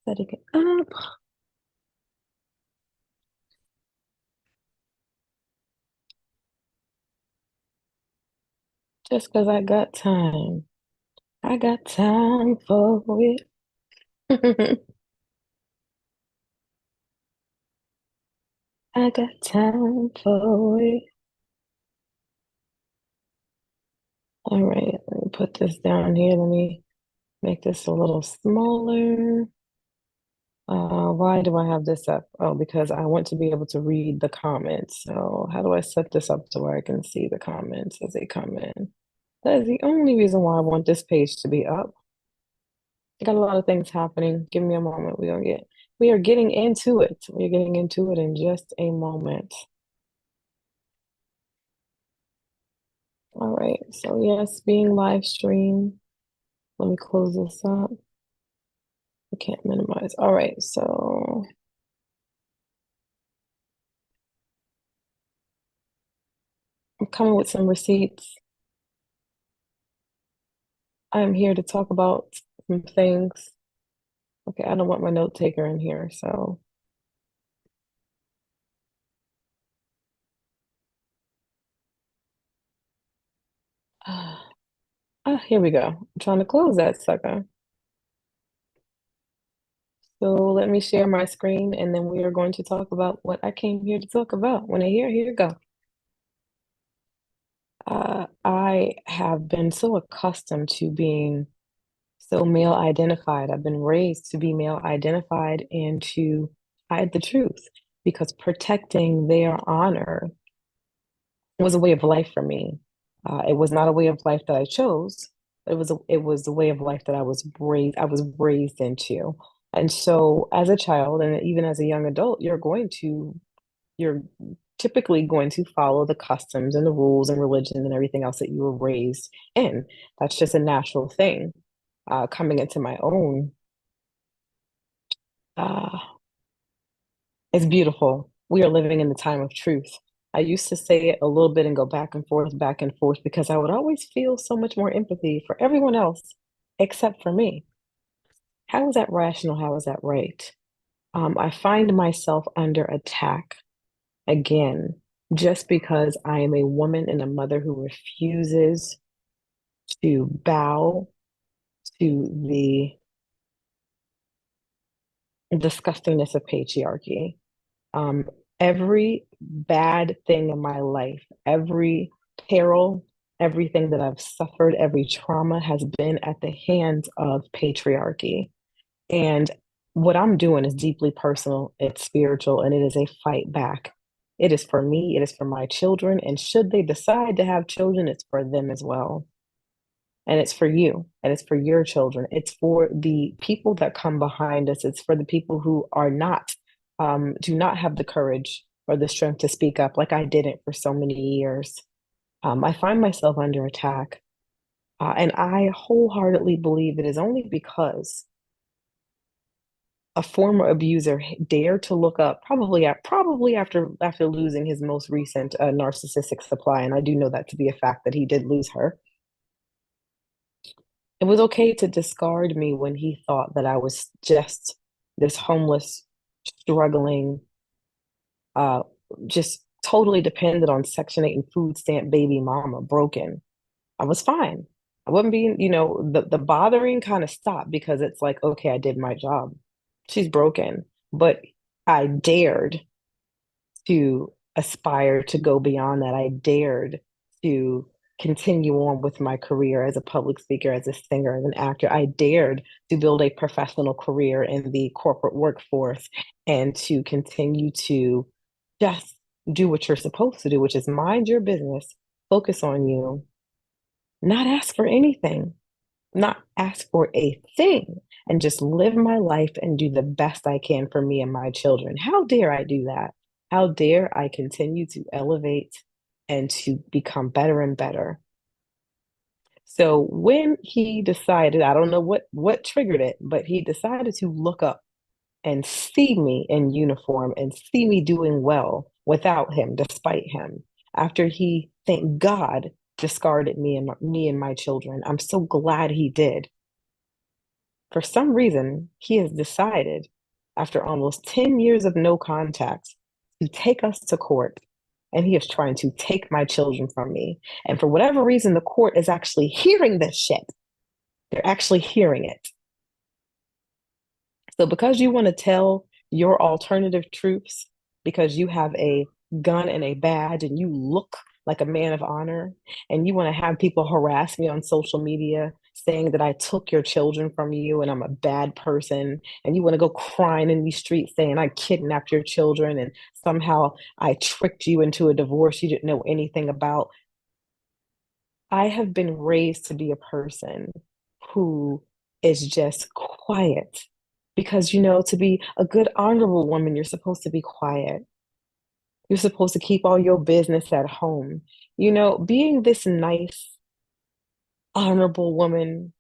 Setting it up just because I got time. I got time for it. I got time for it. All right, let me put this down here. Let me make this a little smaller. Why do I have this up? Oh, because I want to be able to read the comments. So how do I set this up to where I can see the comments as they come in? That is the only reason why I want this page to be up. I got a lot of things happening. Give me a moment. We are getting into it. We're getting into it in just a moment. All right. So yes, being live streamed. Let me close this up. I can't minimize. All right. So I'm coming with some receipts. I'm here to talk about some things. Okay, I don't want my note taker in here, so here we go. I'm trying to close that sucker. So let me share my screen and then we are going to talk about what I came here to talk about. When I hear, here you go. I have been so accustomed to being so male identified. I've been raised to be male identified and to hide the truth because protecting their honor was a way of life for me. It was not a way of life that I chose, but it was the way of life that I was raised into. And so as a child and even as a young adult, you're typically going to follow the customs and the rules and religion and everything else that you were raised in. That's just a natural thing. Coming into my own, uh, it's beautiful. We are living in the time of truth. I used to say it a little bit and go back and forth, because I would always feel so much more empathy for everyone else except for me. How is that rational? How is that right? I find myself under attack again just because I am a woman and a mother who refuses to bow to the disgustingness of patriarchy. Um, every bad thing in my life, every peril, everything that I've suffered, every trauma has been at the hands of patriarchy. And what I'm doing is deeply personal, it's spiritual, and it is a fight back. It is for me, it is for my children. And should they decide to have children, it's for them as well. And it's for you, and it's for your children. It's for the people that come behind us. It's for the people who do not have the courage or the strength to speak up like I didn't for so many years. I find myself under attack. And I wholeheartedly believe it is only because a former abuser dared to look up, probably after losing his most recent narcissistic supply, and I do know that to be a fact that he did lose her. It was okay to discard me when he thought that I was just this homeless, struggling, uh, just totally dependent on Section 8 and food stamp baby mama, broken. I was fine. I wasn't being, the bothering kind of stopped because it's like, okay, I did my job. She's broken. But I dared to aspire to go beyond that. I dared to continue on with my career as a public speaker, as a singer, as an actor. I dared to build a professional career in the corporate workforce and to continue to just do what you're supposed to do, which is mind your business, focus on you, not ask for anything, not ask for a thing, and just live my life and do the best I can for me and my children. How dare I do that? How dare I continue to elevate and to become better and better? So when he decided, I don't know what triggered it, but he decided to look up and see me in uniform and see me doing well without him, despite him. After he, thank God, discarded me and my children. I'm so glad he did. For some reason, he has decided, after almost 10 years of no contact, to take us to court. And he is trying to take my children from me. And for whatever reason, the court is actually hearing this shit. They're actually hearing it. So because you want to tell your alternative truths, because you have a gun and a badge and you look like a man of honor, and you want to have people harass me on social media saying that I took your children from you and I'm a bad person, and you want to go crying in these streets saying I kidnapped your children and somehow I tricked you into a divorce you didn't know anything about. I have been raised to be a person who is just quiet because, to be a good, honorable woman, you're supposed to be quiet. You're supposed to keep all your business at home. Being this nice, honorable woman,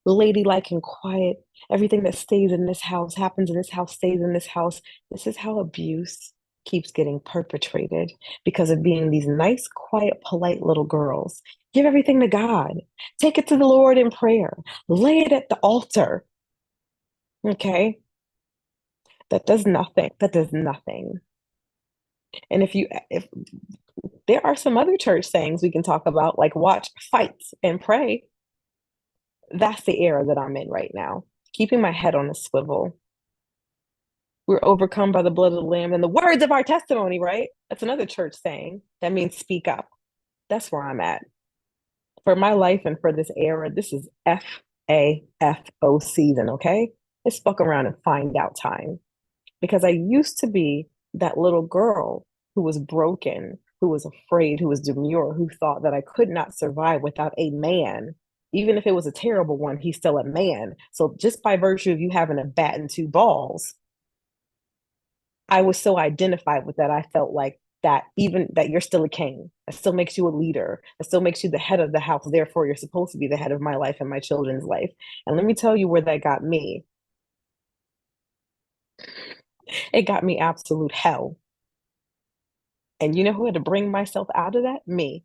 ladylike and quiet, everything that stays in this house happens in this house, stays in this house. This is how abuse keeps getting perpetrated because of being these nice, quiet, polite little girls. Give everything to God. Take it to the Lord in prayer. Lay it at the altar. Okay? That does nothing. That does nothing. And if there are some other church sayings we can talk about, like watch, fight, and pray. That's the era that I'm in right now. Keeping my head on a swivel. We're overcome by the blood of the Lamb and the words of our testimony, right? That's another church saying. That means speak up. That's where I'm at. For my life and for this era, this is FAFO season, okay? Let's fuck around and find out time. Because I used to be that little girl who was broken, who was afraid, who was demure, who thought that I could not survive without a man. Even if it was a terrible one, he's still a man. So just by virtue of you having a bat and two balls, I was so identified with that. I felt like that even that you're still a king. That still makes you a leader. That still makes you the head of the house. Therefore, you're supposed to be the head of my life and my children's life. And let me tell you where that got me. It got me absolute hell. And you know who had to bring myself out of that? Me.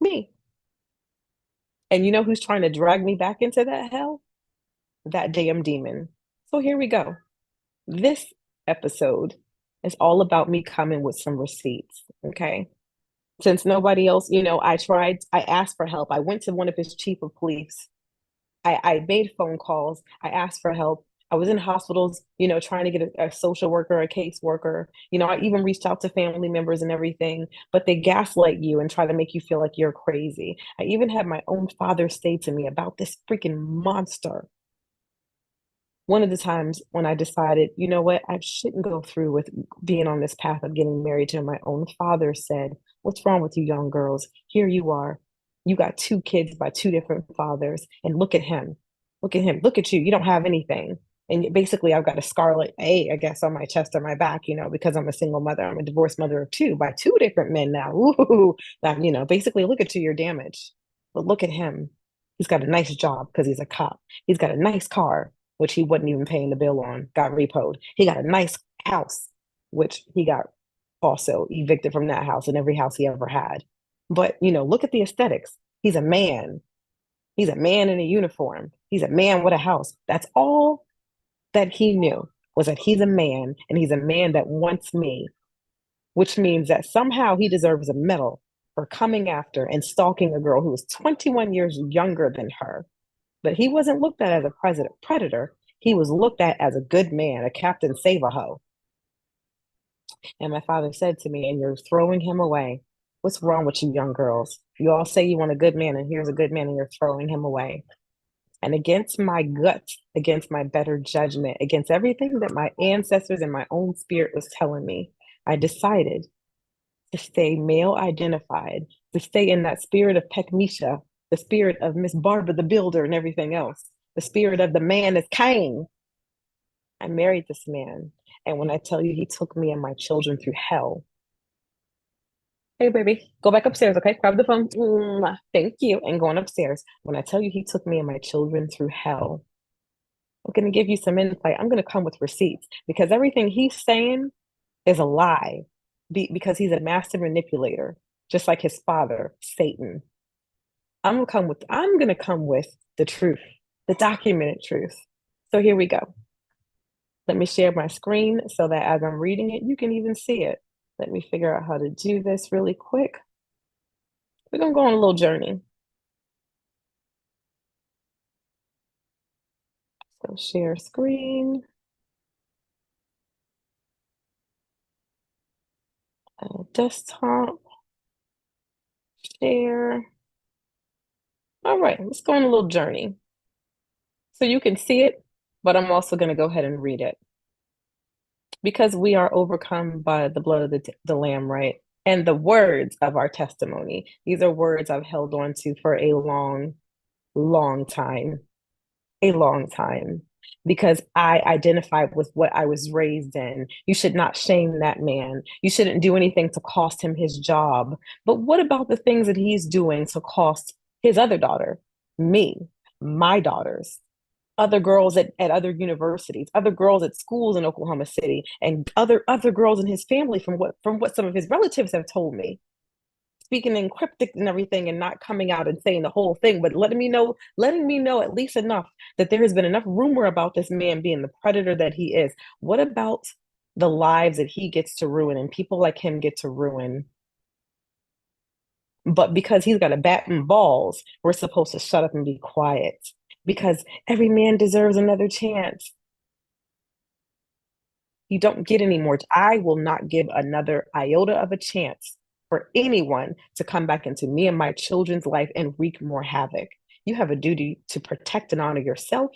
Me. And you know who's trying to drag me back into that hell? That damn demon. So here we go. This episode is all about me coming with some receipts. Okay. Since nobody else, I asked for help. I went to one of his chief of police. I made phone calls. I asked for help. I was in hospitals, trying to get a social worker, a caseworker. I even reached out to family members and everything, but they gaslight you and try to make you feel like you're crazy. I even had my own father say to me about this freaking monster. One of the times when I decided, you know what, I shouldn't go through with being on this path of getting married to my own father said, what's wrong with you young girls? Here you are. You got two kids by two different fathers, and look at him. Look at him. Look at you. You don't have anything. And basically, I've got a scarlet A, I guess, on my chest or my back, because I'm a single mother. I'm a divorced mother of two by two different men now. Ooh, now, basically, look at you, you're damaged. But look at him. He's got a nice job because he's a cop. He's got a nice car, which he wasn't even paying the bill on, got repoed. He got a nice house, which he got also evicted from that house and every house he ever had. But, look at the aesthetics. He's a man. He's a man in a uniform. He's a man with a house. That's all that he knew was that he's a man and he's a man that wants me, which means that somehow he deserves a medal for coming after and stalking a girl who was 21 years younger than her. But he wasn't looked at as a predator. He was looked at as a good man, a Captain Save-A-Ho. And my father said to me, and you're throwing him away. What's wrong with you young girls? You all say you want a good man, and here's a good man, and you're throwing him away. And against my guts, against my better judgment, against everything that my ancestors and my own spirit was telling me, I decided to stay male identified, to stay in that spirit of Pekmisha, the spirit of Miss Barbara the Builder and everything else, the spirit of the man is Cain. I married this man. And when I tell you he took me and my children through hell, hey, baby, go back upstairs, okay? Grab the phone. Thank you. And going upstairs. When I tell you he took me and my children through hell, I'm going to give you some insight. I'm going to come with receipts because everything he's saying is a lie because he's a master manipulator, just like his father, Satan. I'm going to come with the truth, the documented truth. So here we go. Let me share my screen so that as I'm reading it, you can even see it. Let me figure out how to do this really quick. We're gonna go on a little journey. So share screen, desktop, share. All right, let's go on a little journey. So you can see it, but I'm also gonna go ahead and read it. Because we are overcome by the blood of the Lamb, right? And the words of our testimony. These are words I've held on to for a long, long time, a long time, because I identified with what I was raised in. You should not shame that man. You shouldn't do anything to cost him his job. But what about the things that he's doing to cost his other daughter, me, my daughters? Other girls at other universities, other girls at schools in Oklahoma City, and other girls in his family from what some of his relatives have told me. Speaking in cryptic and everything and not coming out and saying the whole thing, but letting me know at least enough that there has been enough rumor about this man being the predator that he is. What about the lives that he gets to ruin and people like him get to ruin? But because he's got a bat and balls, we're supposed to shut up and be quiet because every man deserves another chance. You don't get any more. I will not give another iota of a chance for anyone to come back into me and my children's life and wreak more havoc. You have a duty to protect and honor yourself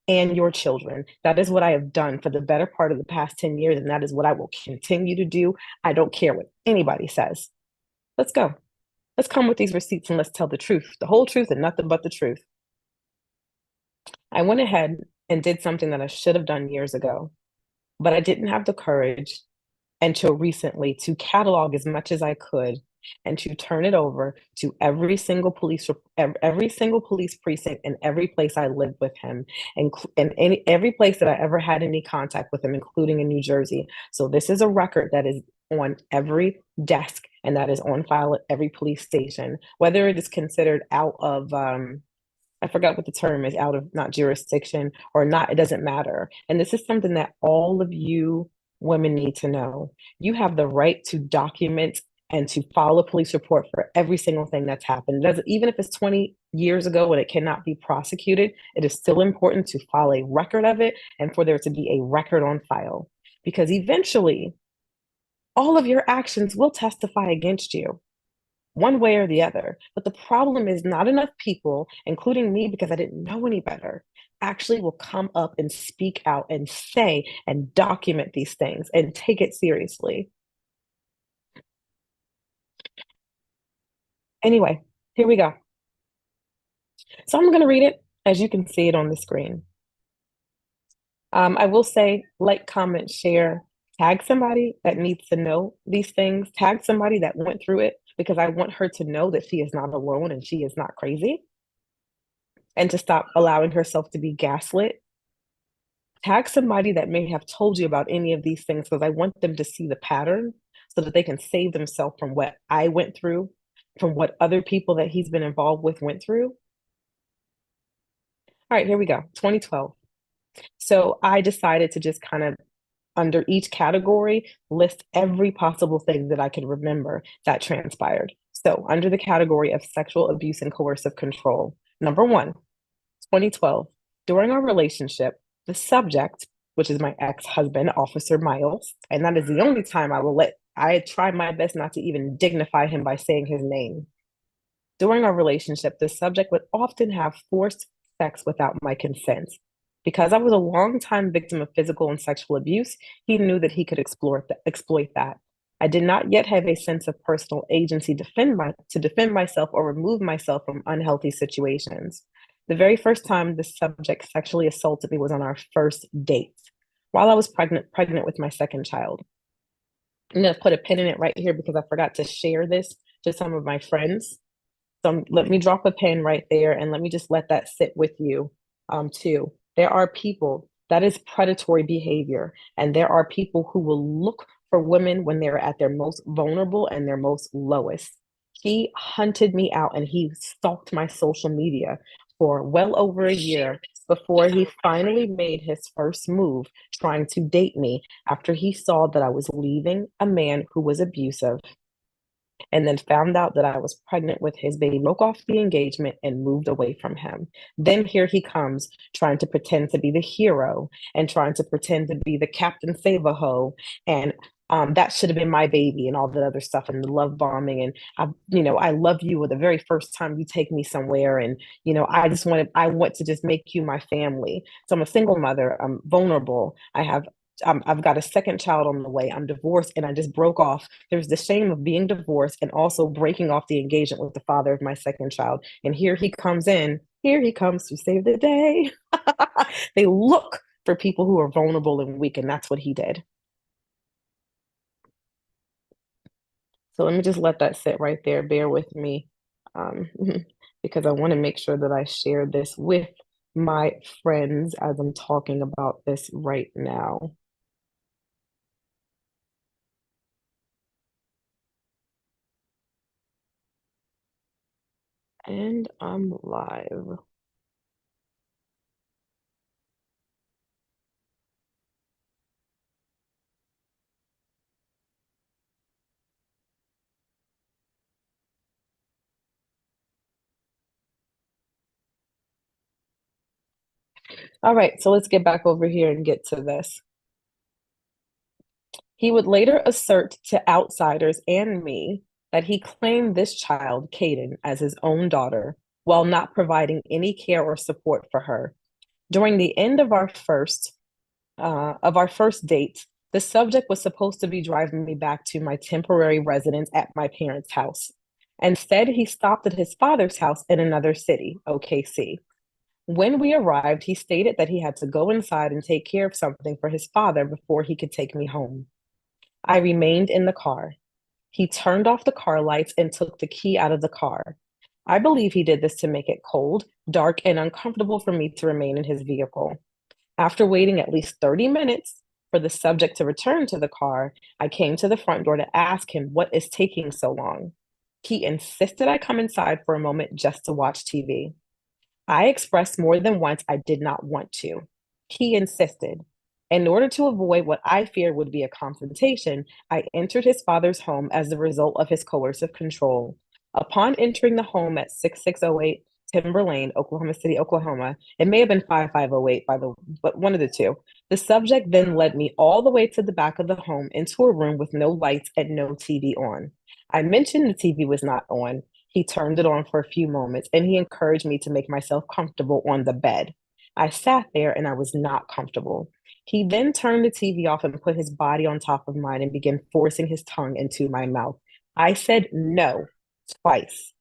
and your children. That is what I have done for the better part of the past 10 years, and that is what I will continue to do. I don't care what anybody says. Let's go. Let's come with these receipts and let's tell the truth, the whole truth, and nothing but the truth. I went ahead and did something that I should have done years ago, but I didn't have the courage until recently to catalog as much as I could and to turn it over to every single police precinct and every place I lived with him and every place that I ever had any contact with him, including in New Jersey. So this is a record that is on every desk and that is on file at every police station, whether it is considered out of I forgot what the term is, out of not jurisdiction or not, it doesn't matter. And this is something that all of you women need to know. You have the right to document and to file a police report for every single thing that's happened. Even if it's 20 years ago and it cannot be prosecuted, it is still important to file a record of it and for there to be a record on file. Because eventually, all of your actions will testify against you one way or the other. But the problem is not enough people, including me, because I didn't know any better, actually will come up and speak out and say and document these things and take it seriously. Anyway, here we go. So I'm going to read it as you can see it on the screen. I will say, like, comment, share, tag somebody that needs to know these things, tag somebody that went through it, because I want her to know that she is not alone and she is not crazy, and to stop allowing herself to be gaslit. Tag somebody that may have told you about any of these things because I want them to see the pattern so that they can save themselves from what I went through, from what other people that he's been involved with went through. All right, here we go. 2012. So I decided to just kind of under each category list every possible thing that I could remember that transpired. So under the category of sexual abuse and coercive control, number one, 2012, during our relationship, the subject, which is my ex-husband, Officer Miles, and that is the only time I try my best not to even dignify him by saying his name. During our relationship, the subject would often have forced sex without my consent. Because I was a long-time victim of physical and sexual abuse, he knew that he could exploit that. I did not yet have a sense of personal agency to defend myself or remove myself from unhealthy situations. The very first time the subject sexually assaulted me was on our first date, while I was pregnant with my second child. I'm gonna put a pin in it right here because I forgot to share this to some of my friends. So let me drop a pin right there and let me just let that sit with you too. There are people that is predatory behavior, and there are people who will look for women when they're at their most vulnerable and their most lowest. He hunted me out and he stalked my social media for well over a year. before he finally made his first move trying to date me after he saw that I was leaving a man who was abusive and then found out that I was pregnant with his baby, broke off the engagement and moved away from him. Then here he comes trying to pretend to be the hero and trying to pretend to be the Captain Save-A-Ho and that should have been my baby and all that other stuff and the love bombing and I love you the very first time you take me somewhere and I want to just make you my family. So I'm a single mother. I'm vulnerable. I've got a second child on the way. I'm divorced and I just broke off. There's the shame of being divorced and also breaking off the engagement with the father of my second child. And here he comes in. Here he comes to save the day. They look for people who are vulnerable and weak, and that's what he did. So let me just let that sit right there. Bear with me um, because I want to make sure that I share this with my friends as I'm talking about this right now. And I'm live. All right, so let's get back over here and get to this. He would later assert to outsiders and me that he claimed this child, Caden, as his own daughter, while not providing any care or support for her. During the end of our first date, the subject was supposed to be driving me back to my temporary residence at my parents' house. Instead, he stopped at his father's house in another city, OKC. When we arrived, he stated that he had to go inside and take care of something for his father before he could take me home. I remained in the car. He turned off the car lights and took the key out of the car. I believe he did this to make it cold, dark, and uncomfortable for me to remain in his vehicle. After waiting at least 30 minutes for the subject to return to the car, I came to the front door to ask him what is taking so long. He insisted I come inside for a moment just to watch TV. I expressed more than once I did not want to. He insisted. In order to avoid what I feared would be a confrontation, I entered his father's home as a result of his coercive control. Upon entering the home at 6608 Timber Lane, Oklahoma City, Oklahoma, it may have been 5508 but one of the two. The subject then led me all the way to the back of the home into a room with no lights and no TV on. I mentioned the TV was not on. He turned it on for a few moments and he encouraged me to make myself comfortable on the bed. I sat there and I was not comfortable. He then turned the TV off and put his body on top of mine and began forcing his tongue into my mouth. I said no twice.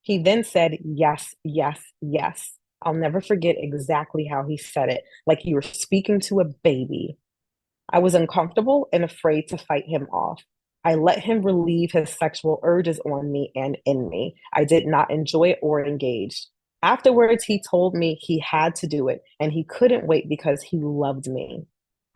He then said yes, yes, yes. I'll never forget exactly how he said it, like you were speaking to a baby. I was uncomfortable and afraid to fight him off. I let him relieve his sexual urges on me and in me. I did not enjoy it or engage. Afterwards, he told me he had to do it and he couldn't wait because he loved me.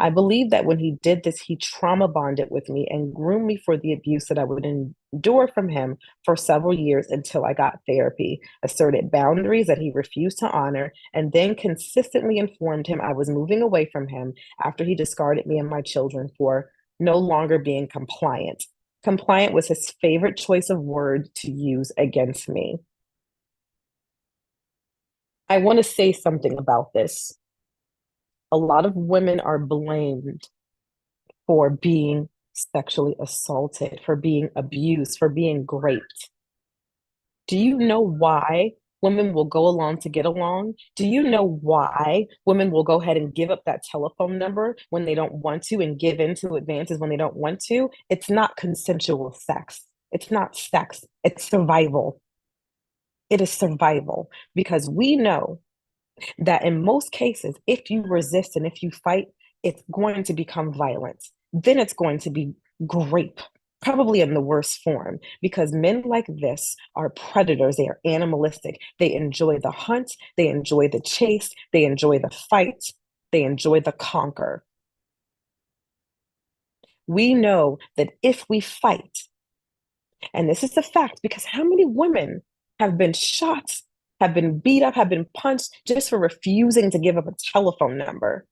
I believe that when he did this, he trauma bonded with me and groomed me for the abuse that I would endure from him for several years until I got therapy, asserted boundaries that he refused to honor, and then consistently informed him I was moving away from him after he discarded me and my children for no longer being compliant. Compliant was his favorite choice of word to use against me. I want to say something about this. A lot of women are blamed for being sexually assaulted, for being abused, for being raped. Do you know why women will go along to get along? Do you know why women will go ahead and give up that telephone number when they don't want to and give in to advances when they don't want to? It's not consensual sex. It's not sex. It's survival. It is survival because we know that in most cases, if you resist and if you fight, it's going to become violence. Then it's going to be grape, probably in the worst form, because men like this are predators. They are animalistic. They enjoy the hunt, they enjoy the chase, they enjoy the fight, they enjoy the conquer. We know that if we fight, and this is a fact because how many women have been shot have been beat up, have been punched just for refusing to give up a telephone number.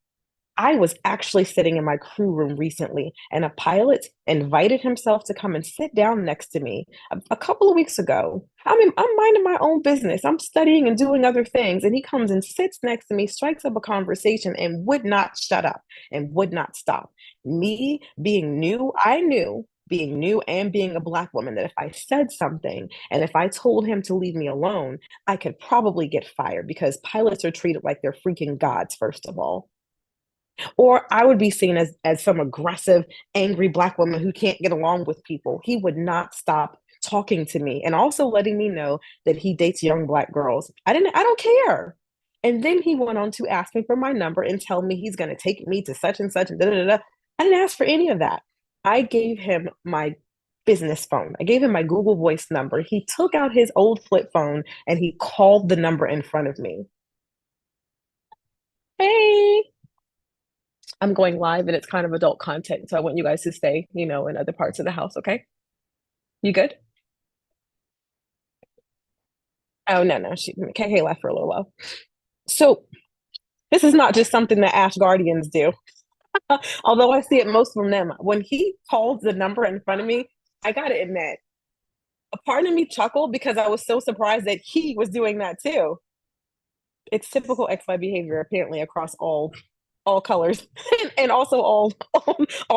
I was actually sitting in my crew room recently, and a pilot invited himself to come and sit down next to me a couple of weeks ago. I'm minding my own business. I'm studying and doing other things, and he comes and sits next to me, strikes up a conversation, and would not shut up and would not stop. Me being new, I knew being new and being a Black woman that if I said something and if I told him to leave me alone, I could probably get fired because pilots are treated like they're freaking gods, first of all, or I would be seen as some aggressive, angry Black woman who can't get along with people. He would not stop talking to me and also letting me know that he dates young Black girls. I don't care. And then he went on to ask me for my number and tell me he's going to take me to such and such and da da da. I didn't ask for any of that. I gave him my business phone. I gave him my Google Voice number. He took out his old flip phone and he called the number in front of me. Hey, I'm going live and it's kind of adult content. So I want you guys to stay, in other parts of the house. Okay. You good? Oh, no, no. KK left for a little while. So this is not just something that Ash Guardians do, although I see it most from them. When he called the number in front of me, I got to admit, a part of me chuckled because I was so surprised that he was doing that too. It's typical XY behavior, apparently, across all colors and also all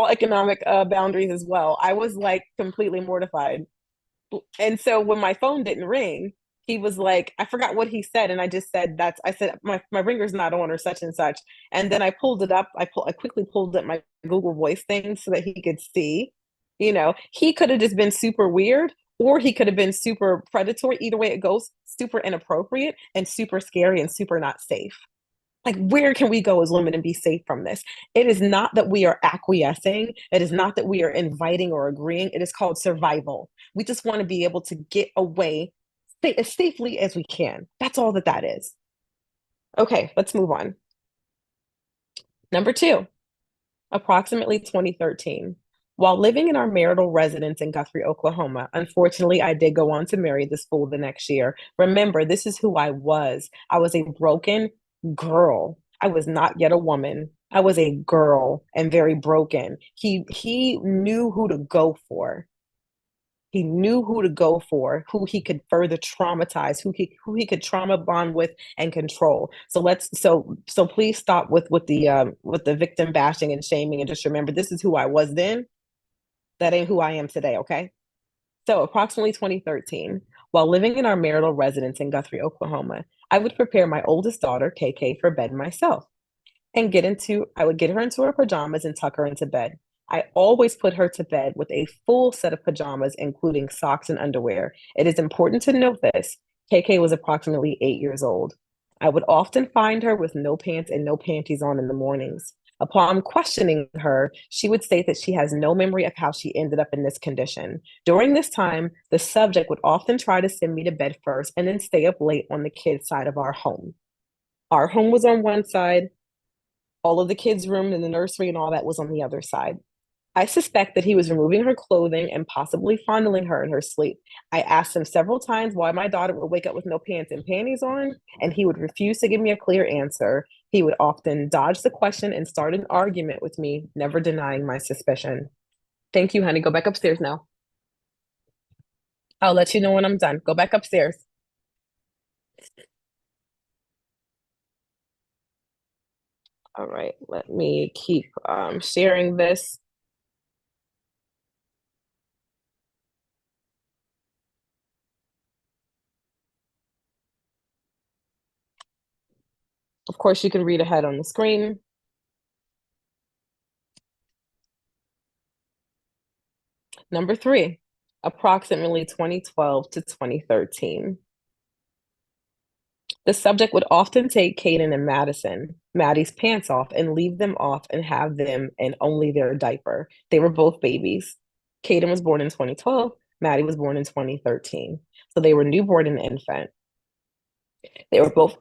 economic boundaries as well. I was like completely mortified. And so when my phone didn't ring, he was like, I forgot what he said. And I just said, I said, my ringer's not on or such and such. And then I pulled it up. I quickly pulled up my Google Voice thing so that he could see. He could have just been super weird or he could have been super predatory. Either way it goes, super inappropriate and super scary and super not safe. Like, where can we go as women and be safe from this? It is not that we are acquiescing. It is not that we are inviting or agreeing. It is called survival. We just want to be able to get away as safely as we can. That's all that is. Okay, let's move on. Number two, approximately 2013. While living in our marital residence in Guthrie, Oklahoma, unfortunately, I did go on to marry this fool the next year. Remember, this is who I was. I was a broken girl. I was not yet a woman. I was a girl and very broken. He knew who to go for. He knew who to go for, who he could further traumatize, who he could trauma bond with and control. So please stop with the victim bashing and shaming and just remember this is who I was then. That ain't who I am today, okay? So approximately 2013, while living in our marital residence in Guthrie, Oklahoma, I would prepare my oldest daughter, KK, for bed myself and I would get her into her pajamas and tuck her into bed. I always put her to bed with a full set of pajamas, including socks and underwear. It is important to note this. KK was approximately 8 years old. I would often find her with no pants and no panties on in the mornings. Upon questioning her, she would state that she has no memory of how she ended up in this condition. During this time, the subject would often try to send me to bed first and then stay up late on the kids' side of our home. Our home was on one side, all of the kids' room and the nursery and all that was on the other side. I suspect that he was removing her clothing and possibly fondling her in her sleep. I asked him several times why my daughter would wake up with no pants and panties on, and he would refuse to give me a clear answer. He would often dodge the question and start an argument with me, never denying my suspicion. Thank you, honey. Go back upstairs now. I'll let you know when I'm done. Go back upstairs. All right, let me keep sharing this. Of course, you can read ahead on the screen. Number three, approximately 2012 to 2013. The subject would often take Caden and Maddie's pants off and leave them off and have them in only their diaper. They were both babies. Caden was born in 2012. Maddie was born in 2013. So they were newborn and infant. They were both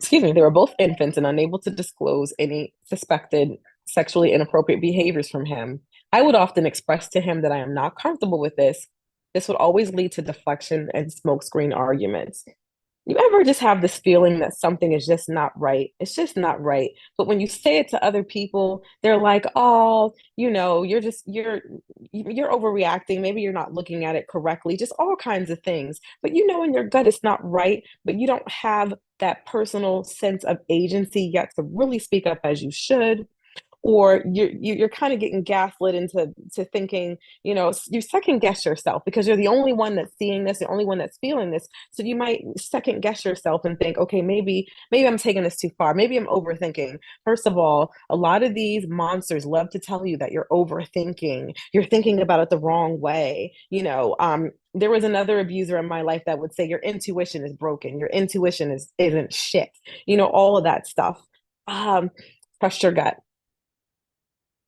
infants and unable to disclose any suspected sexually inappropriate behaviors from him. I would often express to him that I am not comfortable with this. This would always lead to deflection and smokescreen arguments. You ever just have this feeling that something is just not right? It's just not right. But when you say it to other people, they're like, "Oh, you're overreacting. Maybe you're not looking at it correctly." Just all kinds of things. But you know in your gut it's not right, but you don't have that personal sense of agency yet to really speak up as you should, or you're kind of getting gaslit into thinking, you second guess yourself because you're the only one that's seeing this, the only one that's feeling this. So you might second guess yourself and think, okay, maybe I'm taking this too far, maybe I'm overthinking. First of all, a lot of these monsters love to tell you that you're overthinking, you're thinking about it the wrong way. There was another abuser in my life that would say your intuition is broken, your intuition isn't shit, all of that stuff. um Trust your gut.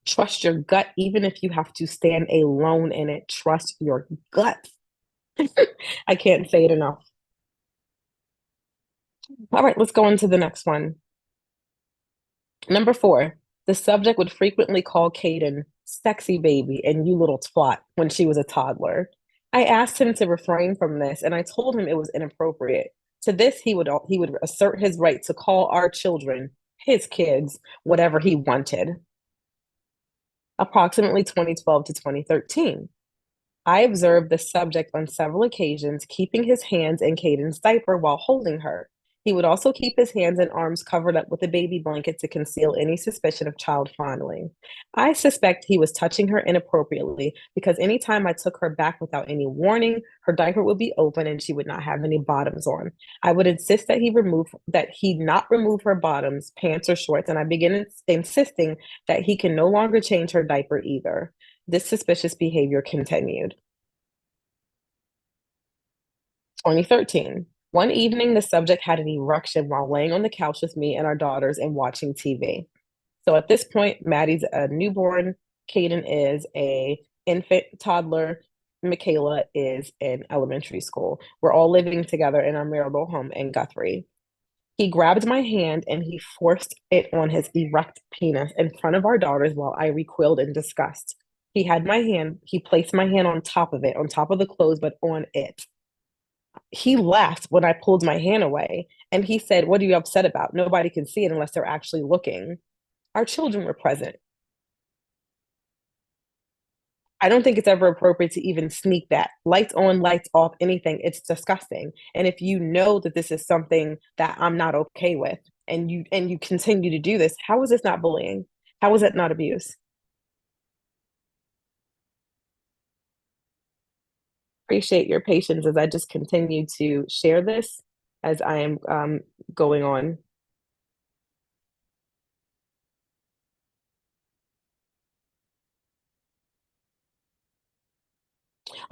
Trust your gut, even if you have to stand alone in it. Trust your gut. I can't say it enough. All right, let's go on to the next one. Number four, the subject would frequently call Caden sexy baby and you little twat when she was a toddler. I asked him to refrain from this and I told him it was inappropriate. To this, he would assert his right to call our children, his kids, whatever he wanted. Approximately 2012 to 2013. I observed the subject on several occasions keeping his hands in Caden's diaper while holding her. He would also keep his hands and arms covered up with a baby blanket to conceal any suspicion of child fondling. I suspect he was touching her inappropriately because anytime I took her back without any warning, her diaper would be open and she would not have any bottoms on. I would insist that he not remove her bottoms, pants, or shorts, and I began insisting that he can no longer change her diaper either. This suspicious behavior continued. 2013. One evening, the subject had an erection while laying on the couch with me and our daughters and watching TV. So at this point, Maddie's a newborn, Caden is a infant toddler, Michaela is in elementary school. We're all living together in our marital home in Guthrie. He grabbed my hand and he forced it on his erect penis in front of our daughters while I recoiled in disgust. He placed my hand on top of it, on top of the clothes, but on it. He laughed when I pulled my hand away and he said, "What are you upset about? Nobody can see it unless they're actually looking." Our children were present. I don't think it's ever appropriate to even sneak that. Lights on, lights off, anything. It's disgusting. And if you know that this is something that I'm not okay with and you continue to do this, how is this not bullying? How is it not abuse? Appreciate your patience as I just continue to share this as I am going on.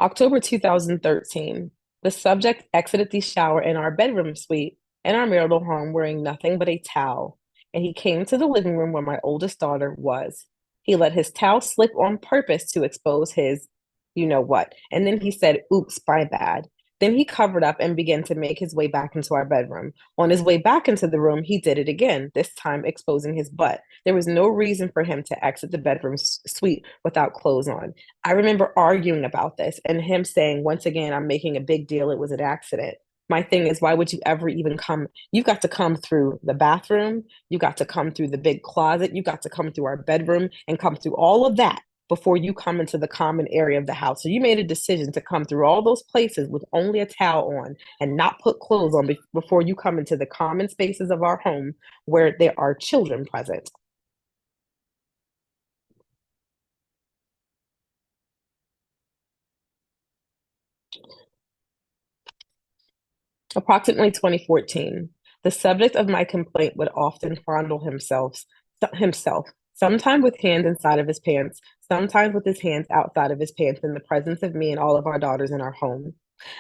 October 2013. The subject exited the shower in our bedroom suite in our marital home wearing nothing but a towel, and he came to the living room where my oldest daughter was. He let his towel slip on purpose to expose his, you know what, and then he said, "Oops, my bad." Then he covered up and began to make his way back into our bedroom. On his way back into the room, he did it again, this time exposing his butt. There was no reason for him to exit the bedroom suite without clothes on. I remember arguing about this and him saying, once again, I'm making a big deal. It was an accident. My thing is, why would you ever even come? You got to come through the bathroom. You got to come through the big closet. You got to come through our bedroom and come through all of that before you come into the common area of the house. So you made a decision to come through all those places with only a towel on and not put clothes on before you come into the common spaces of our home where there are children present. Approximately 2014. The subject of my complaint would often fondle himself, sometimes with hands inside of his pants, sometimes with his hands outside of his pants in the presence of me and all of our daughters in our home.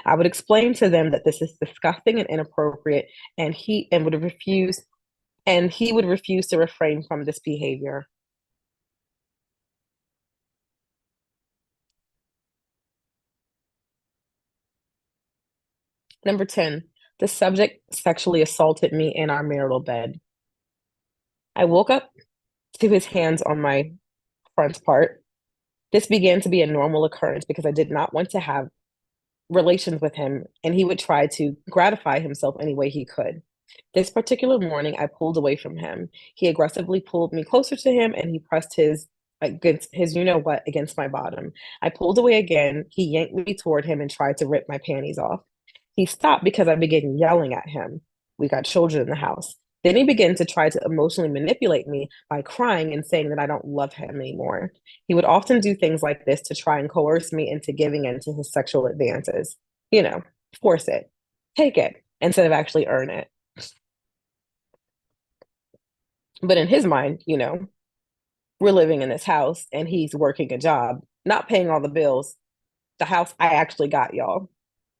I would explain to them that this is disgusting and inappropriate, and he would refuse to refrain from this behavior. Number 10, the subject sexually assaulted me in our marital bed. I woke up to his hands on my front part. This began to be a normal occurrence because I did not want to have relations with him, and he would try to gratify himself any way he could. This particular morning, I pulled away from him. He aggressively pulled me closer to him, and he pressed his against his you know what against my bottom. I pulled away again. He yanked me toward him and tried to rip my panties off. He stopped because I began yelling at him. We got children in the house. Then he began to try to emotionally manipulate me by crying and saying that I don't love him anymore. He would often do things like this to try and coerce me into giving in to his sexual advances. You know, force it, take it, instead of actually earn it. But in his mind, we're living in this house and he's working a job, not paying all the bills. The house I actually got, y'all.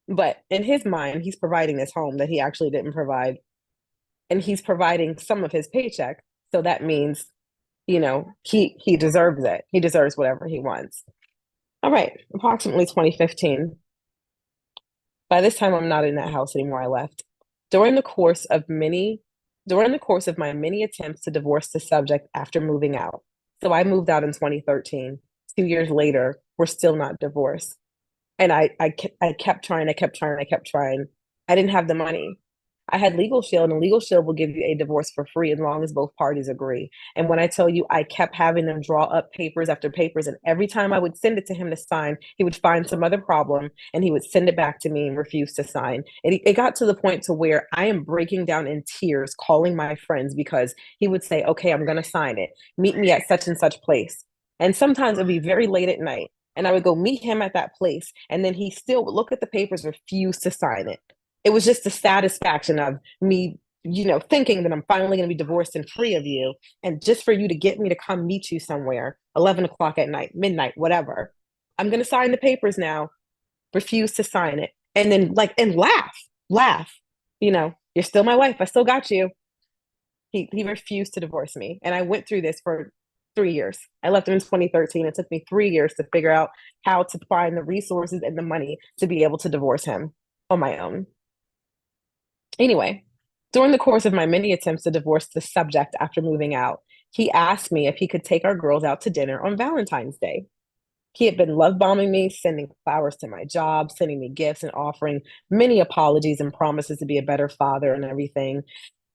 But in his mind, he's providing this home that he actually didn't provide. And he's providing some of his paycheck. So that means, he deserves it. He deserves whatever he wants. All right, approximately 2015. By this time, I'm not in that house anymore. I left. During the course of many, During the course of my many attempts to divorce the subject after moving out. So I moved out in 2013. 2 years later, we're still not divorced. And I kept trying, I kept trying, I kept trying. I didn't have the money. I had Legal Shield, and Legal Shield will give you a divorce for free as long as both parties agree. And when I tell you, I kept having them draw up papers after papers, and every time I would send it to him to sign, he would find some other problem and he would send it back to me and refuse to sign. It got to the point to where I am breaking down in tears, calling my friends because he would say, "Okay, I'm going to sign it. Meet me at such and such place." And sometimes it would be very late at night. And I would go meet him at that place. And then he still would look at the papers, refuse to sign it. It was just the satisfaction of me, thinking that I'm finally going to be divorced and free of you. And just for you to get me to come meet you somewhere, 11 o'clock at night, midnight, whatever. I'm going to sign the papers now, refuse to sign it. And then, and laugh. You're still my wife. I still got you. He refused to divorce me. And I went through this for 3 years. I left him in 2013. It took me 3 years to figure out how to find the resources and the money to be able to divorce him on my own. Anyway, during the course of my many attempts to divorce the subject after moving out, he asked me if he could take our girls out to dinner on Valentine's Day. He had been love bombing me, sending flowers to my job, sending me gifts, and offering many apologies and promises to be a better father and everything.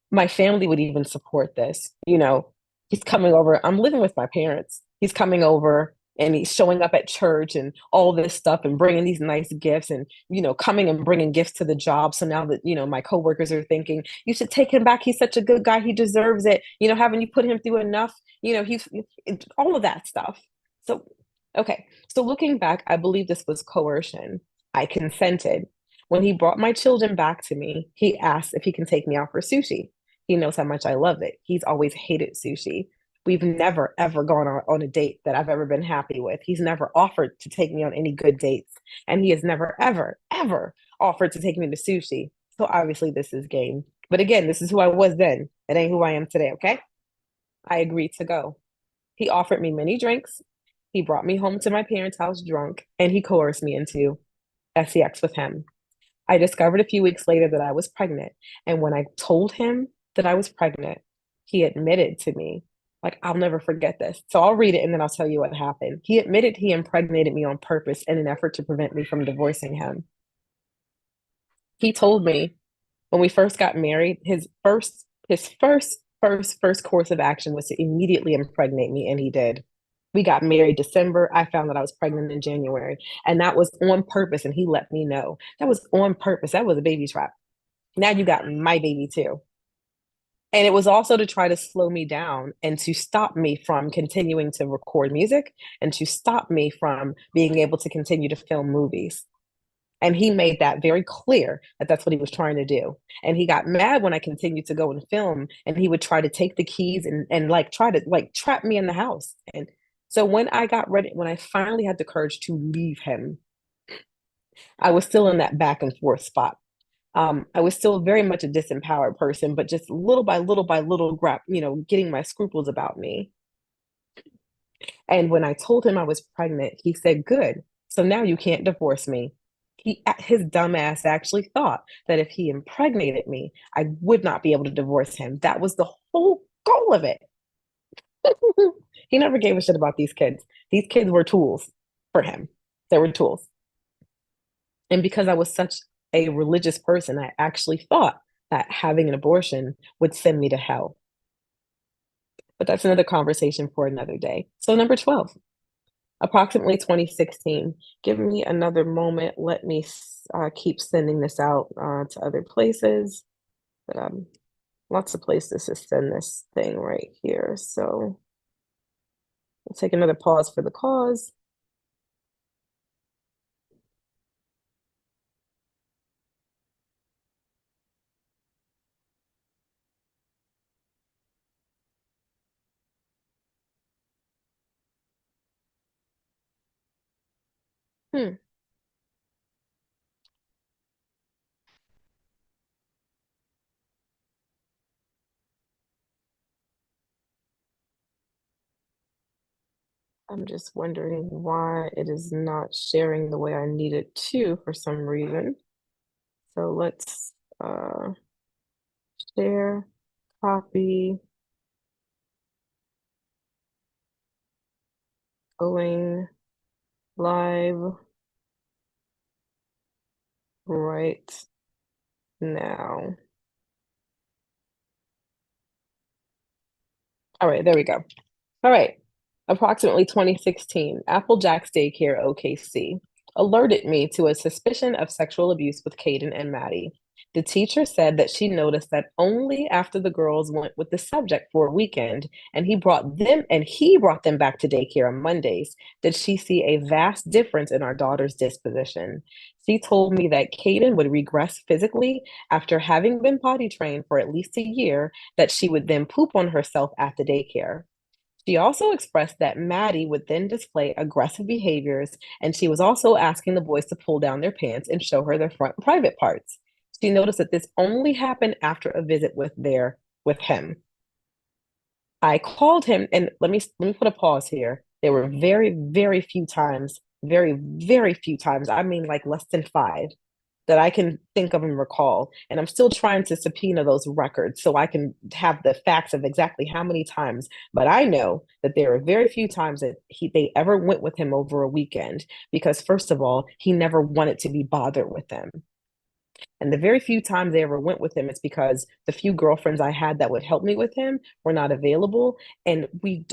My family would even support this. He's coming over. I'm living with my parents. He's coming over and he's showing up at church and all this stuff and bringing these nice gifts and, coming and bringing gifts to the job. So now that, my coworkers are thinking, you should take him back. He's such a good guy. He deserves it. Haven't you put him through enough? He's all of that stuff. So, okay. So looking back, I believe this was coercion. I consented. When he brought my children back to me, he asked if he can take me out for sushi. He knows how much I love it. He's always hated sushi. We've never, ever gone on a date that I've ever been happy with. He's never offered to take me on any good dates. And he has never, ever, ever offered to take me to sushi. So obviously, this is game. But again, this is who I was then. It ain't who I am today, okay? I agreed to go. He offered me many drinks. He brought me home to my parents' house drunk, and he coerced me into sex with him. I discovered a few weeks later that I was pregnant. And when I told him that I was pregnant, he admitted to me, like, I'll never forget this. So I'll read it and then I'll tell you what happened. He admitted he impregnated me on purpose in an effort to prevent me from divorcing him. He told me when we first got married, his first course of action was to immediately impregnate me, and he did. We got married December. I found that I was pregnant in January, and that was on purpose. And he let me know that was on purpose. That was a baby trap. Now you got my baby too. And it was also to try to slow me down and to stop me from continuing to record music and to stop me from being able to continue to film movies. And he made that very clear that that's what he was trying to do. And he got mad when I continued to go and film, and he would try to take the keys and like try to like trap me in the house. And so when I got ready, when I finally had the courage to leave him, I was still in that back and forth spot. I was still very much a disempowered person, but just little by little, getting my scruples about me. And when I told him I was pregnant, he said, "Good. So now you can't divorce me." His dumb ass actually thought that if he impregnated me, I would not be able to divorce him. That was the whole goal of it. He never gave a shit about these kids. These kids were tools for him. They were tools. And because I was such a religious person, I actually thought that having an abortion would send me to hell. But that's another conversation for another day. So, number 12, approximately 2016. Give me another moment. Let me keep sending this out to other places. But lots of places to send this thing right here. So, we'll take another pause for the cause. Hmm. I'm just wondering why it is not sharing the way I need it to for some reason. So let's share, copy, going live right now. All right, there we go. All right. Approximately 2016, Applejack's Daycare OKC alerted me to a suspicion of sexual abuse with Caden and Maddie. The teacher said that she noticed that only after the girls went with the subject for a weekend and he brought them back to daycare on Mondays, did she see a vast difference in our daughter's disposition. She told me that Caden would regress physically after having been potty trained for at least a year, that she would then poop on herself at the daycare. She also expressed that Maddie would then display aggressive behaviors, and she was also asking the boys to pull down their pants and show her their front private parts. She noticed that this only happened after a visit with him. I called him, and let me put a pause here. There were very few times, very few times. I mean, like less than five that I can think of and recall. And I'm still trying to subpoena those records so I can have the facts of exactly how many times. But I know that there are very few times that they ever went with him over a weekend because, first of all, he never wanted to be bothered with them. And the very few times they ever went with him, it's because the few girlfriends I had that would help me with him were not available. And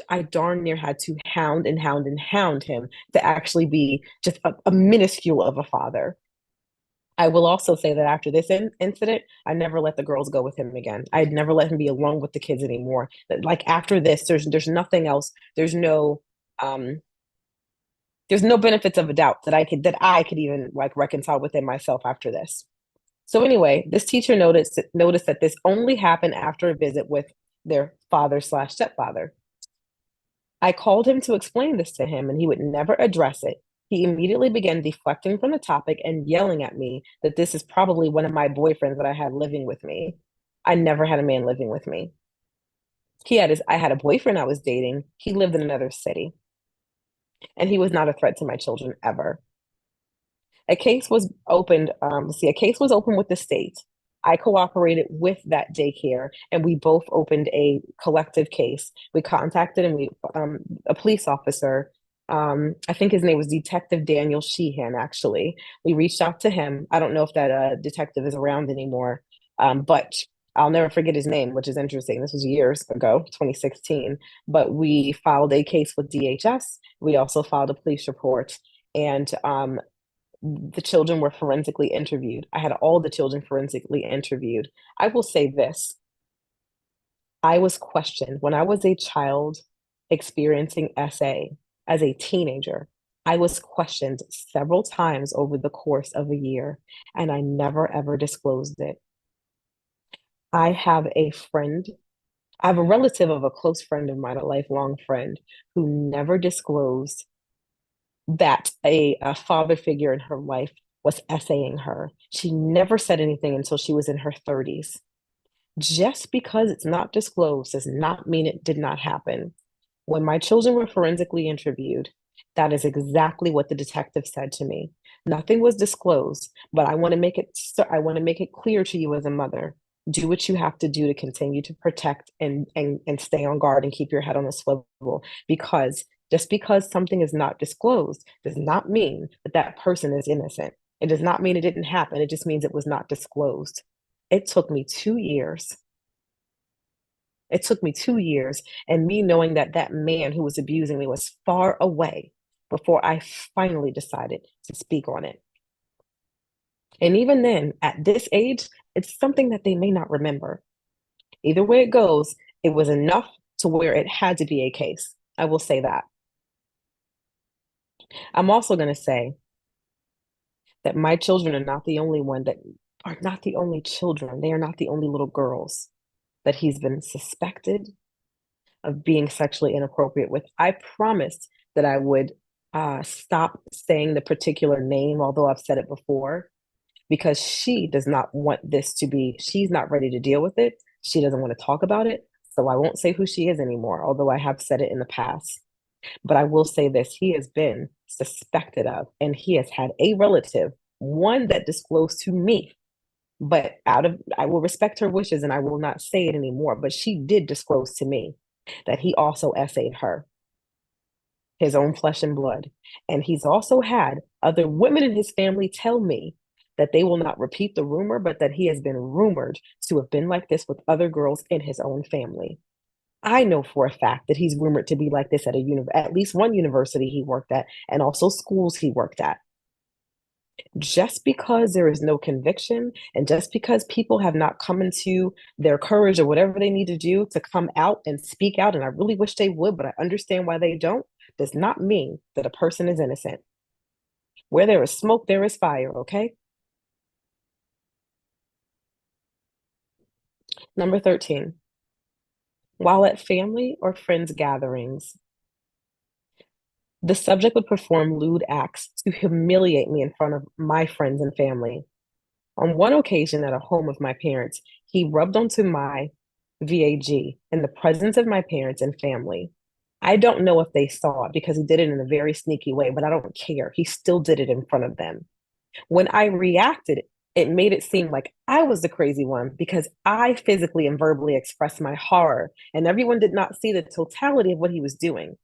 I darn near had to hound and hound and hound him to actually be just a minuscule of a father. I will also say that after this incident, I never let the girls go with him again. I'd never let him be alone with the kids anymore. Like after this, there's nothing else. Um there's no benefits of a doubt that I could even like reconcile within myself after this. So anyway, this teacher noticed that this only happened after a visit with their father slash stepfather. I called him to explain this to him, and he would never address it. He immediately began deflecting from the topic and yelling at me that this is probably one of my boyfriends that I had living with me. I never had a man living with me. I had a boyfriend I was dating. He lived in another city, and he was not a threat to my children ever. A case was opened with the state. I cooperated with that daycare, and we both opened a collective case. We contacted a police officer. I think his name was Detective Daniel Sheehan, actually. We reached out to him. I don't know if that detective is around anymore, but I'll never forget his name, which is interesting. This was years ago, 2016. But we filed a case with DHS. We also filed a police report. And the children were forensically interviewed. I had all the children forensically interviewed. I will say this. I was questioned when I was a child experiencing SA as a teenager. I was questioned several times over the course of a year, and I never ever disclosed it. I have a friend, I have a relative of a close friend of mine, a lifelong friend, who never disclosed that a father figure in her life was essaying her. She never said anything until she was in her 30s. Just because it's not disclosed does not mean it did not happen. When my children were forensically interviewed, that is exactly what the detective said to me. Nothing was disclosed, but I want to make it clear to you as a mother. Do what you have to do to continue to protect and stay on guard and keep your head on a swivel, because just because something is not disclosed does not mean that that person is innocent. It does not mean it didn't happen. It just means it was not disclosed. It took me 2 years. It took me 2 years and me knowing that that man who was abusing me was far away before I finally decided to speak on it. And even then, at this age, it's something that they may not remember. Either way it goes, it was enough to where it had to be a case. I will say that. I'm also going to say that my children are not the only one that are not the only children. They are not the only little girls that he's been suspected of being sexually inappropriate with. I promised that I would stop saying the particular name, although I've said it before, because she does not want this to be, she's not ready to deal with it. She doesn't want to talk about it. So I won't say who she is anymore, although I have said it in the past. But I will say this, he has been suspected of, and he has had a relative, one that disclosed to me, but out of, I will respect her wishes and I will not say it anymore. But she did disclose to me that he also essayed her, his own flesh and blood. And he's also had other women in his family tell me that they will not repeat the rumor, but that he has been rumored to have been like this with other girls in his own family. I know for a fact that he's rumored to be like this at at least one university he worked at, and also schools he worked at. Just because there is no conviction, and just because people have not come into their courage or whatever they need to do to come out and speak out, and I really wish they would, but I understand why they don't, does not mean that a person is innocent. Where there is smoke, there is fire, okay? Number 13, while at family or friends gatherings, the subject would perform lewd acts to humiliate me in front of my friends and family. On one occasion at a home of my parents, he rubbed onto my VAG in the presence of my parents and family. I don't know if they saw it because he did it in a very sneaky way, but I don't care. He still did it in front of them. When I reacted, it made it seem like I was the crazy one because I physically and verbally expressed my horror, and everyone did not see the totality of what he was doing.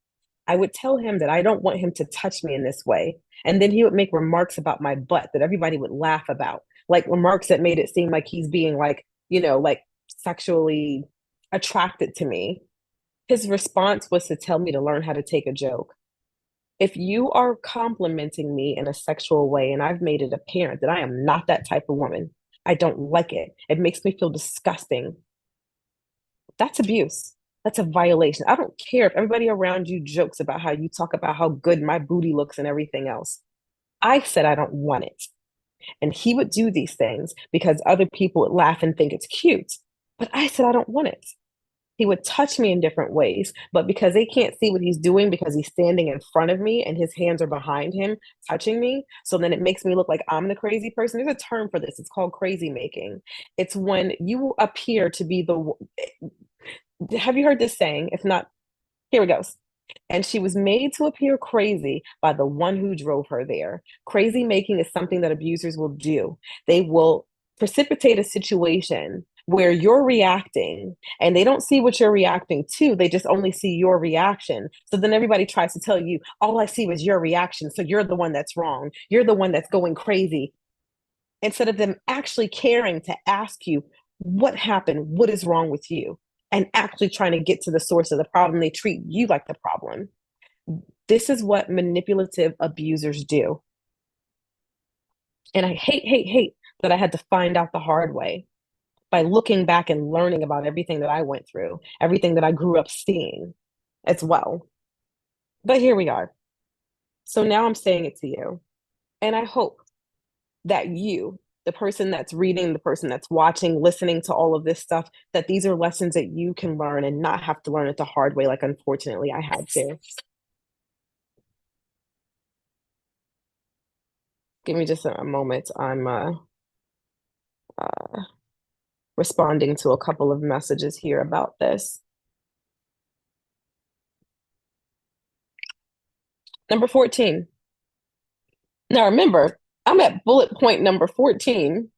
I would tell him that I don't want him to touch me in this way. And then he would make remarks about my butt that everybody would laugh about, like remarks that made it seem like he's being like, like sexually attracted to me. His response was to tell me to learn how to take a joke. If you are complimenting me in a sexual way and I've made it apparent that I am not that type of woman, I don't like it. It makes me feel disgusting. That's abuse. That's a violation. I don't care if everybody around you jokes about how you talk about how good my booty looks and everything else. I said I don't want it. And he would do these things because other people would laugh and think it's cute. But I said I don't want it. He would touch me in different ways, but because they can't see what he's doing because he's standing in front of me and his hands are behind him touching me, so then it makes me look like I'm the crazy person. There's a term for this. It's called crazy making. It's when you appear to be the, have you heard this saying? If not, here it goes. And she was made to appear crazy by the one who drove her there. Crazy making is something that abusers will do. They will precipitate a situation where you're reacting and they don't see what you're reacting to. They just only see your reaction. So then everybody tries to tell you, all I see was your reaction. So you're the one that's wrong. You're the one that's going crazy. Instead of them actually caring to ask you, what happened? What is wrong with you? And actually trying to get to the source of the problem, they treat you like the problem. This is what manipulative abusers do. And I hate that I had to find out the hard way by looking back and learning about everything that I went through, everything that I grew up seeing as well. But here we are. So now I'm saying it to you. And I hope that you, the person that's reading, the person that's watching, listening to all of this stuff, that these are lessons that you can learn and not have to learn it the hard way, like unfortunately I had to. Give me just a moment. I'm uh, responding to a couple of messages here about this. Number 14. Now remember, I'm at bullet point number 14,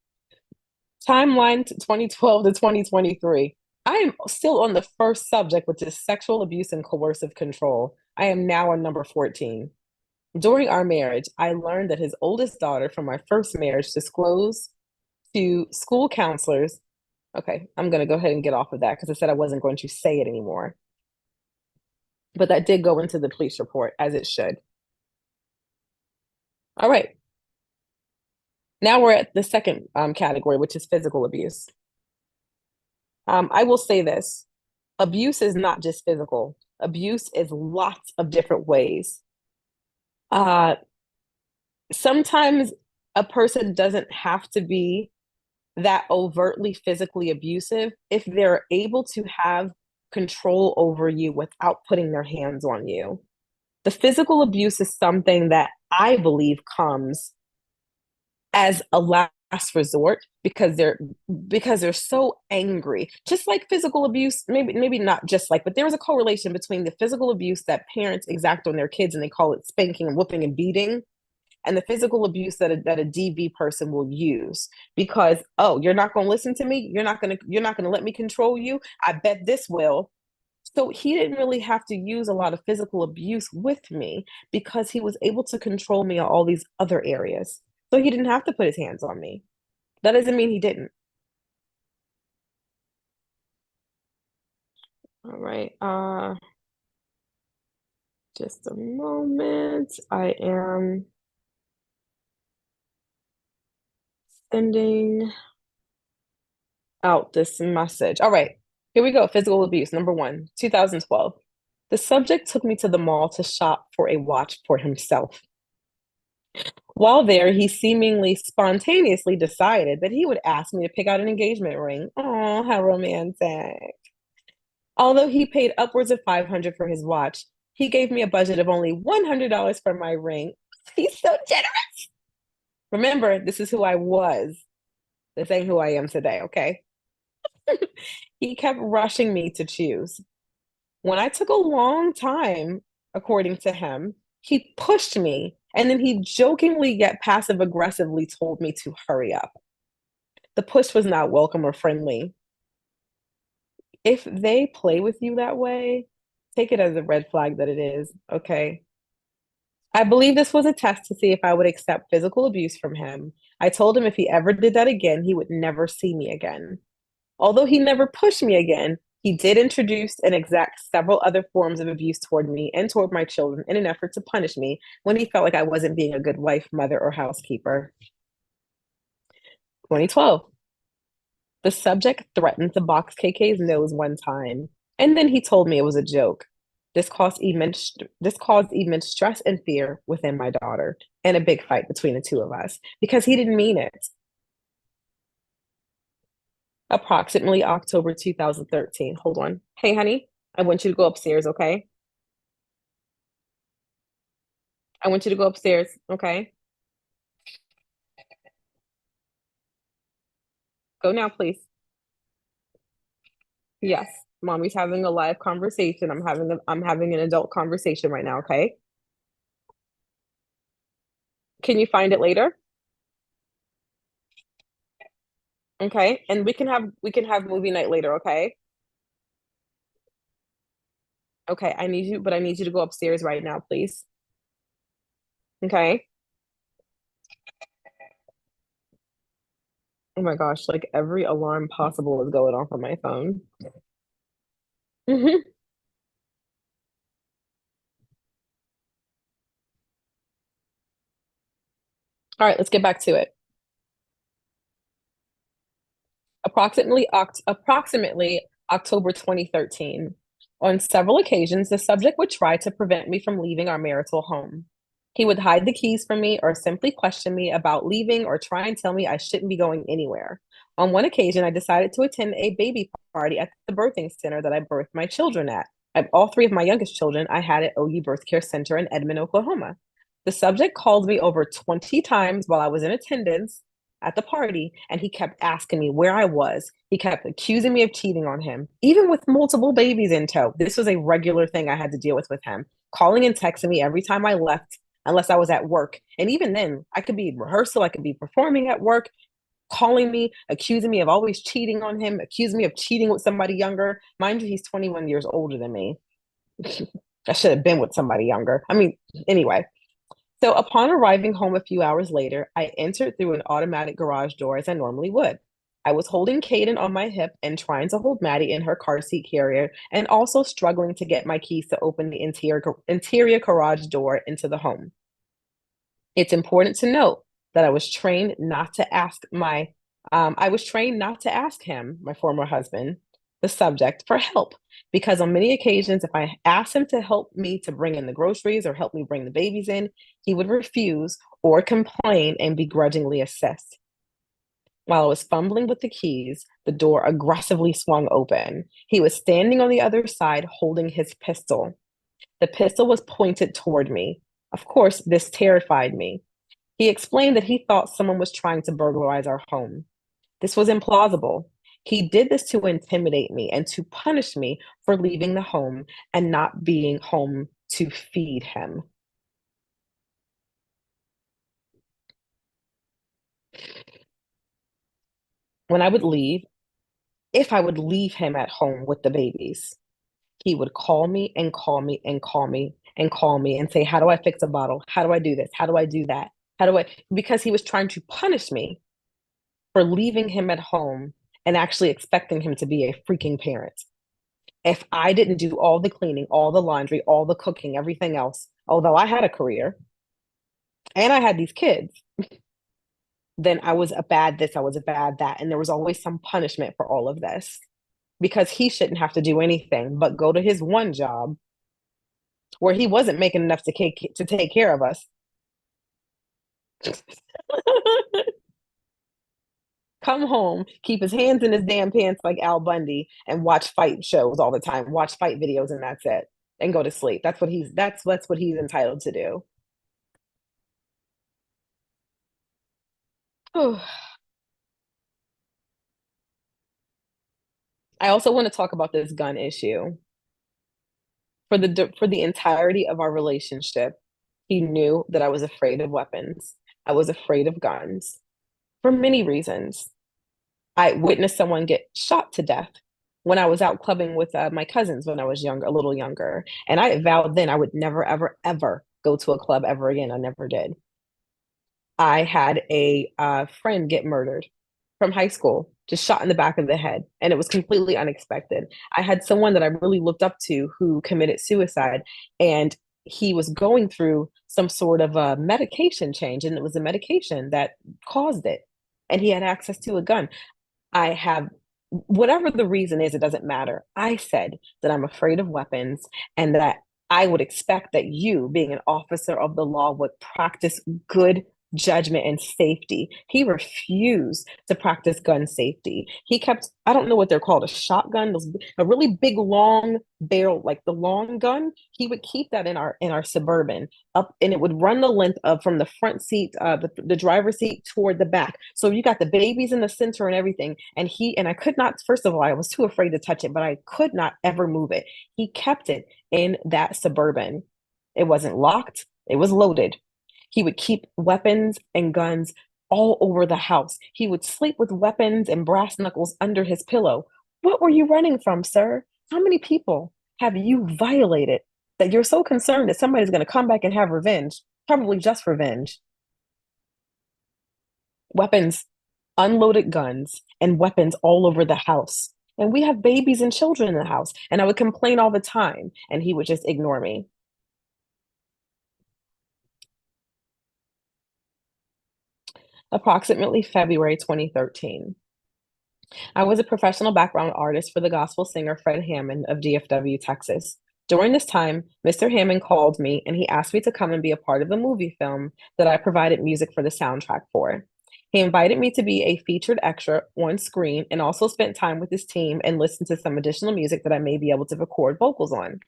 timeline to 2012 to 2023. I am still on the first subject, which is sexual abuse and coercive control. I am now on number 14. During our marriage, I learned that his oldest daughter from my first marriage disclosed to school counselors. Okay, I'm going to go ahead and get off of that because I said I wasn't going to say it anymore. But that did go into the police report as it should. All right. Now we're at the second category, which is physical abuse. I will say this: abuse is not just physical, abuse is lots of different ways. Uh, Sometimes a person doesn't have to be that overtly physically abusive if they're able to have control over you without putting their hands on you. The physical abuse is something that I believe comes as a last resort because they're so angry, just like physical abuse, maybe not just like, but there is a correlation between the physical abuse that parents exact on their kids and they call it spanking and whooping and beating, and the physical abuse that a DV person will use because, oh, you're not going to listen to me, you're not going to let me control you, I bet this will. So he didn't really have to use a lot of physical abuse with me because he was able to control me on all these other areas. So he didn't have to put his hands on me. That doesn't mean he didn't. All right. Just a moment. I am sending out this message. All right. Here we go. Physical abuse, number one, 2012. The subject took me to the mall to shop for a watch for himself. While there, he seemingly spontaneously decided that he would ask me to pick out an engagement ring. Oh, how romantic. Although he paid upwards of 500 for his watch, he gave me a budget of only $100 for my ring. He's so generous. Remember, this is who I was. This ain't who I am today, okay? He kept rushing me to choose. When I took a long time, according to him, he pushed me and then he jokingly yet passive aggressively told me to hurry up. The push was not welcome or friendly. If they play with you that way, take it as a red flag that it is, okay? I believe this was a test to see if I would accept physical abuse from him. I told him if he ever did that again, he would never see me again. Although he never pushed me again, he did introduce and exact several other forms of abuse toward me and toward my children in an effort to punish me when he felt like I wasn't being a good wife, mother, or housekeeper. 2012. The subject threatened to box KK's nose one time, and then he told me it was a joke. This caused immense stress and fear within my daughter, and a big fight between the two of us because he didn't mean it. Approximately October 2013. Hold on. Hey, honey, I want you to go upstairs, okay? I want you to go upstairs, okay? Go now, please. Yes. Mommy's having a live conversation. I'm having an adult conversation right now, okay? Can you find it later? Okay. And we can have movie night later, okay? Okay. I need you to go upstairs right now, please. Okay. Oh my gosh, like every alarm possible is going off on my phone. Hmm. All right, let's get back to it. Approximately October 2013. On several occasions, the subject would try to prevent me from leaving our marital home. He would hide the keys from me or simply question me about leaving or try and tell me I shouldn't be going anywhere. On one occasion, I decided to attend a baby party at the birthing center that I birthed my children at. All three of my youngest children I had at OU Birth Care Center in Edmond, Oklahoma. The subject called me over 20 times while I was in attendance at the party, and he kept asking me where I was. He kept accusing me of cheating on him, even with multiple babies in tow. This was a regular thing I had to deal with him, calling and texting me every time I left, unless I was at work. And even then, I could be in rehearsal, I could be performing at work, calling me, accusing me of always cheating on him, accusing me of cheating with somebody younger. Mind you, he's 21 years older than me. I should have been with somebody younger. I mean, anyway, So upon arriving home a few hours later, I entered through an automatic garage door as I normally would. I was holding Kaden on my hip and trying to hold Maddie in her car seat carrier, and also struggling to get my keys to open the interior garage door into the home. It's important to note that I was trained not to ask him, my former husband, the subject, for help. Because on many occasions, if I asked him to help me to bring in the groceries or help me bring the babies in, he would refuse or complain and begrudgingly assist. While I was fumbling with the keys, the door aggressively swung open. He was standing on the other side holding his pistol. The pistol was pointed toward me. Of course, this terrified me. He explained that he thought someone was trying to burglarize our home. This was implausible. He did this to intimidate me and to punish me for leaving the home and not being home to feed him. When I would leave, if I would leave him at home with the babies, he would call me and call me and call me and call me and say, how do I fix a bottle? How do I do this? How do I do that? How do I? Because he was trying to punish me for leaving him at home and actually expecting him to be a freaking parent. If I didn't do all the cleaning, all the laundry, all the cooking, everything else, although I had a career and I had these kids, then I was a bad this, I was a bad that. And there was always some punishment for all of this because he shouldn't have to do anything but go to his one job where he wasn't making enough to take care of us. Come home, keep his hands in his damn pants like Al Bundy, and watch fight shows all the time, watch fight videos, and that's it. And go to sleep. That's what he's entitled to do. I also want to talk about this gun issue. For the entirety of our relationship, he knew that I was afraid of weapons. I was afraid of guns for many reasons. I witnessed someone get shot to death when I was out clubbing with my cousins when I was younger, a little younger. And I vowed then I would never, ever, ever go to a club ever again. I never did. I had a friend get murdered from high school, just shot in the back of the head. And it was completely unexpected. I had someone that I really looked up to who committed suicide, and he was going through some sort of a medication change, and it was a medication that caused it. And he had access to a gun. I have whatever the reason is, it doesn't matter. I said that I'm afraid of weapons and that I would expect that you, being an officer of the law, would practice good judgment and safety. He refused to practice gun safety. He kept, I don't know what they're called, a shotgun, a really big long barrel, like the long gun. He would keep that in our Suburban up, and it would run the length of from the front seat, the driver's seat toward the back. So you got the babies in the center and everything. And I could not, first of all, I was too afraid to touch it, but I could not ever move it. He kept it in that Suburban. It wasn't locked, it was loaded. He would keep weapons and guns all over the house. He would sleep with weapons and brass knuckles under his pillow. What were you running from, sir? How many people have you violated that you're so concerned that somebody's going to come back and have revenge? Probably just revenge. Weapons, unloaded guns, and weapons all over the house. And we have babies and children in the house. And I would complain all the time, and he would just ignore me. Approximately February 2013. I was a professional background artist for the gospel singer Fred Hammond of DFW, Texas. During this time, Mr. Hammond called me and he asked me to come and be a part of a movie film that I provided music for the soundtrack for. He invited me to be a featured extra on screen and also spent time with his team and listened to some additional music that I may be able to record vocals on.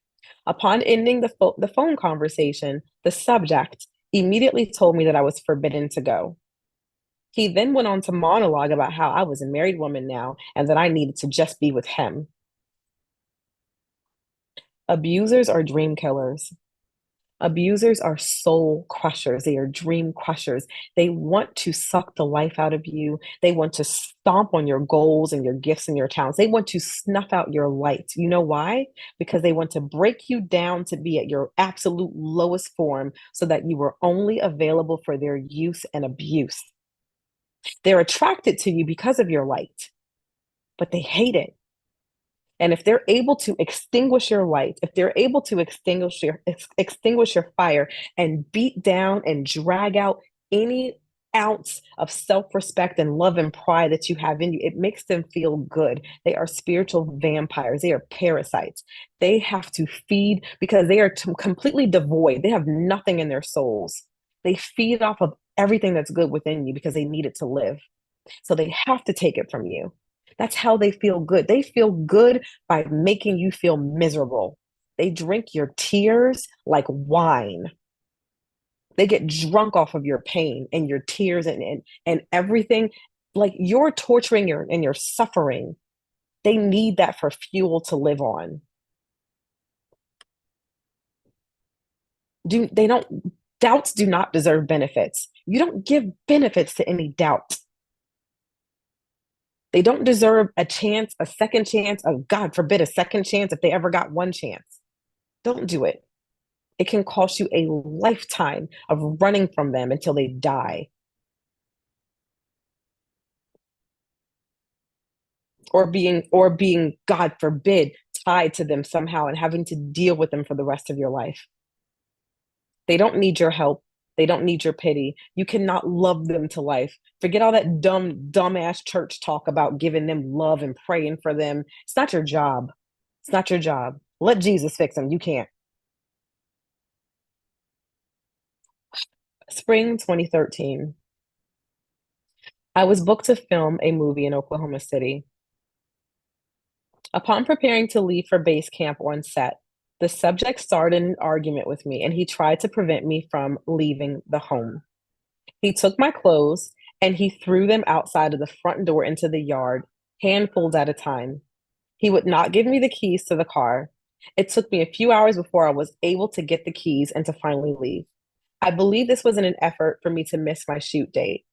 Upon ending the phone conversation, the subject immediately told me that I was forbidden to go. He then went on to monologue about how I was a married woman now and that I needed to just be with him. Abusers are dream killers. Abusers are soul crushers. They are dream crushers. They want to suck the life out of you. They want to stomp on your goals and your gifts and your talents. They want to snuff out your light. You know why? Because they want to break you down to be at your absolute lowest form so that you are only available for their use and abuse. They're attracted to you because of your light, but they hate it. And if they're able to extinguish your light, if they're able to extinguish your fire and beat down and drag out any ounce of self-respect and love and pride that you have in you, it makes them feel good. They are spiritual vampires. They are parasites. They have to feed because they are completely devoid. They have nothing in their souls. They feed off of everything that's good within you because they need it to live. So they have to take it from you. That's how they feel good. They feel good by making you feel miserable. They drink your tears like wine. They get drunk off of your pain and your tears and everything. Like you're torturing your and you're suffering. They need that for fuel to live on. Do they don't doubts do not deserve benefits. You don't give benefits to any doubt. They don't deserve a chance, a second chance, a God forbid, a second chance if they ever got one chance. Don't do it. It can cost you a lifetime of running from them until they die. Or being, God forbid, tied to them somehow and having to deal with them for the rest of your life. They don't need your help. They don't need your pity. You cannot love them to life. Forget all that dumbass church talk about giving them love and praying for them. It's not your job. It's not your job. Let Jesus fix them. You can't. Spring 2013. I was booked to film a movie in Oklahoma City. Upon preparing to leave for base camp on set, the subject started an argument with me and he tried to prevent me from leaving the home. He took my clothes and he threw them outside of the front door into the yard, handfuls at a time. He would not give me the keys to the car. It took me a few hours before I was able to get the keys and to finally leave. I believe this was in an effort for me to miss my shoot date.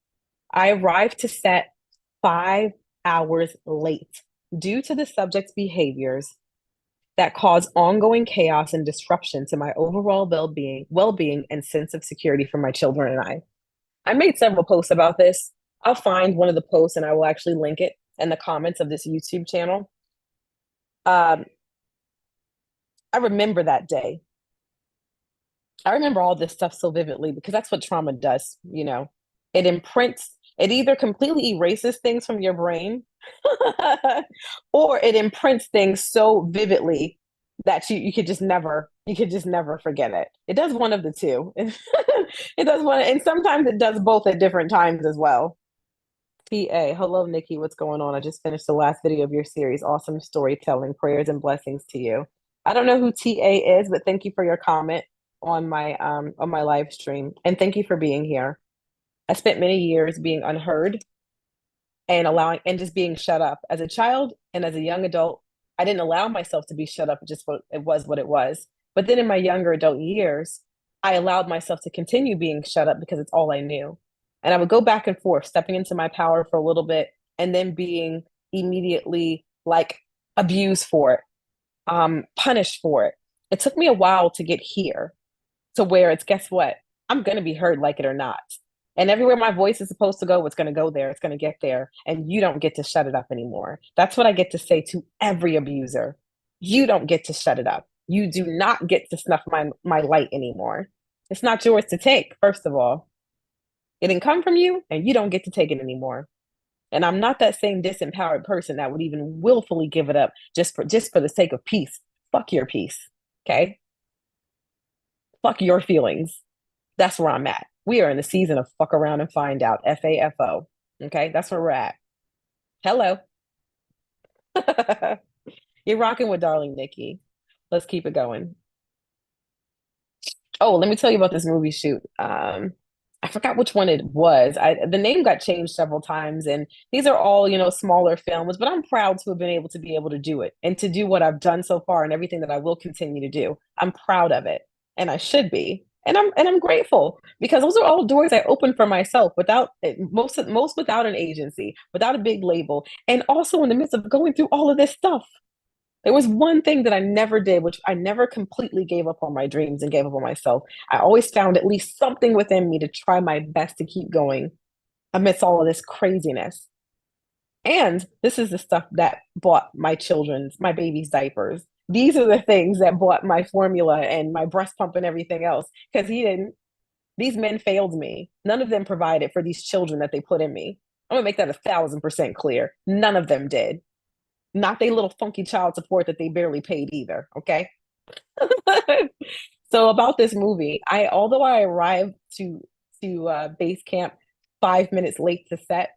I arrived to set 5 hours late due to the subject's behaviors that caused ongoing chaos and disruption to my overall well-being and sense of security for my children and I. I made several posts about this. I'll find one of the posts and I will actually link it in the comments of this YouTube channel. Um, I remember that day. I remember all this stuff so vividly because that's what trauma does, you know. It imprints, it either completely erases things from your brain or it imprints things so vividly that you could just never forget it. It does one of the two. It does one, and sometimes it does both at different times as well. TA, hello Nikki, what's going on? I just finished the last video of your series. Awesome storytelling, prayers and blessings to you. I don't know who TA is, but thank you for your comment on my live stream. And thank you for being here. I spent many years being unheard and allowing and just being shut up. As a child and as a young adult, I didn't allow myself to be shut up, just what it was. But then in my younger adult years, I allowed myself to continue being shut up because it's all I knew. And I would go back and forth, stepping into my power for a little bit and then being immediately like abused for it, punished for it. It took me a while to get here to where it's, guess what? I'm going to be heard, like it or not. And everywhere my voice is supposed to go, it's going to go there. It's going to get there. And you don't get to shut it up anymore. That's what I get to say to every abuser. You don't get to shut it up. You do not get to snuff my light anymore. It's not yours to take, first of all. It didn't come from you, and you don't get to take it anymore. And I'm not that same disempowered person that would even willfully give it up just for the sake of peace. Fuck your peace. Okay? Fuck your feelings. That's where I'm at. We are in the season of fuck around and find out. FAFO. Okay, that's where we're at. Hello. You're rocking with darling Nikki. Let's keep it going. Oh, let me tell you about this movie shoot. I forgot which one it was. The name got changed several times, and these are all, smaller films, but I'm proud to have been able to be able to do it and to do what I've done so far and everything that I will continue to do. I'm proud of it. and I should be. And I'm grateful because those are all doors I opened for myself without most without an agency, without a big label, and also in the midst of going through all of this stuff. There was one thing that I never did, which I never completely gave up on my dreams and gave up on myself. I always found at least something within me to try my best to keep going amidst all of this craziness. And this is the stuff that bought my baby's diapers. These are the things that bought my formula and my breast pump and everything else. Because he didn't, these men failed me. None of them provided for these children that they put in me. I'm gonna make that 1,000% clear. None of them did. Not they little funky child support that they barely paid either. Okay. So about this movie, although I arrived to base camp 5 minutes late to set,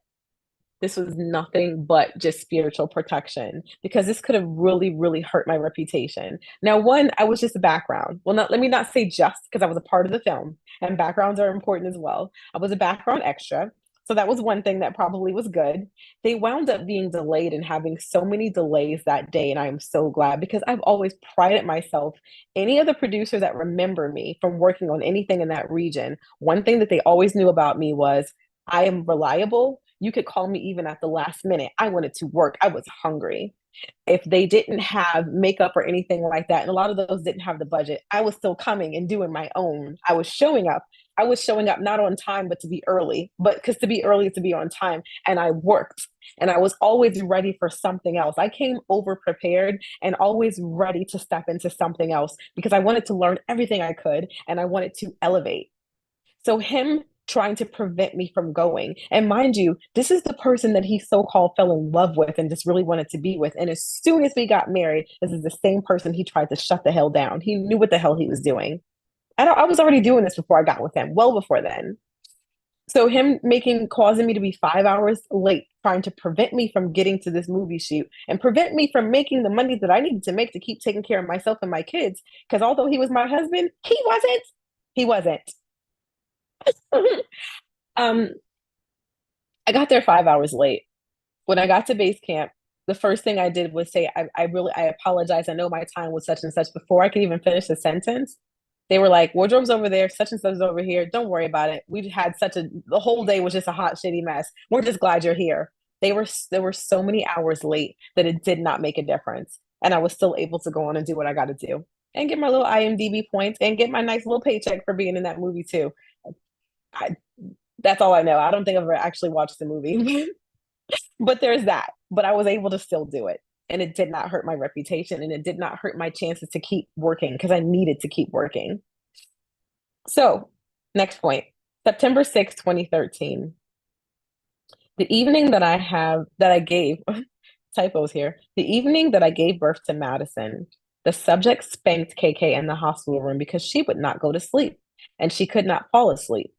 this was nothing but just spiritual protection because this could have really, really hurt my reputation. Now, one, I was just a background. Well, not let me not say just because I was a part of the film, and backgrounds are important as well. I was a background extra. So that was one thing that probably was good. They wound up being delayed and having so many delays that day. And I am so glad because I've always prided myself. Any of the producers that remember me from working on anything in that region, one thing that they always knew about me was I am reliable. You could call me even at the last minute. I wanted to work. I was hungry. If they didn't have makeup or anything like that, and a lot of those didn't have the budget, I was still coming and doing my own. I was showing up. I was showing up not on time, but to be early. But because to be early is to be on time. And I worked and I was always ready for something else. I came over prepared and always ready to step into something else because I wanted to learn everything I could and I wanted to elevate. So him trying to prevent me from going. And mind you, this is the person that he so-called fell in love with and just really wanted to be with. And as soon as we got married, this is the same person he tried to shut the hell down. He knew what the hell he was doing. I was already doing this before I got with him, well before then. So him causing me to be 5 hours late, trying to prevent me from getting to this movie shoot and prevent me from making the money that I needed to make to keep taking care of myself and my kids. Because although he was my husband, he wasn't. He wasn't. um, I got there 5 hours late. When I got to base camp, the first thing I did was say, I apologize. I know my time was such and such. Before I could even finish the sentence, they were like, wardrobe's over there, such and such is over here. Don't worry about it. We had the whole day was just a hot, shitty mess. We're just glad you're here. There were so many hours late that it did not make a difference. And I was still able to go on and do what I got to do and get my little IMDb points and get my nice little paycheck for being in that movie too. I, that's all I know. I don't think I've ever actually watched the movie, but there's that. But I was able to still do it. And it did not hurt my reputation and it did not hurt my chances to keep working because I needed to keep working. So, next point September 6th, 2013. The evening that I gave, typos here, the evening that I gave birth to Madison, the subject spanked KK in the hospital room because she would not go to sleep and she could not fall asleep.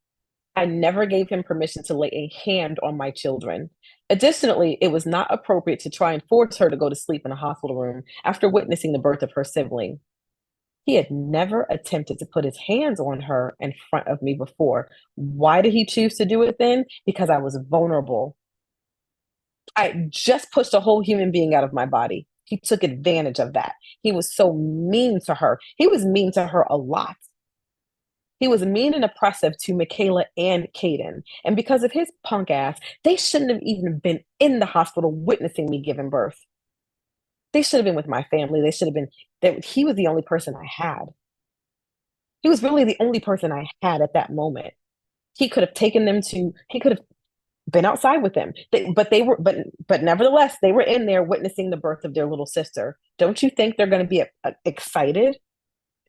I never gave him permission to lay a hand on my children. Additionally, it was not appropriate to try and force her to go to sleep in a hospital room after witnessing the birth of her sibling. He had never attempted to put his hands on her in front of me before. Why did he choose to do it then? Because I was vulnerable. I just pushed a whole human being out of my body. He took advantage of that. He was so mean to her. He was mean to her a lot. He was mean and oppressive to Michaela and Caden. And because of his punk ass, they shouldn't have even been in the hospital witnessing me giving birth. They should have been with my family. They should have been that he was the only person I had. He was really the only person I had at that moment. He could have taken them to, he could have been outside with them. But nevertheless, they were in there witnessing the birth of their little sister. Don't you think they're going to be excited?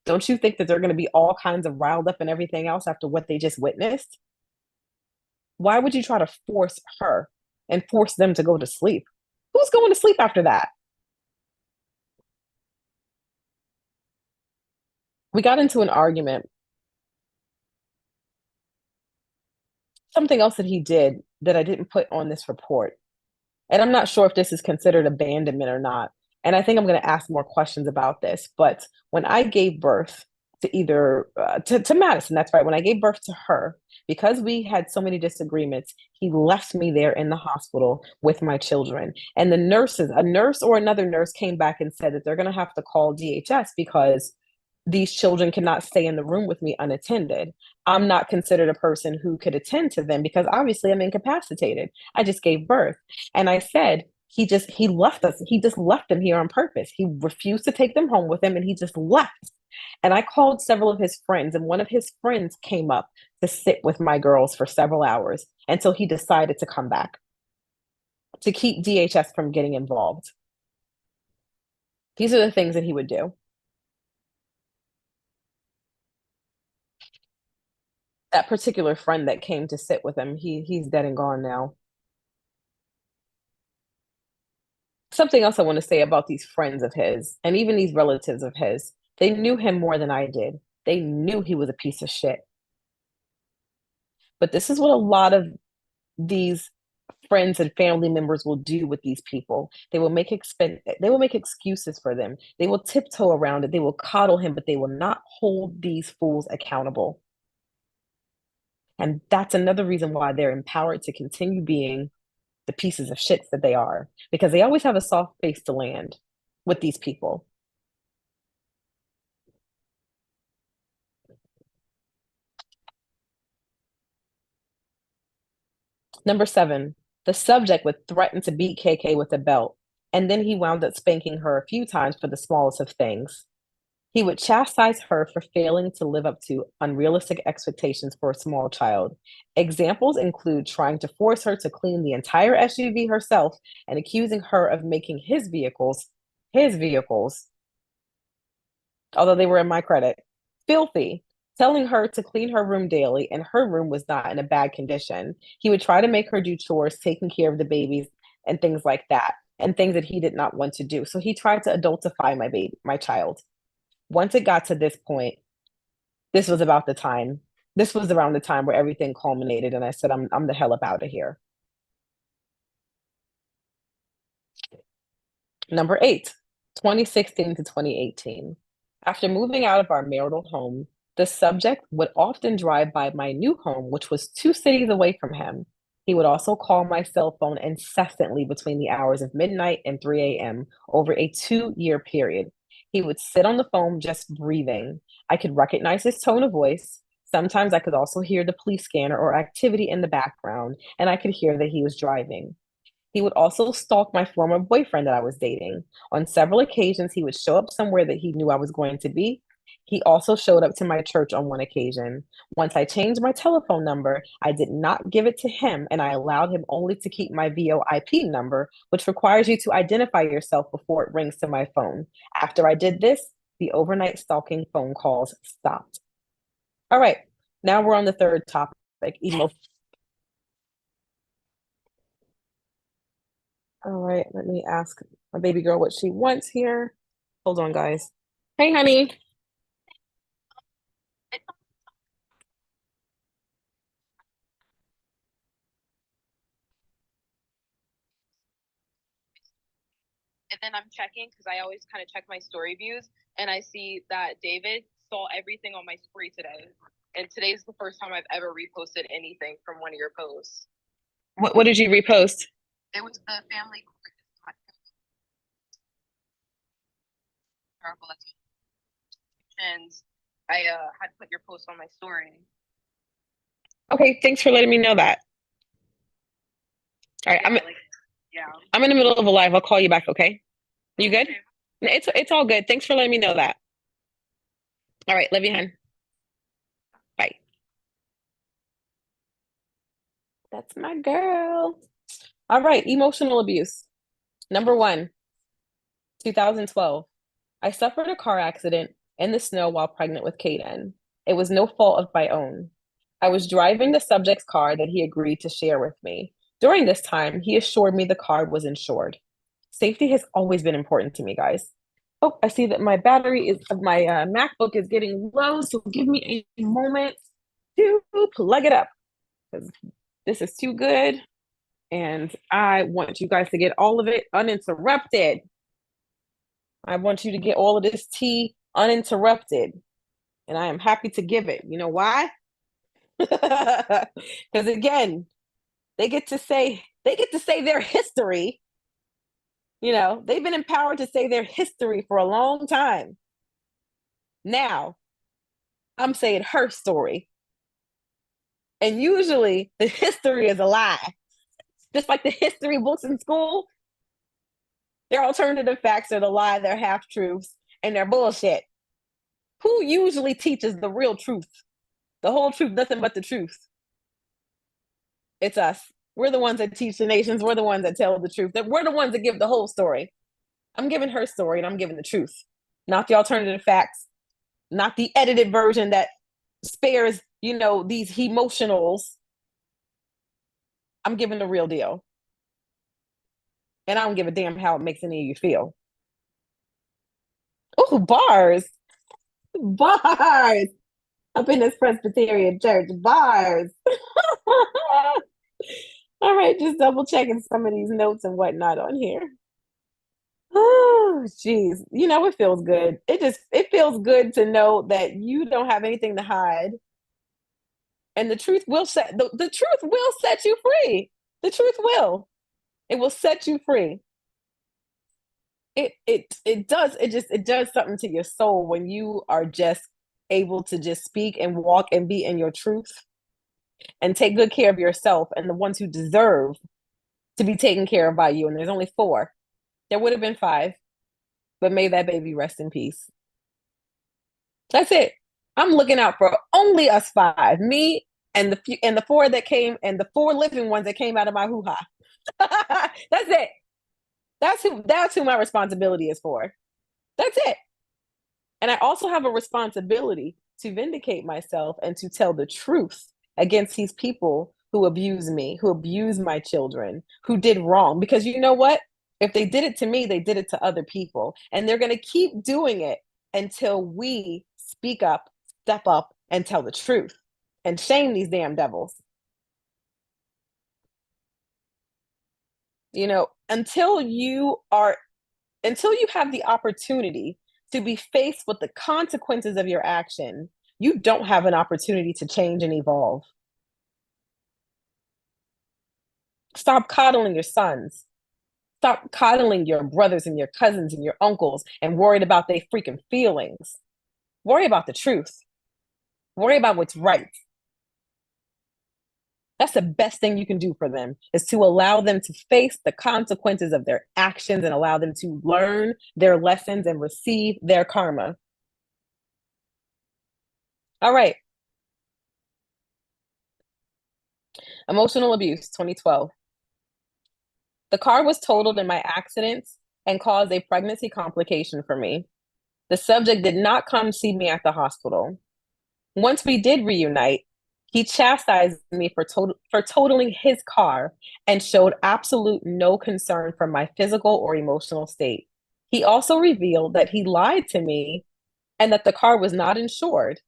Don't you think that they're going to be all kinds of riled up and everything else after what they just witnessed? Why would you try to force her and force them to go to sleep? Who's going to sleep after that? We got into an argument. Something else that he did that I didn't put on this report. And I'm not sure if this is considered abandonment or not. And I think I'm going to ask more questions about this. But when I gave birth to to Madison, that's right, when I gave birth to her, because we had so many disagreements, he left me there in the hospital with my children. And a nurse or another nurse came back and said that they're going to have to call DHS because these children cannot stay in the room with me unattended. I'm not considered a person who could attend to them because obviously I'm incapacitated. I just gave birth. And I said, he left us. He just left them here on purpose. He refused to take them home with him and he just left. And I called several of his friends, and one of his friends came up to sit with my girls for several hours until he decided to come back to keep DHS from getting involved. These are the things that he would do. That particular friend that came to sit with him, he's dead and gone now. Something else I want to say about these friends of his and even these relatives of his, they knew him more than I did. They knew he was a piece of shit. But this is what a lot of these friends and family members will do with these people. They will make excuses for them. They will tiptoe around it. They will coddle him, but they will not hold these fools accountable. And that's another reason why they're empowered to continue being the pieces of shits that they are, because they always have a soft base to land with these people. Number 7, the subject would threaten to beat KK with a belt, and then he wound up spanking her a few times for the smallest of things. He would chastise her for failing to live up to unrealistic expectations for a small child. Examples include trying to force her to clean the entire SUV herself and accusing her of making his vehicles, although they were in my credit, filthy, telling her to clean her room daily, and her room was not in a bad condition. He would try to make her do chores, taking care of the babies, and things like that, and things that he did not want to do. So he tried to adultify my child. Once it got to this point, this was about the time. This was around the time where everything culminated, and I said, I'm the hell up out of here. Number 8, 2016 to 2018. After moving out of our marital home, the subject would often drive by my new home, which was 2 cities away from him. He would also call my cell phone incessantly between the hours of midnight and 3 a.m. over a 2 year period. He would sit on the phone just breathing. I could recognize his tone of voice. Sometimes I could also hear the police scanner or activity in the background, and I could hear that he was driving. He would also stalk my former boyfriend that I was dating. On several occasions, he would show up somewhere that he knew I was going to be. He also showed up to my church on one occasion. Once I changed my telephone number, I did not give it to him and I allowed him only to keep my VoIP number, which requires you to identify yourself before it rings to my phone. After I did this, the overnight stalking phone calls stopped. All right, now we're on the third topic, emotional. All right, let me ask my baby girl what she wants here. Hold on, guys. Hey, honey. And then I'm checking because I always kind of check my story views, and I see that David saw everything on my story today. And today's the first time I've ever reposted anything from one of your posts. What did you repost? It was the family and I had put your post on my story. Okay, thanks for letting me know that. All right, yeah. I'm in the middle of a live. I'll call you back, okay? You good? It's all good. Thanks for letting me know that. All right, love you, hun. Bye. That's my girl. All right, emotional abuse. Number 1, 2012. I suffered a car accident in the snow while pregnant with Kaden. It was no fault of my own. I was driving the subject's car that he agreed to share with me. During this time, he assured me the car was insured. Safety has always been important to me, guys. Oh, I see that my battery is my MacBook is getting low, so give me a moment to plug it up because this is too good, and I want you guys to get all of it uninterrupted. I want you to get all of this tea uninterrupted, and I am happy to give it. You know why? Because again, they get to say their history. You know, they've been empowered to say their history for a long time. Now, I'm saying her story. And usually the history is a lie. Just like the history books in school, their alternative facts are the lie, they're half truths, and they're bullshit. Who usually teaches the real truth? The whole truth, nothing but the truth. It's us. We're the ones that teach the nations. We're the ones that tell the truth. We're the ones that give the whole story. I'm giving her story and I'm giving the truth, not the alternative facts, not the edited version that spares, these emotionals. I'm giving the real deal. And I don't give a damn how it makes any of you feel. Oh, bars. Bars. Up in this Presbyterian church. Bars. All right, just double checking some of these notes and whatnot on here. Oh, geez. It feels good. It feels good to know that you don't have anything to hide. And the truth will set you free. The truth will. It will set you free. It does something to your soul when you are just able to just speak and walk and be in your truth and take good care of yourself and the ones who deserve to be taken care of by you. And there's only four. There would have been five, but may that baby rest in peace. That's it. I'm looking out for only us five, me and the four that came and the four living ones that came out of my hoo ha. That's it. That's who my responsibility is for. That's it. And I also have a responsibility to vindicate myself and to tell the truth against these people who abuse me, who abuse my children, who did wrong. Because you know what? If they did it to me, they did it to other people. And they're going to keep doing it until we speak up, step up, and tell the truth and shame these damn devils. Until you have the opportunity to be faced with the consequences of your action, you don't have an opportunity to change and evolve. Stop coddling your sons. Stop coddling your brothers and your cousins and your uncles and worried about their freaking feelings. Worry about the truth. Worry about what's right. That's the best thing you can do for them, is to allow them to face the consequences of their actions and allow them to learn their lessons and receive their karma. All right. Emotional abuse, 2012. The car was totaled in my accident and caused a pregnancy complication for me. The subject did not come see me at the hospital. Once we did reunite, he chastised me for totaling his car and showed absolute no concern for my physical or emotional state. He also revealed that he lied to me and that the car was not insured.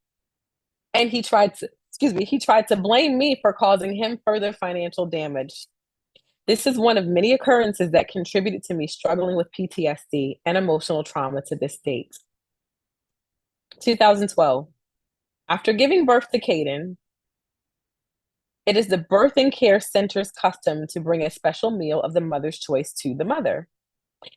And he tried to blame me for causing him further financial damage. This is one of many occurrences that contributed to me struggling with PTSD and emotional trauma to this date. 2012. After giving birth to Caden, it is the birthing care center's custom to bring a special meal of the mother's choice to the mother,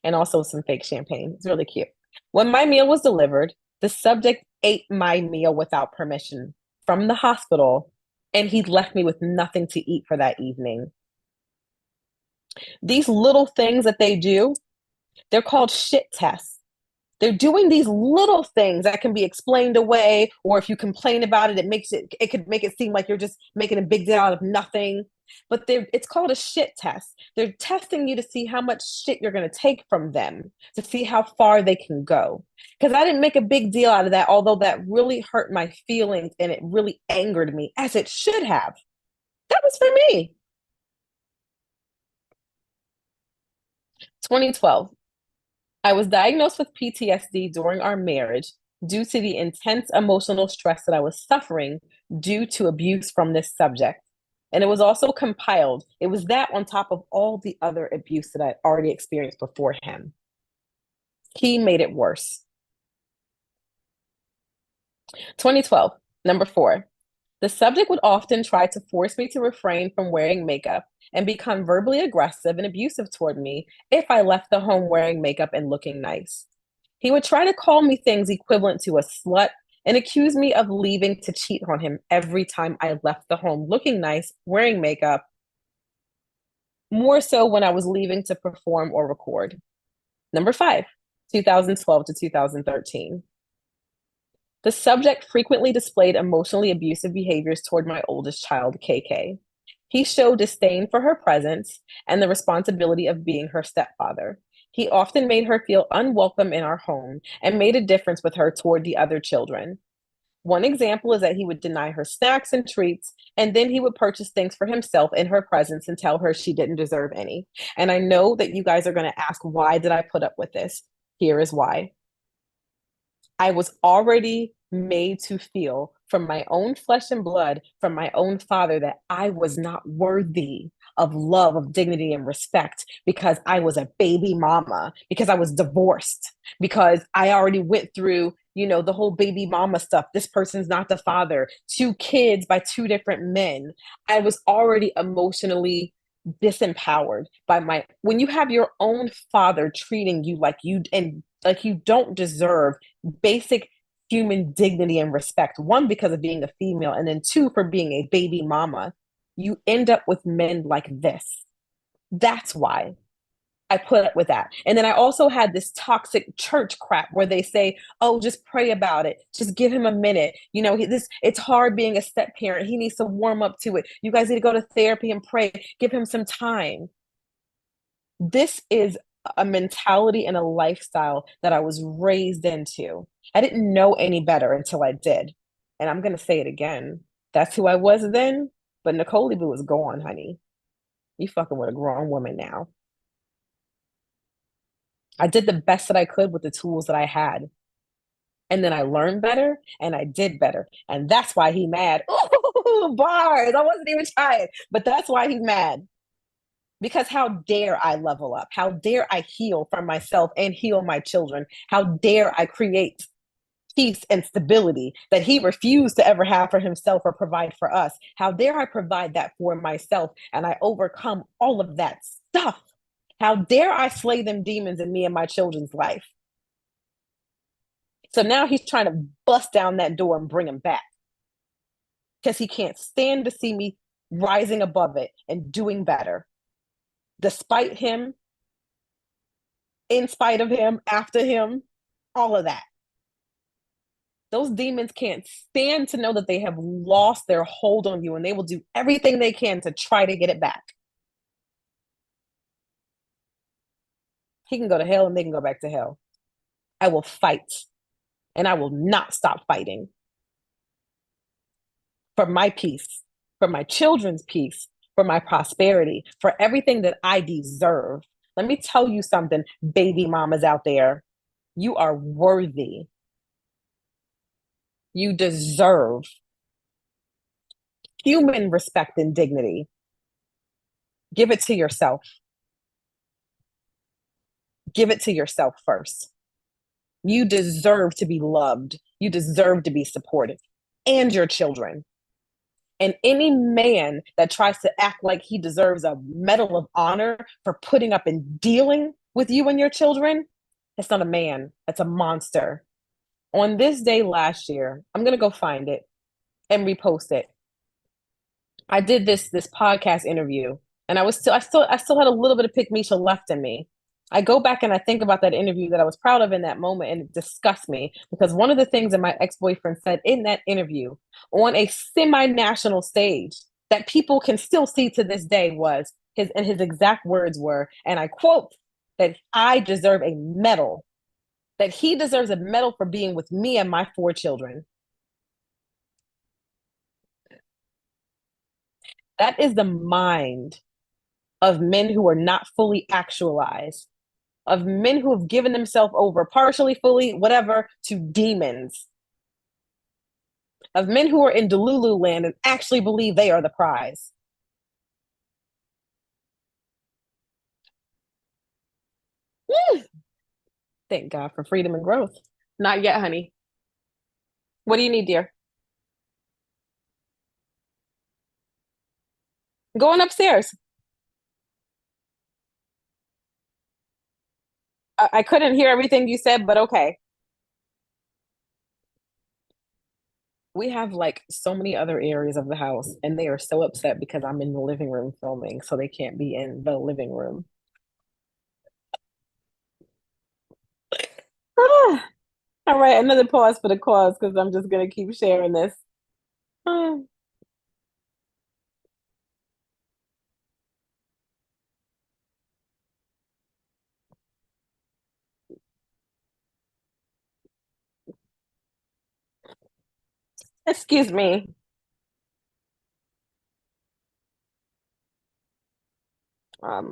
and also some fake champagne. It's really cute. When my meal was delivered, the subject ate my meal without permission from the hospital, and he left me with nothing to eat for that evening. These little things that they do, they're called shit tests. They're doing these little things that can be explained away, or if you complain about it, it could make it seem like you're just making a big deal out of nothing. But it's called a shit test. They're testing you to see how much shit you're going to take from them, to see how far they can go. Because I didn't make a big deal out of that, although that really hurt my feelings and it really angered me, as it should have. That was for me. 2012. I was diagnosed with PTSD during our marriage due to the intense emotional stress that I was suffering due to abuse from this subject. And it was also compiled. It was that on top of all the other abuse that I already experienced before him. He made it worse. 2012, number 4. The subject would often try to force me to refrain from wearing makeup and become verbally aggressive and abusive toward me if I left the home wearing makeup and looking nice. He would try to call me things equivalent to a slut and accuse me of leaving to cheat on him every time I left the home looking nice, wearing makeup, more so when I was leaving to perform or record. Number five, 2012 to 2013. The subject frequently displayed emotionally abusive behaviors toward my oldest child, KK. He showed disdain for her presence and the responsibility of being her stepfather. He often made her feel unwelcome in our home and made a difference with her toward the other children. One example is that he would deny her snacks and treats, and then he would purchase things for himself in her presence and tell her she didn't deserve any. And I know that you guys are going to ask, why did I put up with this? Here is why. I was already made to feel from my own flesh and blood, from my own father, that I was not worthy of love, of dignity, and respect because I was a baby mama, because I was divorced, because I already went through, the whole baby mama stuff. This person's not the father, two kids by two different men. I was already emotionally disempowered by when you have your own father treating you like you don't deserve basic human dignity and respect. One, because of being a female, and then two, for being a baby mama. You end up with men like this. That's why I put up with that. And then I also had this toxic church crap where they say, "Oh, just pray about it. Just give him a minute. It's hard being a step parent. He needs to warm up to it. You guys need to go to therapy and pray. Give him some time." This is a mentality and a lifestyle that I was raised into. I didn't know any better until I did. And I'm going to say it again. That's who I was then, but Nicole Boo is gone, honey. You fucking with a grown woman now. I did the best that I could with the tools that I had. And then I learned better and I did better. And that's why he mad. Ooh, bars. I wasn't even trying, but that's why he's mad. Because how dare I level up? How dare I heal from myself and heal my children? How dare I create peace and stability that he refused to ever have for himself or provide for us? How dare I provide that for myself and I overcome all of that stuff? How dare I slay them demons in me and my children's life? So now he's trying to bust down that door and bring him back because he can't stand to see me rising above it and doing better. Despite him, in spite of him, after him, all of that. Those demons can't stand to know that they have lost their hold on you, and they will do everything they can to try to get it back. He can go to hell and they can go back to hell. I will fight, and I will not stop fighting for my peace, for my children's peace, for my prosperity, for everything that I deserve. Let me tell you something, baby mamas out there. You are worthy. You deserve human respect and dignity. Give it to yourself. Give it to yourself first. You deserve to be loved. You deserve to be supported, and your children. And any man that tries to act like he deserves a medal of honor for putting up and dealing with you and your children, it's not a man. It's a monster. On this day last year, I'm going to go find it and repost it. I did this podcast interview, and I still had a little bit of pick Misha left in me. I go back and I think about that interview that I was proud of in that moment, and it disgusts me because one of the things that my ex-boyfriend said in that interview on a semi-national stage that people can still see to this day was his exact words were, and I quote, that I deserve a medal, that he deserves a medal for being with me and my 4 children. That is the mind of men who are not fully actualized, of men who have given themselves over partially, fully, whatever, to demons, of men who are in Delulu land and actually believe they are the prize. Thank God for freedom and growth. Not yet, honey. What do you need, dear? Going upstairs. I couldn't hear everything you said, but okay. We have like so many other areas of the house, and they are so upset because I'm in the living room filming, so they can't be in the living room. Ah, all right, another pause for the cause because I'm just gonna keep sharing this. Ah, excuse me. I'm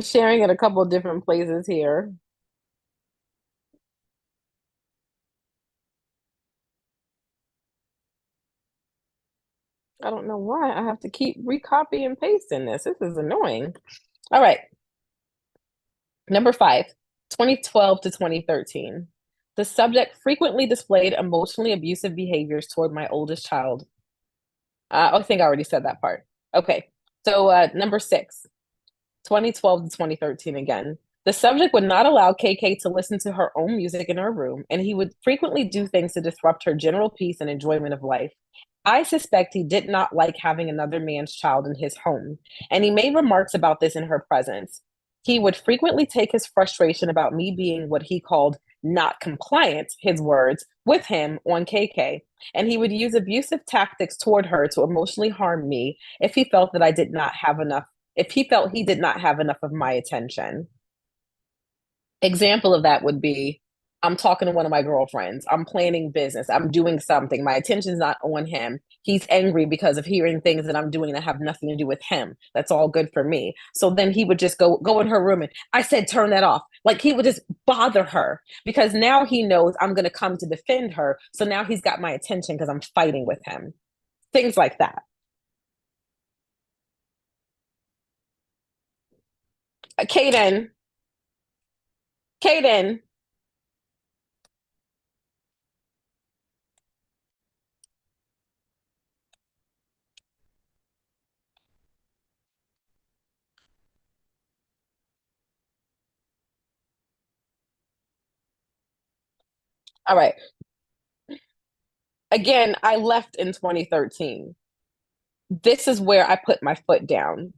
sharing at a couple of different places here. I don't know why I have to keep recopy and pasting this. This is annoying. All right, number five, 2012 to 2013. The subject frequently displayed emotionally abusive behaviors toward my oldest child. I think I already said that part. Okay, so number six, 2012 to 2013 again. The subject would not allow KK to listen to her own music in her room, and he would frequently do things to disrupt her general peace and enjoyment of life. I suspect he did not like having another man's child in his home, and he made remarks about this in her presence. He would frequently take his frustration about me being what he called not compliant, his words, with him on KK, and he would use abusive tactics toward her to emotionally harm me if he felt that I did not have enough if he felt he did not have enough of my attention. Example of that would be I'm talking to one of my girlfriends. I'm planning business. I'm doing something. My attention's not on him. He's angry because of hearing things that I'm doing that have nothing to do with him. That's all good for me. So then he would just go in her room and I said turn that off. Like he would just bother her because now he knows I'm going to come to defend her. So now he's got my attention because I'm fighting with him. Things like that. Kaden, Kaden. All right. Again, I left in 2013. This is where I put my foot down.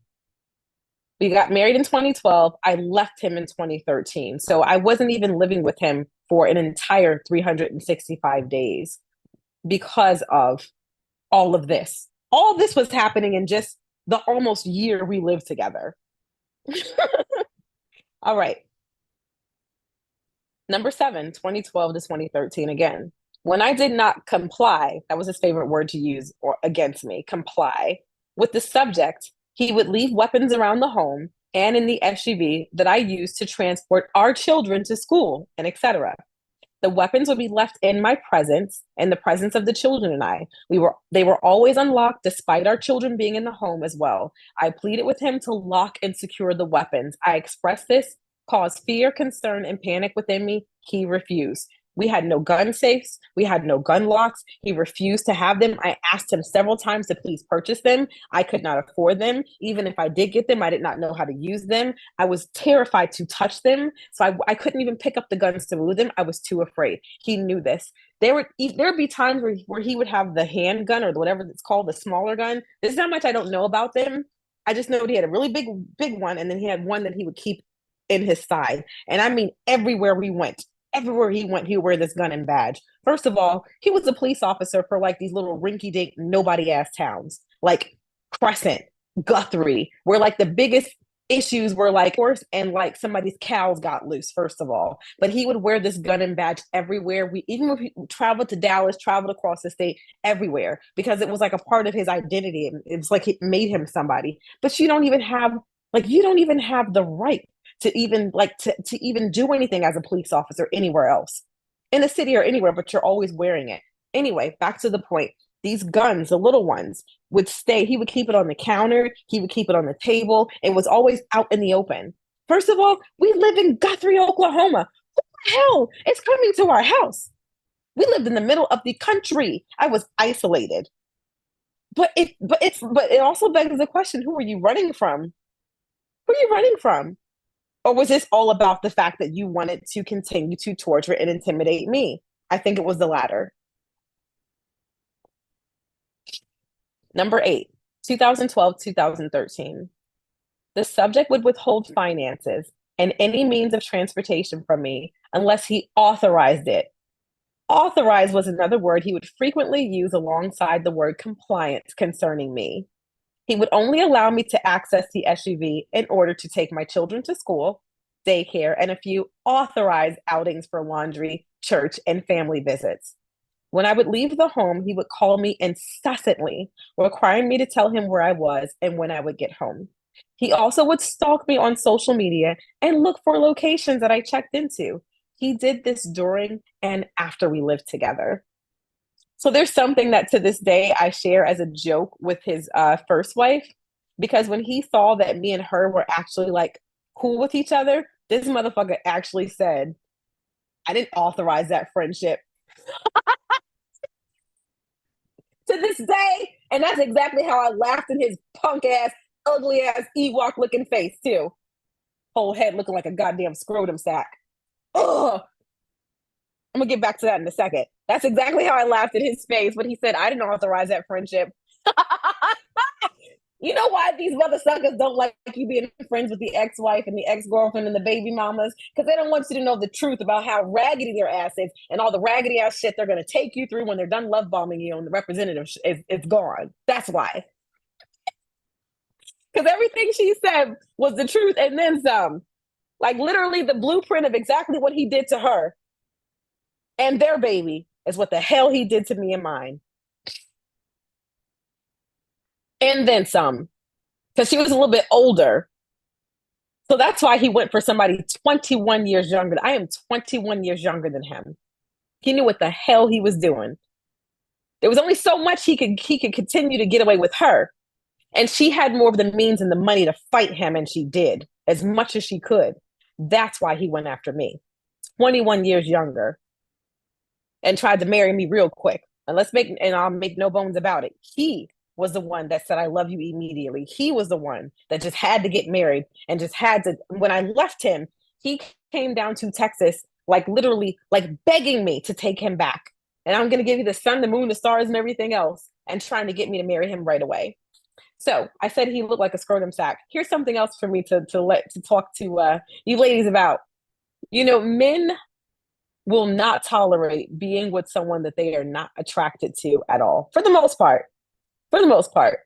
We got married in 2012. I left him in 2013. So I wasn't even living with him for an entire 365 days because of all of this. All this was happening in just the almost year we lived together. All right. Number seven, 2012 to 2013 again. When I did not comply, that was his favorite word to use or against me, comply with the subject, he would leave weapons around the home and in the SUV that I used to transport our children to school and etc. The weapons would be left in my presence and the presence of the children and I. They were always unlocked despite our children being in the home as well. I pleaded with him to lock and secure the weapons. I expressed this, caused fear, concern, and panic within me. He refused. We had no gun safes. We had no gun locks. He refused to have them. I asked him several times to please purchase them. I could not afford them. Even if I did get them, I did not know how to use them. I was terrified to touch them. So I couldn't even pick up the guns to move them. I was too afraid. He knew this. There would be times where he would have the handgun or whatever it's called, the smaller gun. There's not much I don't know about them. I just know he had a really big one, and then he had one that he would keep in his side. And I mean, everywhere he went, he would wear this gun and badge. First of all, he was a police officer for like these little rinky dink, nobody ass towns, like Crescent, Guthrie, where like the biggest issues were like horse and like somebody's cows got loose first of all, but he would wear this gun and badge everywhere. We even if we traveled to Dallas, traveled across the state, everywhere, because it was like a part of his identity. It was like it made him somebody. But you don't even have the right to even to even do anything as a police officer anywhere else in a city or anywhere, but you're always wearing it anyway. Back to the point, these guns, the little ones, would stay. He would keep it on the counter. He would keep it on the table. It was always out in the open. First of all, we live in Guthrie, Oklahoma. What the hell is coming to our house? We lived in the middle of the country. I was isolated. But it also begs the question: who are you running from? Who are you running from? Or was this all about the fact that you wanted to continue to torture and intimidate me? I think it was the latter. Number 8, 2012, 2013. The subject would withhold finances and any means of transportation from me unless he authorized it. Authorized was another word he would frequently use alongside the word compliance concerning me. He would only allow me to access the SUV in order to take my children to school, daycare, and a few authorized outings for laundry, church, and family visits. When I would leave the home, he would call me incessantly, requiring me to tell him where I was and when I would get home. He also would stalk me on social media and look for locations that I checked into. He did this during and after we lived together. So there's something that to this day I share as a joke with his first wife, because when he saw that me and her were actually like cool with each other, this motherfucker actually said, I didn't authorize that friendship to this day. And that's exactly how I laughed in his punk ass, ugly ass Ewok looking face, too. Whole head looking like a goddamn scrotum sack. Ugh. I'm gonna get back to that in a second. That's exactly how I laughed at his face when he said, I didn't authorize that friendship. You know why these mother suckers don't like you being friends with the ex-wife and the ex-girlfriend and the baby mamas? Because they don't want you to know the truth about how raggedy their ass is and all the raggedy ass shit they're going to take you through when they're done love bombing you and the representative is gone. That's why. Because everything she said was the truth and then some. Like literally the blueprint of exactly what he did to her and their baby is what the hell he did to me and mine. And then some. Because she was a little bit older. So that's why he went for somebody 21 years younger. I am 21 years younger than him. He knew what the hell he was doing. There was only so much he could continue to get away with her. And she had more of the means and the money to fight him, and she did as much as she could. That's why he went after me. 21 years younger. And tried to marry me real quick. And I'll make no bones about it. He was the one that said, I love you immediately. He was the one that just had to get married and just had to. When I left him, he came down to Texas, like literally, like begging me to take him back. And I'm going to give you the sun, the moon, the stars, and everything else, and trying to get me to marry him right away. So I said he looked like a scrotum sack. Here's something else for me to talk to you ladies about. Men will not tolerate being with someone that they are not attracted to at all, for the most part. For the most part.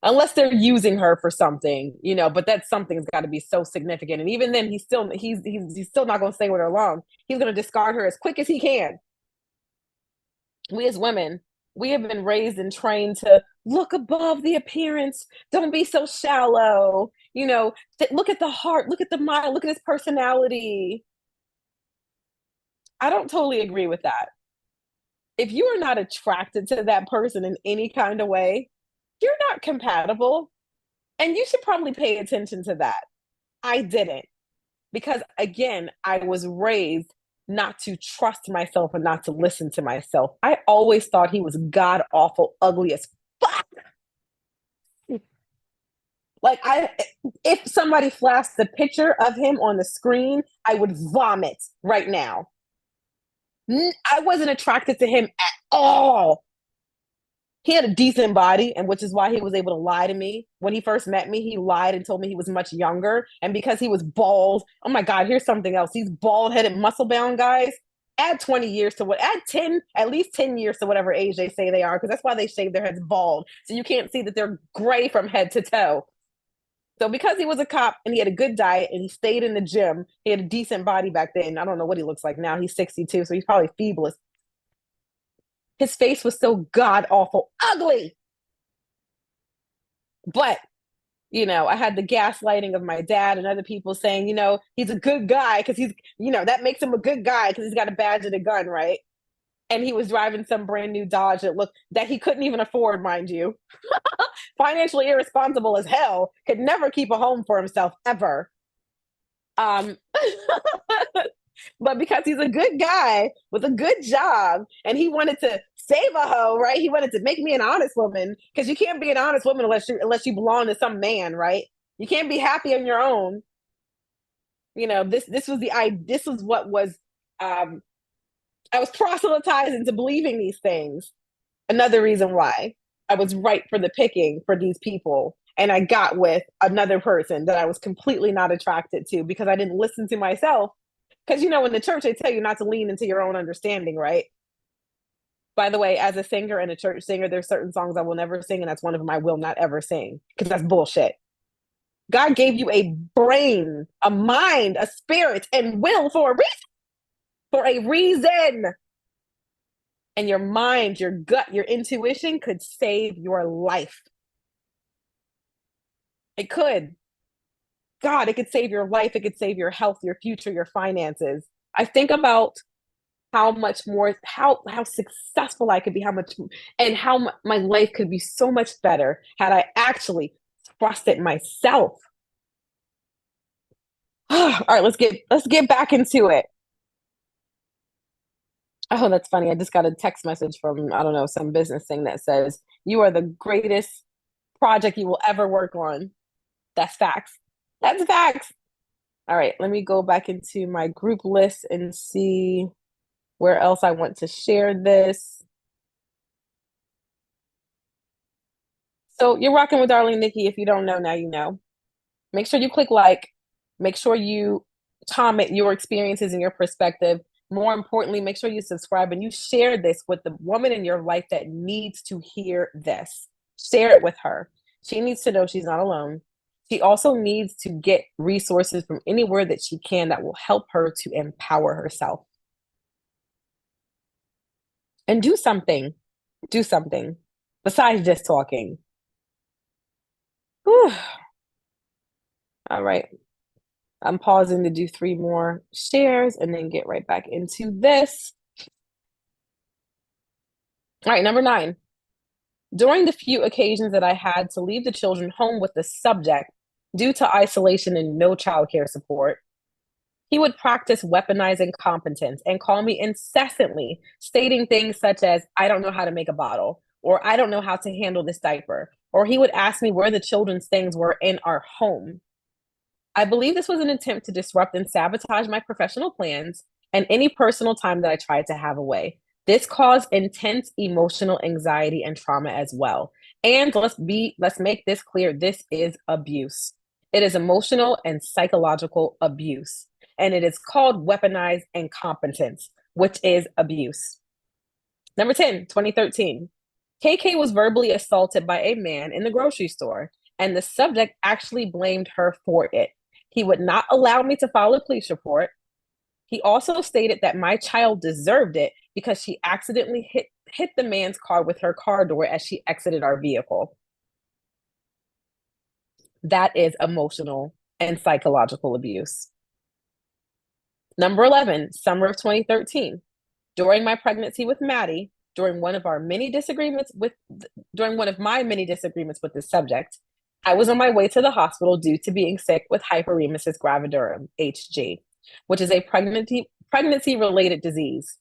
Unless they're using her for something, but that something's got to be so significant. And even then, he's still not going to stay with her long. He's going to discard her as quick as he can. We as women, we have been raised and trained to look above the appearance. Don't be so shallow. Look at the heart, look at the mind, look at his personality. I don't totally agree with that. If you are not attracted to that person in any kind of way, you're not compatible. And you should probably pay attention to that. I didn't. Because again, I was raised not to trust myself and not to listen to myself. I always thought he was god awful, ugly as fuck. Like if somebody flashed the picture of him on the screen, I would vomit right now. I wasn't attracted to him at all. He had a decent body, and which is why he was able to lie to me. When he first met me, he lied and told me he was much younger. And because he was bald, oh my God, here's something else. These bald-headed, muscle-bound guys, add 20 years to add 10, at least 10 years to whatever age they say they are, because that's why they shave their heads bald. So you can't see that they're gray from head to toe. So because he was a cop and he had a good diet and he stayed in the gym, he had a decent body back then. I don't know what he looks like now. He's 62, so he's probably feeble. His face was so god awful ugly. But, I had the gaslighting of my dad and other people saying, he's a good guy because that makes him a good guy because he's got a badge and a gun, right? And he was driving some brand new Dodge that he couldn't even afford, mind you. Financially irresponsible as hell, could never keep a home for himself ever. But because he's a good guy with a good job and he wanted to save a hoe, right? He wanted to make me an honest woman, because you can't be an honest woman unless you belong to some man, right? You can't be happy on your own. This was this was what was um I was proselytized into believing these things. Another reason why I was ripe for the picking for these people. And I got with another person that I was completely not attracted to because I didn't listen to myself. Because, in the church, they tell you not to lean into your own understanding, right? By the way, as a singer and a church singer, there's certain songs I will never sing, and that's one of them I will not ever sing because that's bullshit. God gave you a brain, a mind, a spirit, and will for a reason. For a reason. And your mind, your gut, your intuition could save your life. It could. God, it could save your life. It could save your health, your future, your finances. I think about how much more, how successful I could be, how much, and how my life could be so much better had I actually trusted myself. All right, let's get back into it. Oh, that's funny. I just got a text message from, I don't know, some business thing that says, "You are the greatest project you will ever work on." That's facts. That's facts. All right, let me go back into my group list and see where else I want to share this. So you're rocking with Darling Nikki. If you don't know, now you know. Make sure you click like. Make sure you comment your experiences and your perspective. More importantly, make sure you subscribe and you share this with the woman in your life that needs to hear this. Share it with her. She needs to know she's not alone. She also needs to get resources from anywhere that she can that will help her to empower herself. And do something. Do something besides just talking. Whew. All right. I'm pausing to do 3 more shares and then get right back into this. All right, number 9. During the few occasions that I had to leave the children home with the subject due to isolation and no childcare support, he would practice weaponizing competence and call me incessantly, stating things such as, "I don't know how to make a bottle," or "I don't know how to handle this diaper," or he would ask me where the children's things were in our home. I believe this was an attempt to disrupt and sabotage my professional plans and any personal time that I tried to have away. This caused intense emotional anxiety and trauma as well. And let's make this clear, this is abuse. It is emotional and psychological abuse. And it is called weaponized incompetence, which is abuse. Number 10, 2013. KK was verbally assaulted by a man in the grocery store, and the subject actually blamed her for it. He would not allow me to file a police report. He also stated that my child deserved it because she accidentally hit the man's car with her car door as she exited our vehicle. That is emotional and psychological abuse. Number 11, summer of 2013. During my pregnancy with Maddie, during one of my many disagreements with this subject, I was on my way to the hospital due to being sick with hyperemesis gravidarum, HG, which is a pregnancy-related disease.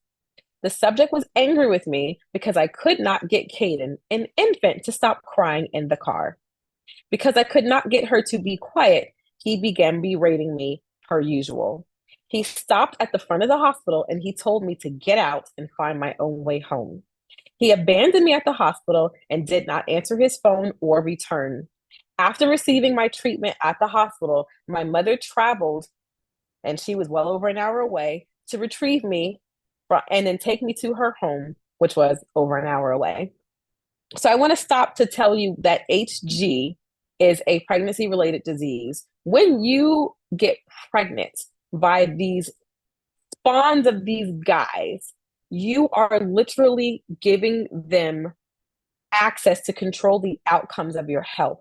The subject was angry with me because I could not get Caden, an infant, to stop crying in the car. Because I could not get her to be quiet, he began berating me per usual. He stopped at the front of the hospital and he told me to get out and find my own way home. He abandoned me at the hospital and did not answer his phone or return. After receiving my treatment at the hospital, my mother traveled, and she was well over an hour away, to retrieve me and then take me to her home, which was over an hour away. So I want to stop to tell you that HG is a pregnancy-related disease. When you get pregnant by these spawns of these guys, you are literally giving them access to control the outcomes of your health.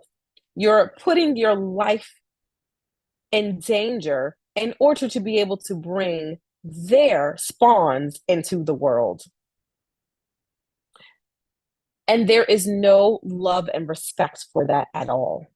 You're putting your life in danger in order to be able to bring their spawns into the world. And there is no love and respect for that at all.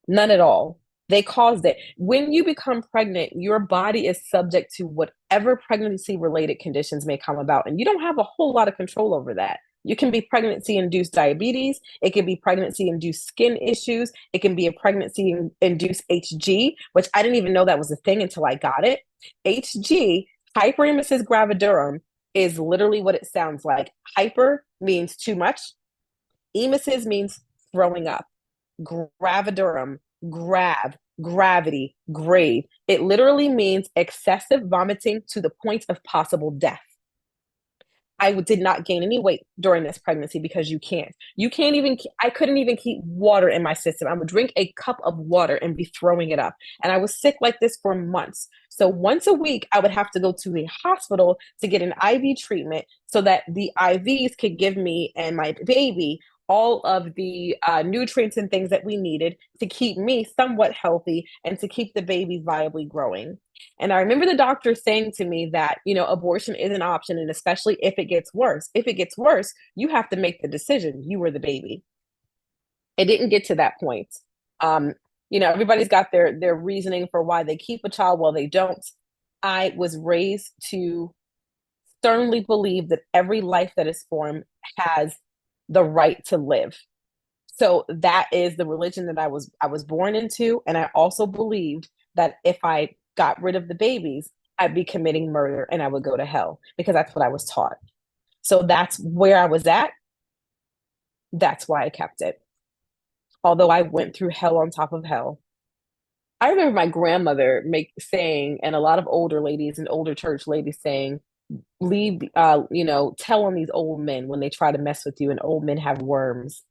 None at all. They caused it. When you become pregnant, your body is subject to whatever pregnancy related conditions may come about. And you don't have a whole lot of control over that. You can be pregnancy induced diabetes. It can be pregnancy induced skin issues. It can be a pregnancy induced HG, which I didn't even know that was a thing until I got it. HG, hyperemesis gravidarum, is literally what it sounds like. Hyper means too much, emesis means throwing up, gravidarum, grav, gravity, grave. It literally means excessive vomiting to the point of possible death. I did not gain any weight during this pregnancy because you can't. You can't even, I couldn't even keep water in my system. I would drink a cup of water and be throwing it up. And I was sick like this for months. So once a week, I would have to go to the hospital to get an IV treatment so that the IVs could give me and my baby all of the nutrients and things that we needed to keep me somewhat healthy and to keep the baby viably growing. And I remember the doctor saying to me that, abortion is an option. And especially if it gets worse, you have to make the decision. You were the baby. It didn't get to that point. Um, everybody's got their reasoning for why they keep a child while they don't. I was raised to sternly believe that every life that is formed has the right to live. So that is the religion that I was born into. And I also believed that if I got rid of the babies, I'd be committing murder and I would go to hell because that's what I was taught. So that's where I was at. That's why I kept it. Although I went through hell on top of hell. I remember my grandmother saying, and a lot of older ladies and older church ladies saying, leave, tell on these old men when they try to mess with you, and old men have worms.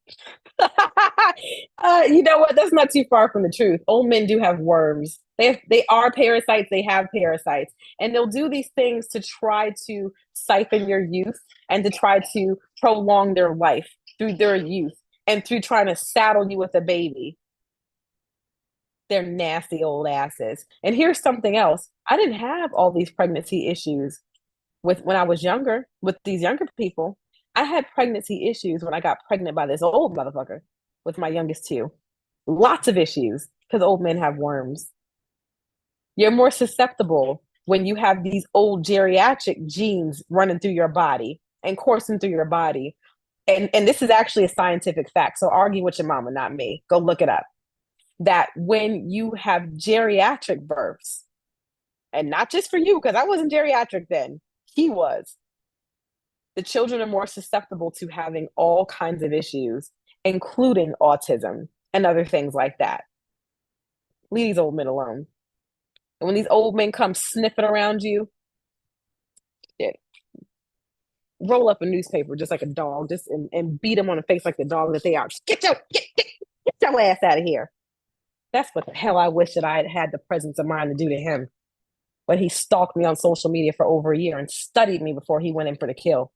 You know what? That's not too far from the truth. Old men do have worms. They are parasites. They have parasites, and they'll do these things to try to siphon your youth and to try to prolong their life through their youth and through trying to saddle you with a baby. They're nasty old asses. And here's something else. I didn't have all these pregnancy issues with when I was younger with these younger people. I had pregnancy issues when I got pregnant by this old motherfucker with my youngest two. Lots of issues because old men have worms. You're more susceptible when you have these old geriatric genes running through your body and coursing through your body. And this is actually a scientific fact. So argue with your mama, not me. Go look it up. That when you have geriatric births, and not just for you, because I wasn't geriatric then, he was. The children are more susceptible to having all kinds of issues, including autism and other things like that. Leave these old men alone. And when these old men come sniffing around you, shit, roll up a newspaper just like a dog, and beat them on the face like the dog that they are. Just get your ass out of here. That's what the hell I wish that I had had the presence of mind to do to him when he stalked me on social media for over a year and studied me before he went in for the kill.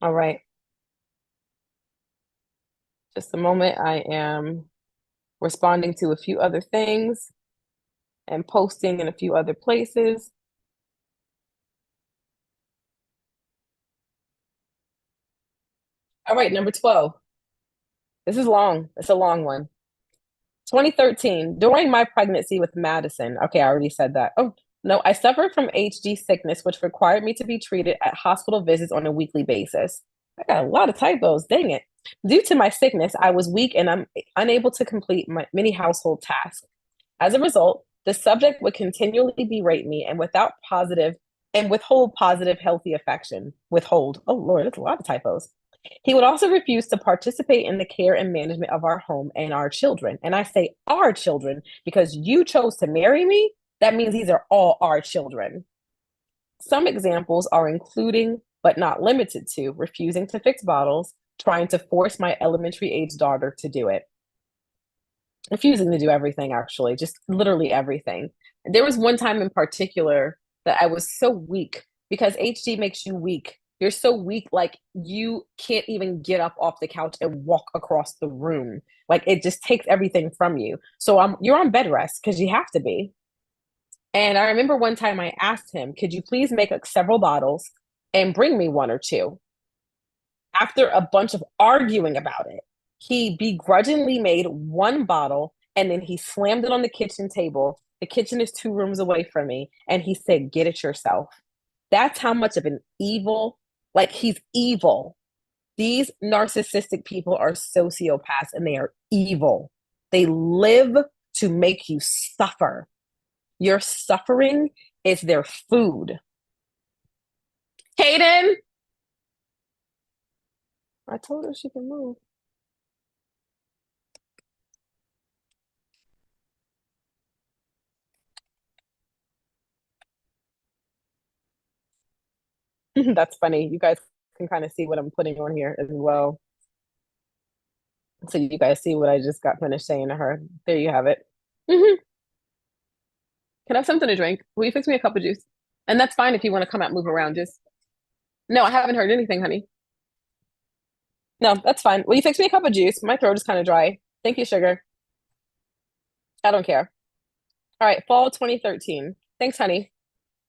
All right. Just a moment. I am responding to a few other things and posting in a few other places. All right, number 12. This is long. It's a long one. 2013, during my pregnancy with Madison. Okay, I already said that. Oh, no, I suffered from HG sickness, which required me to be treated at hospital visits on a weekly basis. I got a lot of typos, dang it. Due to my sickness, I was weak and I'm unable to complete many household tasks. As a result, the subject would continually berate me and withhold positive, healthy affection. Withhold. Oh Lord, that's a lot of typos. He would also refuse to participate in the care and management of our home and our children. And I say our children because you chose to marry me. That means these are all our children. Some examples are including, but not limited to, refusing to fix bottles, trying to force my elementary age daughter to do it. Refusing to do everything, actually, just literally everything. There was one time in particular that I was so weak because HG makes you weak. You're so weak, like you can't even get up off the couch and walk across the room. Like it just takes everything from you. So you're on bed rest because you have to be. And I remember one time I asked him, could you please make several bottles and bring me one or two? After a bunch of arguing about it, he begrudgingly made one bottle and then he slammed it on the kitchen table. The kitchen is 2 rooms away from me. And he said, get it yourself. That's how much of an evil, like he's evil. These narcissistic people are sociopaths and they are evil. They live to make you suffer. Your suffering is their food. Kaden, I told her she can move. That's funny. You guys can kind of see what I'm putting on here as well. So you guys see what I just got finished saying to her. There you have it. Mhm. Can I have something to drink? Will you fix me a cup of juice? And that's fine if you want to come out, move around. Just no, I haven't heard anything, honey. No, that's fine. Will you fix me a cup of juice? My throat is kind of dry. Thank you, sugar. I don't care. All right, fall 2013. Thanks, honey.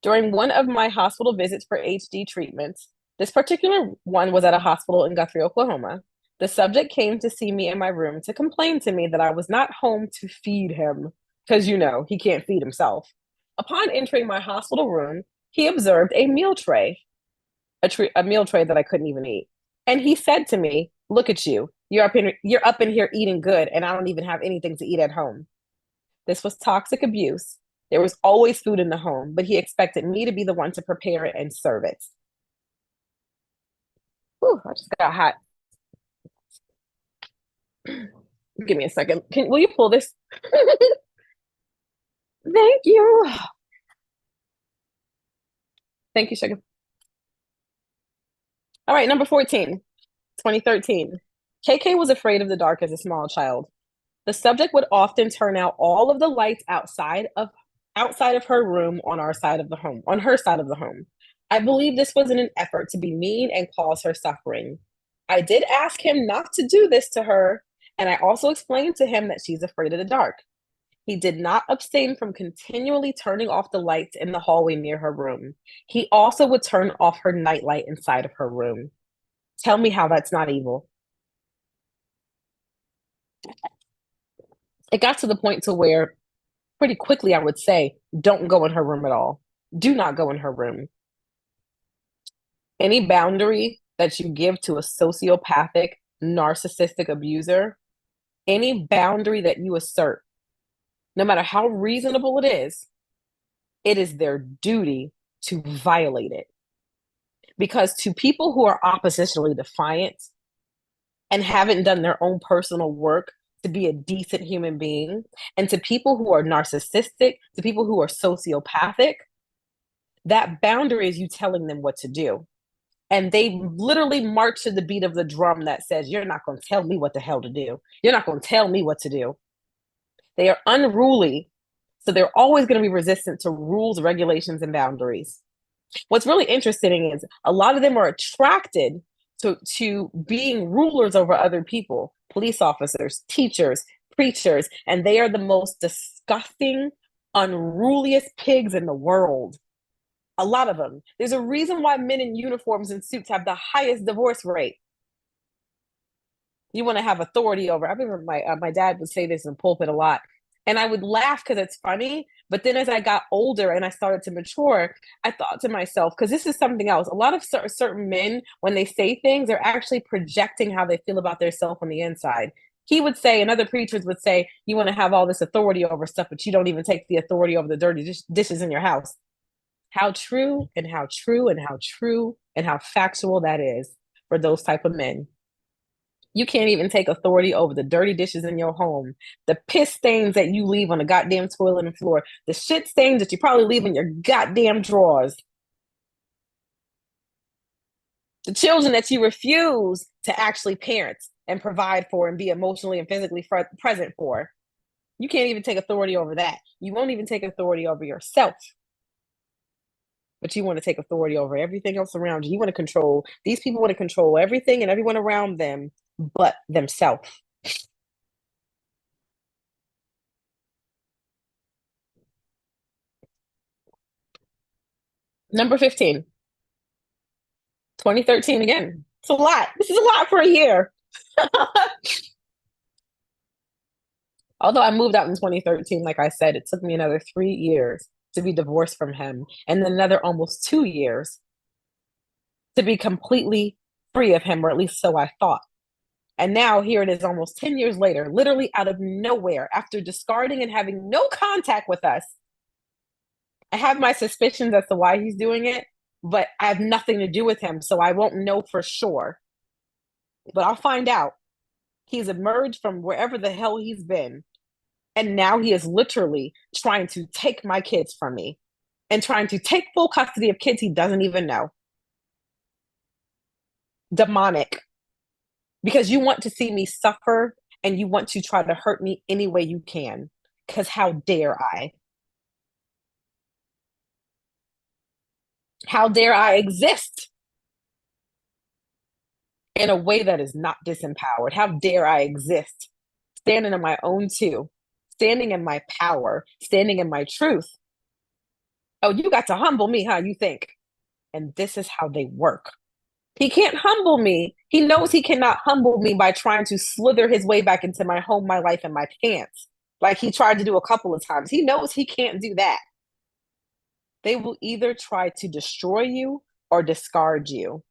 During one of my hospital visits for HD treatments, this particular one was at a hospital in Guthrie, Oklahoma. The subject came to see me in my room to complain to me that I was not home to feed him, because he can't feed himself. Upon entering my hospital room, he observed a meal tray, a meal tray that I couldn't even eat. And he said to me, "Look at you. You're up in here eating good, and I don't even have anything to eat at home." This was toxic abuse. There was always food in the home, but he expected me to be the one to prepare it and serve it. Whew, I just got hot. Give me a second. Will you pull this? Thank you. Thank you, sugar. All right, number 14, 2013. KK was afraid of the dark as a small child. The subject would often turn out all of the lights outside of her room on our side of the home, on her side of the home. I believe this was in an effort to be mean and cause her suffering. I did ask him not to do this to her, and I also explained to him that she's afraid of the dark. He did not abstain from continually turning off the lights in the hallway near her room. He also would turn off her nightlight inside of her room. Tell me how that's not evil. It got to the point to where pretty quickly I would say, don't go in her room at all. Do not go in her room. Any boundary that you give to a sociopathic, narcissistic abuser, any boundary that you assert, no matter how reasonable it is their duty to violate it. Because to people who are oppositionally defiant and haven't done their own personal work to be a decent human being, and to people who are narcissistic, to people who are sociopathic, that boundary is you telling them what to do. And they literally march to the beat of the drum that says, "You're not going to tell me what the hell to do. You're not going to tell me what to do." They are unruly. So they're always going to be resistant to rules, regulations, and boundaries. What's really interesting is a lot of them are attracted to being rulers over other people, police officers, teachers, preachers, and they are the most disgusting, unruliest pigs in the world. A lot of them. There's a reason why men in uniforms and suits have the highest divorce rate. You want to have authority over. I remember my dad would say this in pulpit a lot, and I would laugh because it's funny. But then as I got older and I started to mature, I thought to myself, because this is something else. A lot of certain men, when they say things, they're actually projecting how they feel about themselves on the inside. He would say, and other preachers would say, you want to have all this authority over stuff, but you don't even take the authority over the dirty dishes in your house. How true and how true and how true and how factual that is for those type of men. You can't even take authority over the dirty dishes in your home, the piss stains that you leave on the goddamn toilet and floor, the shit stains that you probably leave in your goddamn drawers, the children that you refuse to actually parent and provide for and be emotionally and physically present for. You can't even take authority over that. You won't even take authority over yourself. But you want to take authority over everything else around you. You want to control, these people want to control everything and everyone around them but themselves. Number 15, 2013 again. It's a lot. This is a lot for a year. Although I moved out in 2013, like I said, it took me another 3 years to be divorced from him, and then another almost 2 years to be completely free of him, or at least so I thought. And now here it is almost 10 years later, literally out of nowhere, after discarding and having no contact with us. I have my suspicions as to why he's doing it, but I have nothing to do with him, so I won't know for sure. But I'll find out. He's emerged from wherever the hell he's been, and now he is literally trying to take my kids from me and trying to take full custody of kids he doesn't even know. Demonic. Because you want to see me suffer and you want to try to hurt me any way you can. Because how dare I? How dare I exist in a way that is not disempowered? How dare I exist standing in my own two, standing in my power, standing in my truth? Oh, you got to humble me, huh? You think? And this is how they work. He can't humble me. He knows he cannot humble me by trying to slither his way back into my home, my life, and my pants, like he tried to do a couple of times. He knows he can't do that. They will either try to destroy you or discard you.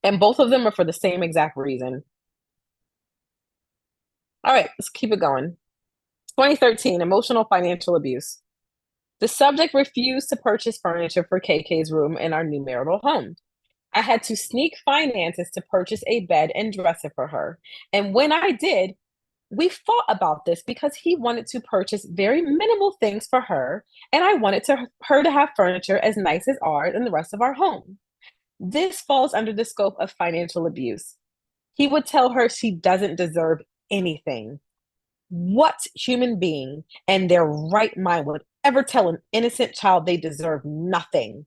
And both of them are for the same exact reason. All right, let's keep it going. 2013, emotional financial abuse. The subject refused to purchase furniture for KK's room in our new marital home. I had to sneak finances to purchase a bed and dresser for her. And when I did, we fought about this because he wanted to purchase very minimal things for her, and I wanted her to have furniture as nice as ours and the rest of our home. This falls under the scope of financial abuse. He would tell her she doesn't deserve anything. What human being in their right mind would ever tell an innocent child they deserve nothing?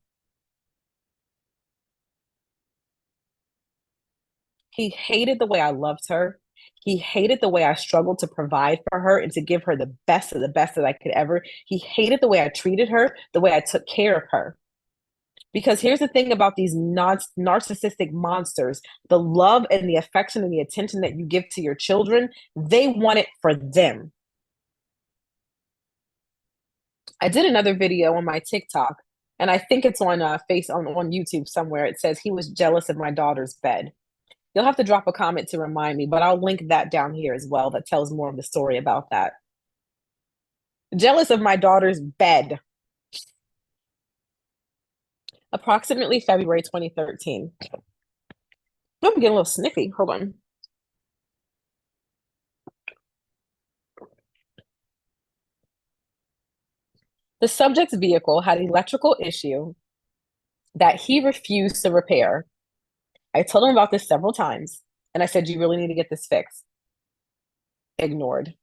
He hated the way I loved her. He hated the way I struggled to provide for her and to give her the best of the best that I could ever. He hated the way I treated her, the way I took care of her. Because here's the thing about these narcissistic monsters: the love and the affection and the attention that you give to your children, they want it for them. I did another video on my TikTok, and I think it's on on YouTube somewhere. It says he was jealous of my daughter's bed. You'll have to drop a comment to remind me, but I'll link that down here as well. That tells more of the story about that. Jealous of my daughter's bed. Approximately February 2013. I'm getting a little sniffy. Hold on. The subject's vehicle had an electrical issue that he refused to repair. I told him about this several times, and I said, "You really need to get this fixed." Ignored.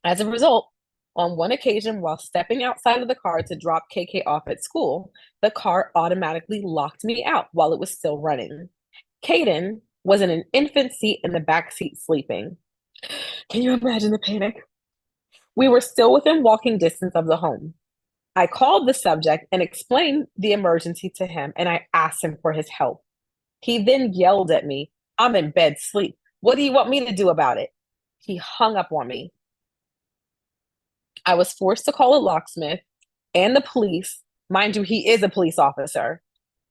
As a result, on one occasion, while stepping outside of the car to drop KK off at school, the car automatically locked me out while it was still running. Caden was in an infant seat in the back seat sleeping. Can you imagine the panic? We were still within walking distance of the home. I called the subject and explained the emergency to him, and I asked him for his help. He then yelled at me, "I'm in bed sleep. What do you want me to do about it?" He hung up on me. I was forced to call a locksmith and the police. Mind you, he is a police officer.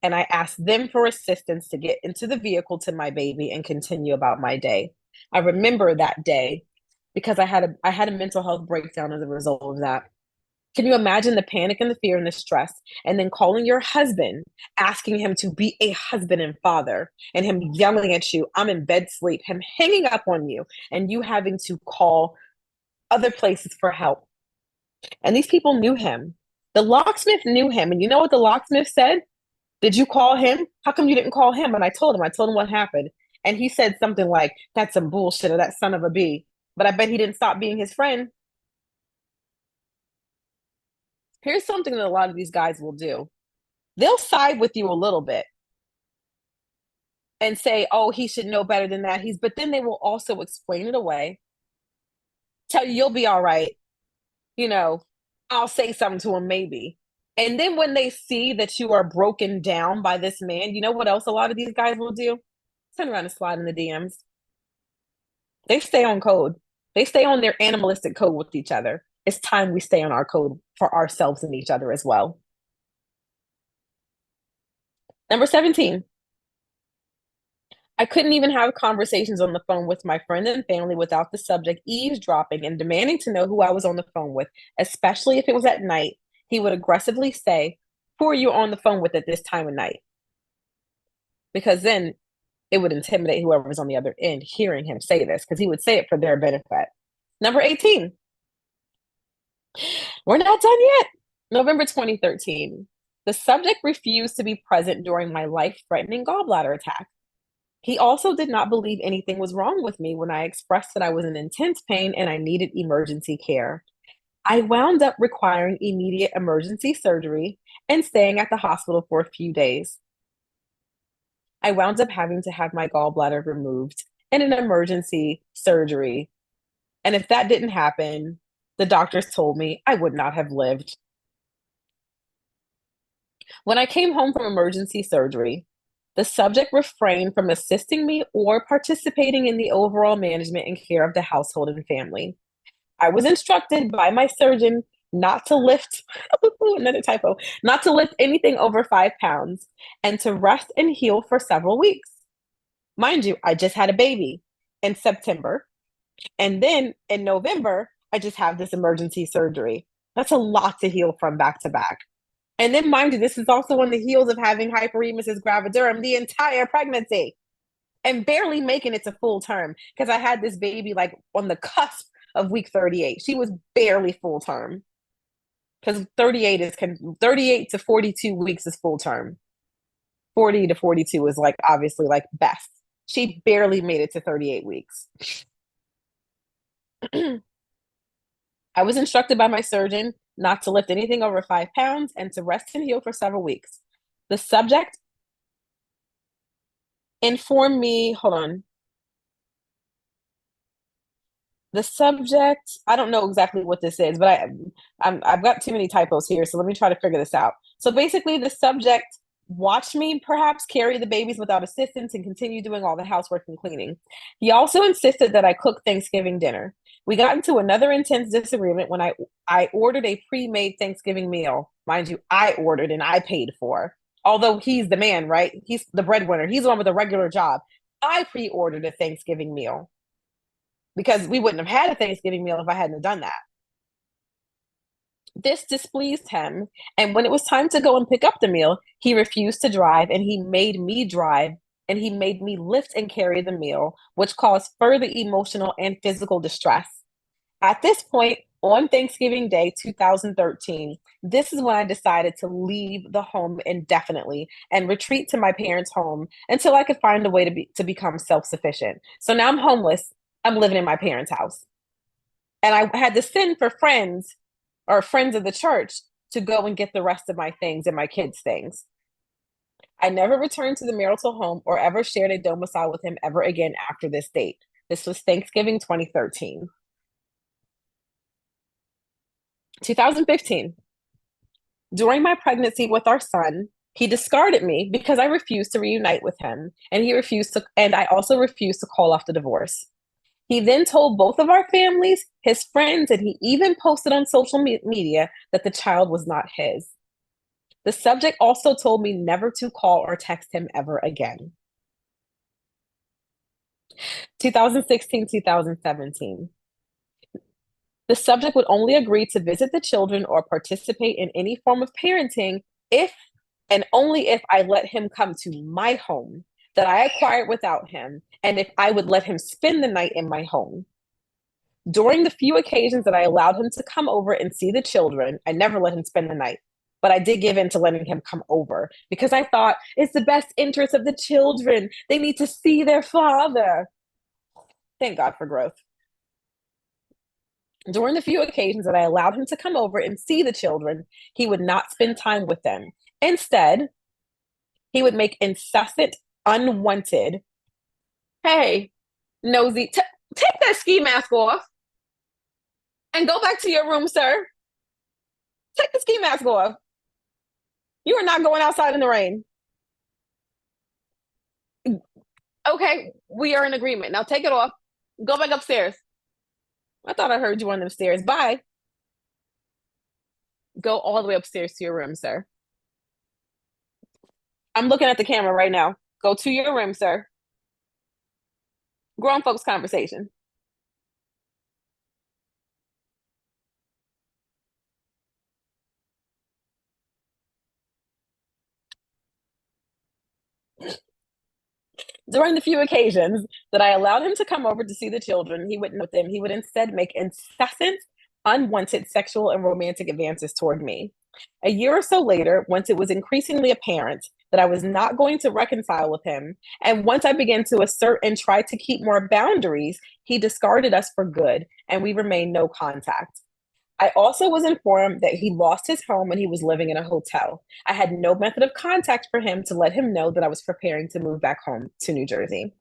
And I asked them for assistance to get into the vehicle to my baby and continue about my day. I remember that day because I had a mental health breakdown as a result of that. Can you imagine the panic and the fear and the stress? And then calling your husband, asking him to be a husband and father, and him yelling at you, "I'm in bed sleep," him hanging up on you, and you having to call other places for help. And these people knew him. The locksmith knew him. And you know what the locksmith said? "Did you call him? How come you didn't call him?" And I told him what happened. And he said something like, "That's some bullshit," or "that son of a bee." But I bet he didn't stop being his friend. Here's something that a lot of these guys will do: they'll side with you a little bit and say, "Oh, he should know better than that." But then they will also explain it away, tell you you'll be all right. You know, I'll say something to him maybe. And then when they see that you are broken down by this man, you know what else a lot of these guys will do? Turn around and slide in the DMs. They stay on code. They stay on their animalistic code with each other. It's time we stay on our code for ourselves and each other as well. Number 17, I couldn't even have conversations on the phone with my friend and family without the subject eavesdropping and demanding to know who I was on the phone with, especially if it was at night. He would aggressively say, "Who are you on the phone with at this time of night?" Because then it would intimidate whoever was on the other end hearing him say this, because he would say it for their benefit. Number 18, we're not done yet. November 2013. The subject refused to be present during my life threatening gallbladder attack. He also did not believe anything was wrong with me when I expressed that I was in intense pain and I needed emergency care. I wound up requiring immediate emergency surgery and staying at the hospital for a few days. I wound up having to have my gallbladder removed and an emergency surgery. And if that didn't happen, the doctors told me I would not have lived. When I came home from emergency surgery, the subject refrained from assisting me or participating in the overall management and care of the household and family. I was instructed by my surgeon not to lift, another typo, not to lift anything over 5 pounds and to rest and heal for several weeks. Mind you, I just had a baby in September. And then in November, I just have this emergency surgery. That's a lot to heal from back to back. And then, mind you, this is also on the heels of having hyperemesis gravidarum the entire pregnancy and barely making it to full term because I had this baby like on the cusp of week 38. She was barely full term because 38 to 42 weeks is full term. 40 to 42 is like obviously like best. She barely made it to 38 weeks. I was instructed by my surgeon not to lift anything over 5 pounds and to rest and heal for several weeks. The subject informed me, hold on. The subject, I don't know exactly what this is, but I've got too many typos here, so let me try to figure this out. So basically, the subject watched me perhaps carry the babies without assistance and continue doing all the housework and cleaning. He also insisted that I cook Thanksgiving dinner. We got into another intense disagreement when I ordered a pre-made Thanksgiving meal. Mind you, I ordered and I paid for. Although he's the man, right? He's the breadwinner. He's the one with a regular job. I pre-ordered a Thanksgiving meal because we wouldn't have had a Thanksgiving meal if I hadn't done that. This displeased him, and when it was time to go and pick up the meal, he refused to drive and he made me drive and he made me lift and carry the meal, which caused further emotional and physical distress. At this point, on Thanksgiving Day 2013, this is when I decided to leave the home indefinitely and retreat to my parents' home until I could find a way to become self-sufficient. So now I'm homeless. I'm living in my parents' house. And I had to send for friends or friends of the church to go and get the rest of my things and my kids' things. I never returned to the marital home or ever shared a domicile with him ever again after this date. This was Thanksgiving 2013. 2015. During my pregnancy with our son, he discarded me because I refused to reunite with him, and I also refused to call off the divorce. He then told both of our families, his friends, and he even posted on social media that the child was not his. The subject also told me never to call or text him ever again. 2016, 2017. The subject would only agree to visit the children or participate in any form of parenting if and only if I let him come to my home that I acquired without him, and if I would let him spend the night in my home. During the few occasions that I allowed him to come over and see the children, I never let him spend the night. But I did give in to letting him come over because I thought it's the best interest of the children. They need to see their father. Thank God for growth. During the few occasions that I allowed him to come over and see the children, he would not spend time with them. Instead, he would make incessant, unwanted, "Hey, nosy, take that ski mask off and go back to your room, sir. Take the ski mask off. You are not going outside in the rain. Okay, we are in agreement. Now take it off. Go back upstairs. I thought I heard you on the stairs. Bye. Go all the way upstairs to your room, sir. I'm looking at the camera right now. Go to your room, sir. Grown folks conversation. During the few occasions that I allowed him to come over to see the children, he wouldn't with them. He would instead make incessant, unwanted sexual and romantic advances toward me. A year or so later, once it was increasingly apparent that I was not going to reconcile with him, and once I began to assert and try to keep more boundaries, he discarded us for good, and we remained no contact. I also was informed that he lost his home when he was living in a hotel. I had no method of contact for him to let him know that I was preparing to move back home to New Jersey.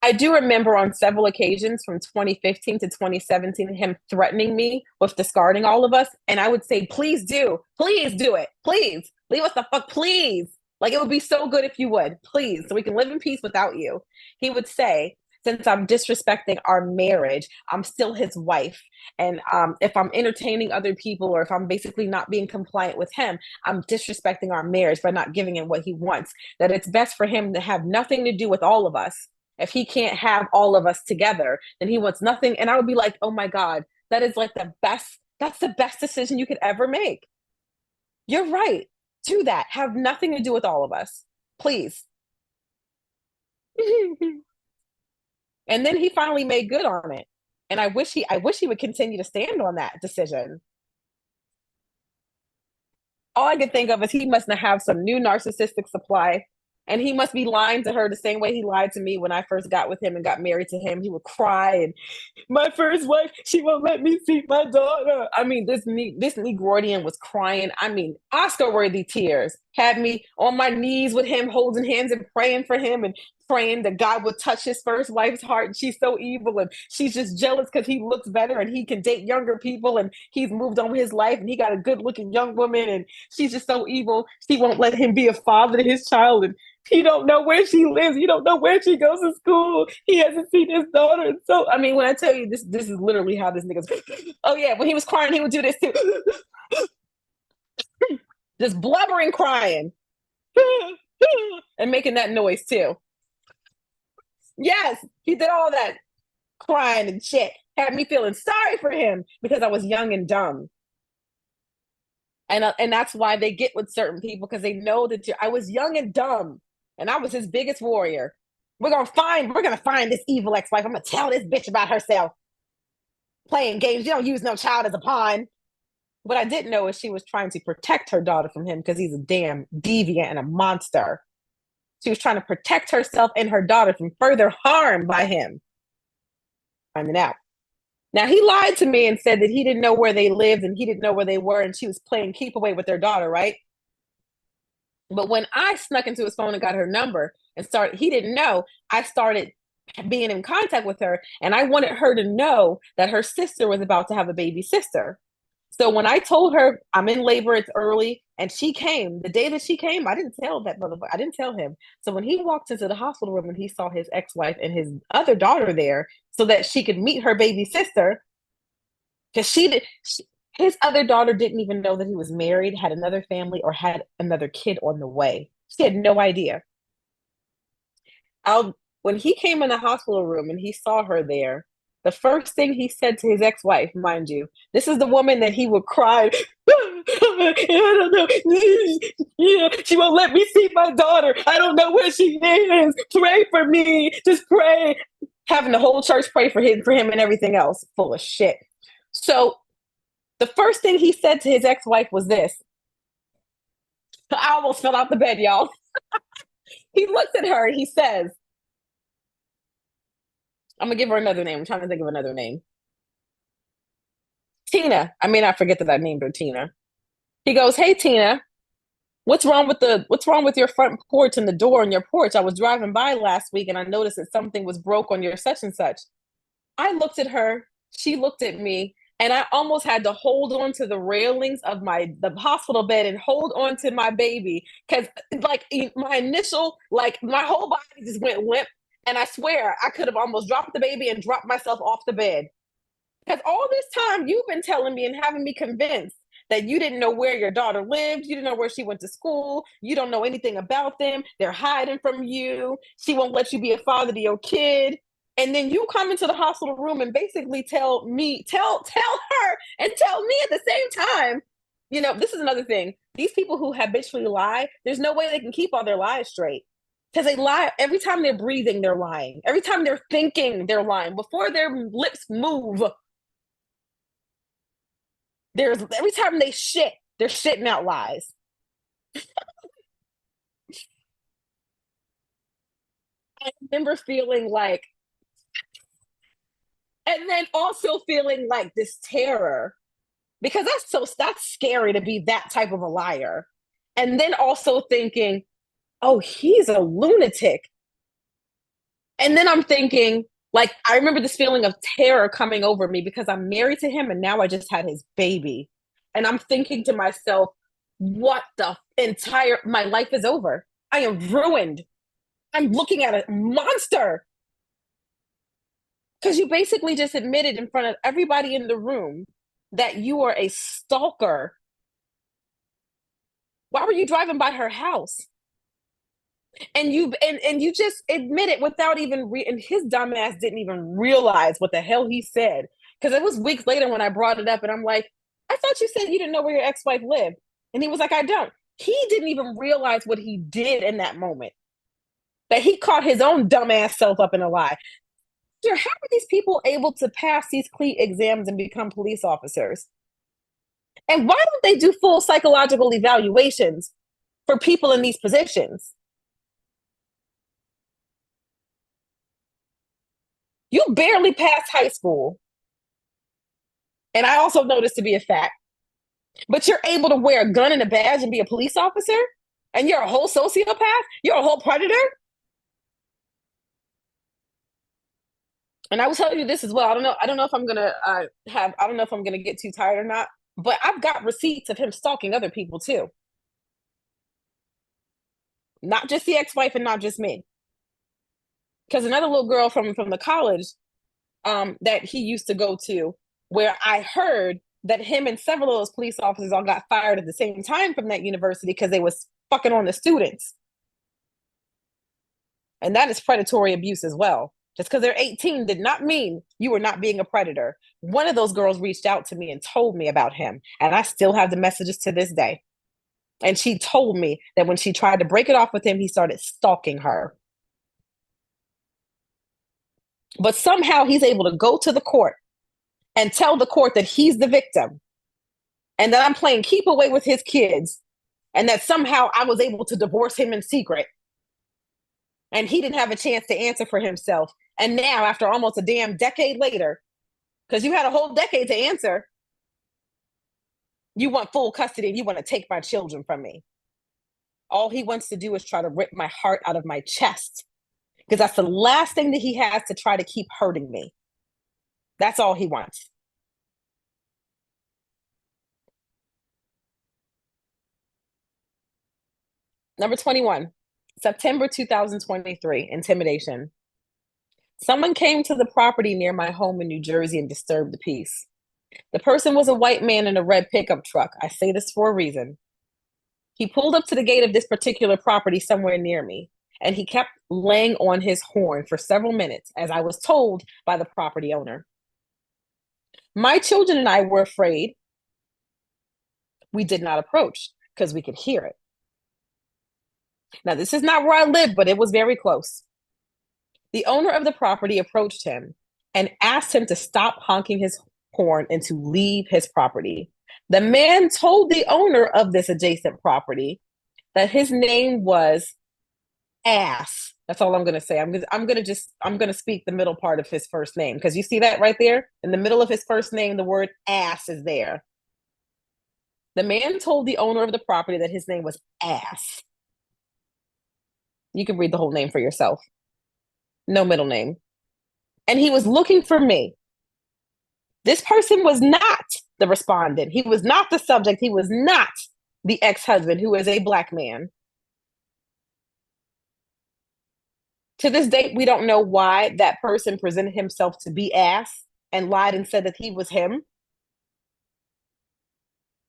I do remember on several occasions from 2015 to 2017 him threatening me with discarding all of us. And I would say, please do it. Please leave us the fuck, please. Like it would be so good if you would, please, so we can live in peace without you. He would say, since I'm disrespecting our marriage, I'm still his wife. And if I'm entertaining other people or if I'm basically not being compliant with him, I'm disrespecting our marriage by not giving him what he wants. That it's best for him to have nothing to do with all of us. If he can't have all of us together, then he wants nothing. And I would be like, oh my God, that is like the best, that's the best decision you could ever make. You're right. Do that. Have nothing to do with all of us. Please. And then he finally made good on it. And I wish he would continue to stand on that decision. All I could think of is he must have some new narcissistic supply. And he must be lying to her the same way he lied to me when I first got with him and got married to him. He would cry and my first wife, she won't let me see my daughter. I mean, this Negroidian was crying. I mean, Oscar-worthy tears. Had me on my knees with him, holding hands and praying for him and praying that God would touch his first wife's heart. And she's so evil and she's just jealous because he looks better and he can date younger people and he's moved on with his life and he got a good-looking young woman and she's just so evil. She won't let him be a father to his child and he don't know where she lives. He don't know where she goes to school. He hasn't seen his daughter. And so, I mean, when I tell you this is literally how this nigga's. Oh yeah, when he was crying, he would do this too, just blubbering, crying, and making that noise too. Yes, he did all that crying and shit. Had me feeling sorry for him because I was young and dumb. And that's why they get with certain people because they know that I was young and dumb, and I was his biggest warrior. We're gonna find this evil ex-wife. I'm gonna tell this bitch about herself. Playing games. You don't use no child as a pawn. What I didn't know is she was trying to protect her daughter from him because he's a damn deviant and a monster. She was trying to protect herself and her daughter from further harm by him. Finding out. Now he lied to me and said that he didn't know where they lived and he didn't know where they were, and she was playing keep away with their daughter, right? But when I snuck into his phone and got her number and started, he didn't know. I started being in contact with her, and I wanted her to know that her sister was about to have a baby sister. So when I told her I'm in labor, it's early, and she came, the day that she came, I didn't tell that motherfucker. I didn't tell him. So when he walked into the hospital room and he saw his ex-wife and his other daughter there so that she could meet her baby sister, because his other daughter didn't even know that he was married, had another family, or had another kid on the way. She had no idea. When he came in the hospital room and he saw her there, the first thing he said to his ex-wife, mind you, this is the woman that he would cry, I don't know. Yeah, she won't let me see my daughter. I don't know where she is. Pray for me. Just pray. Having the whole church pray for him and everything else. Full of shit. So the first thing he said to his ex-wife was this. I almost fell out the bed, y'all. He looks at her and he says, I'm gonna give her another name. I'm trying to think of another name. Tina. I may not forget that I named her Tina. He goes, hey Tina, what's wrong with your front porch and the door on your porch? I was driving by last week and I noticed that something was broke on your such and such. I looked at her, she looked at me, and I almost had to hold on to the railings of the hospital bed and hold on to my baby because like my initial, like my whole body just went limp And I swear I could have almost dropped the baby and dropped myself off the bed. Because all this time you've been telling me and having me convinced that you didn't know where your daughter lived, you didn't know where she went to school, you don't know anything about them, they're hiding from you, she won't let you be a father to your kid. And then you come into the hospital room and basically tell her and tell me at the same time, this is another thing. These people who habitually lie, there's no way they can keep all their lies straight. Because they lie every time they're breathing, they're lying. Every time they're thinking, they're lying. Before their lips move, there's every time they shit, they're shitting out lies. I remember feeling like, and then also feeling like this terror because that's scary to be that type of a liar. And then also thinking, oh, he's a lunatic. And then I'm thinking, like, I remember this feeling of terror coming over me because I'm married to him and now I just had his baby. And I'm thinking to myself, what the entire, my life is over. I am ruined. I'm looking at a monster. Because you basically just admitted in front of everybody in the room that you are a stalker. Why were you driving by her house? And you just admit it without even and his dumbass didn't even realize what the hell he said. Because it was weeks later when I brought it up and I'm like, I thought you said you didn't know where your ex-wife lived. And he was like, I don't. He didn't even realize what he did in that moment. That he caught his own dumbass self up in a lie. How are these people able to pass these CLEAT exams and become police officers? And why don't they do full psychological evaluations for people in these positions? You barely passed high school. And I also know this to be a fact. But you're able to wear a gun and a badge and be a police officer? And you're a whole sociopath? You're a whole predator? And I will tell you this as well. I don't know if I'm gonna I don't know if I'm gonna get too tired or not, but I've got receipts of him stalking other people too. Not just the ex-wife and not just me. Because another little girl from the college that he used to go to, where I heard that him and several of those police officers all got fired at the same time from that university because they was fucking on the students. And that is predatory abuse as well. Just because they're 18 did not mean you were not being a predator. One of those girls reached out to me and told me about him. And I still have the messages to this day. And she told me that when she tried to break it off with him, he started stalking her. But somehow he's able to go to the court and tell the court that he's the victim and that I'm playing keep away with his kids and that somehow I was able to divorce him in secret. And he didn't have a chance to answer for himself. And now, after almost a damn decade later, because you had a whole decade to answer, you want full custody and you want to take my children from me. All he wants to do is try to rip my heart out of my chest because that's the last thing that he has to try to keep hurting me. That's all he wants. Number 21, September 2023, intimidation. Someone came to the property near my home in New Jersey and disturbed the peace. The person was a white man in a red pickup truck. I say this for a reason. He pulled up to the gate of this particular property somewhere near me, and he kept laying on his horn for several minutes, as I was told by the property owner. My children and I were afraid. We did not approach because we could hear it. Now, this is not where I live, but it was very close. The owner of the property approached him and asked him to stop honking his horn and to leave his property. The man told the owner of this adjacent property that his name was Ass. That's all I'm going to say. I'm going to speak the middle part of his first name because you see that right there in the middle of his first name, the word ass is there. The man told the owner of the property that his name was Ass. You can read the whole name for yourself. No middle name. And he was looking for me. This person was not the respondent. He was not the subject. He was not the ex-husband who is a black man. To this date, we don't know why that person presented himself to be ass and lied and said that he was him.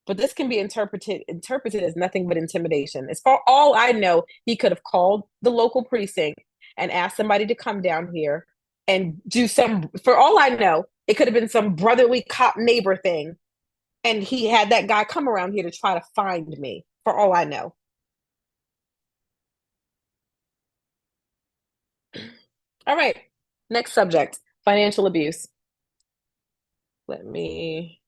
But this can be interpreted as nothing but intimidation. As far all I know, he could have called the local precinct and asked somebody to come down here and do some. For all I know, it could have been some brotherly cop neighbor thing, and he had that guy come around here to try to find me. For all I know. All right. Next subject: financial abuse. Let me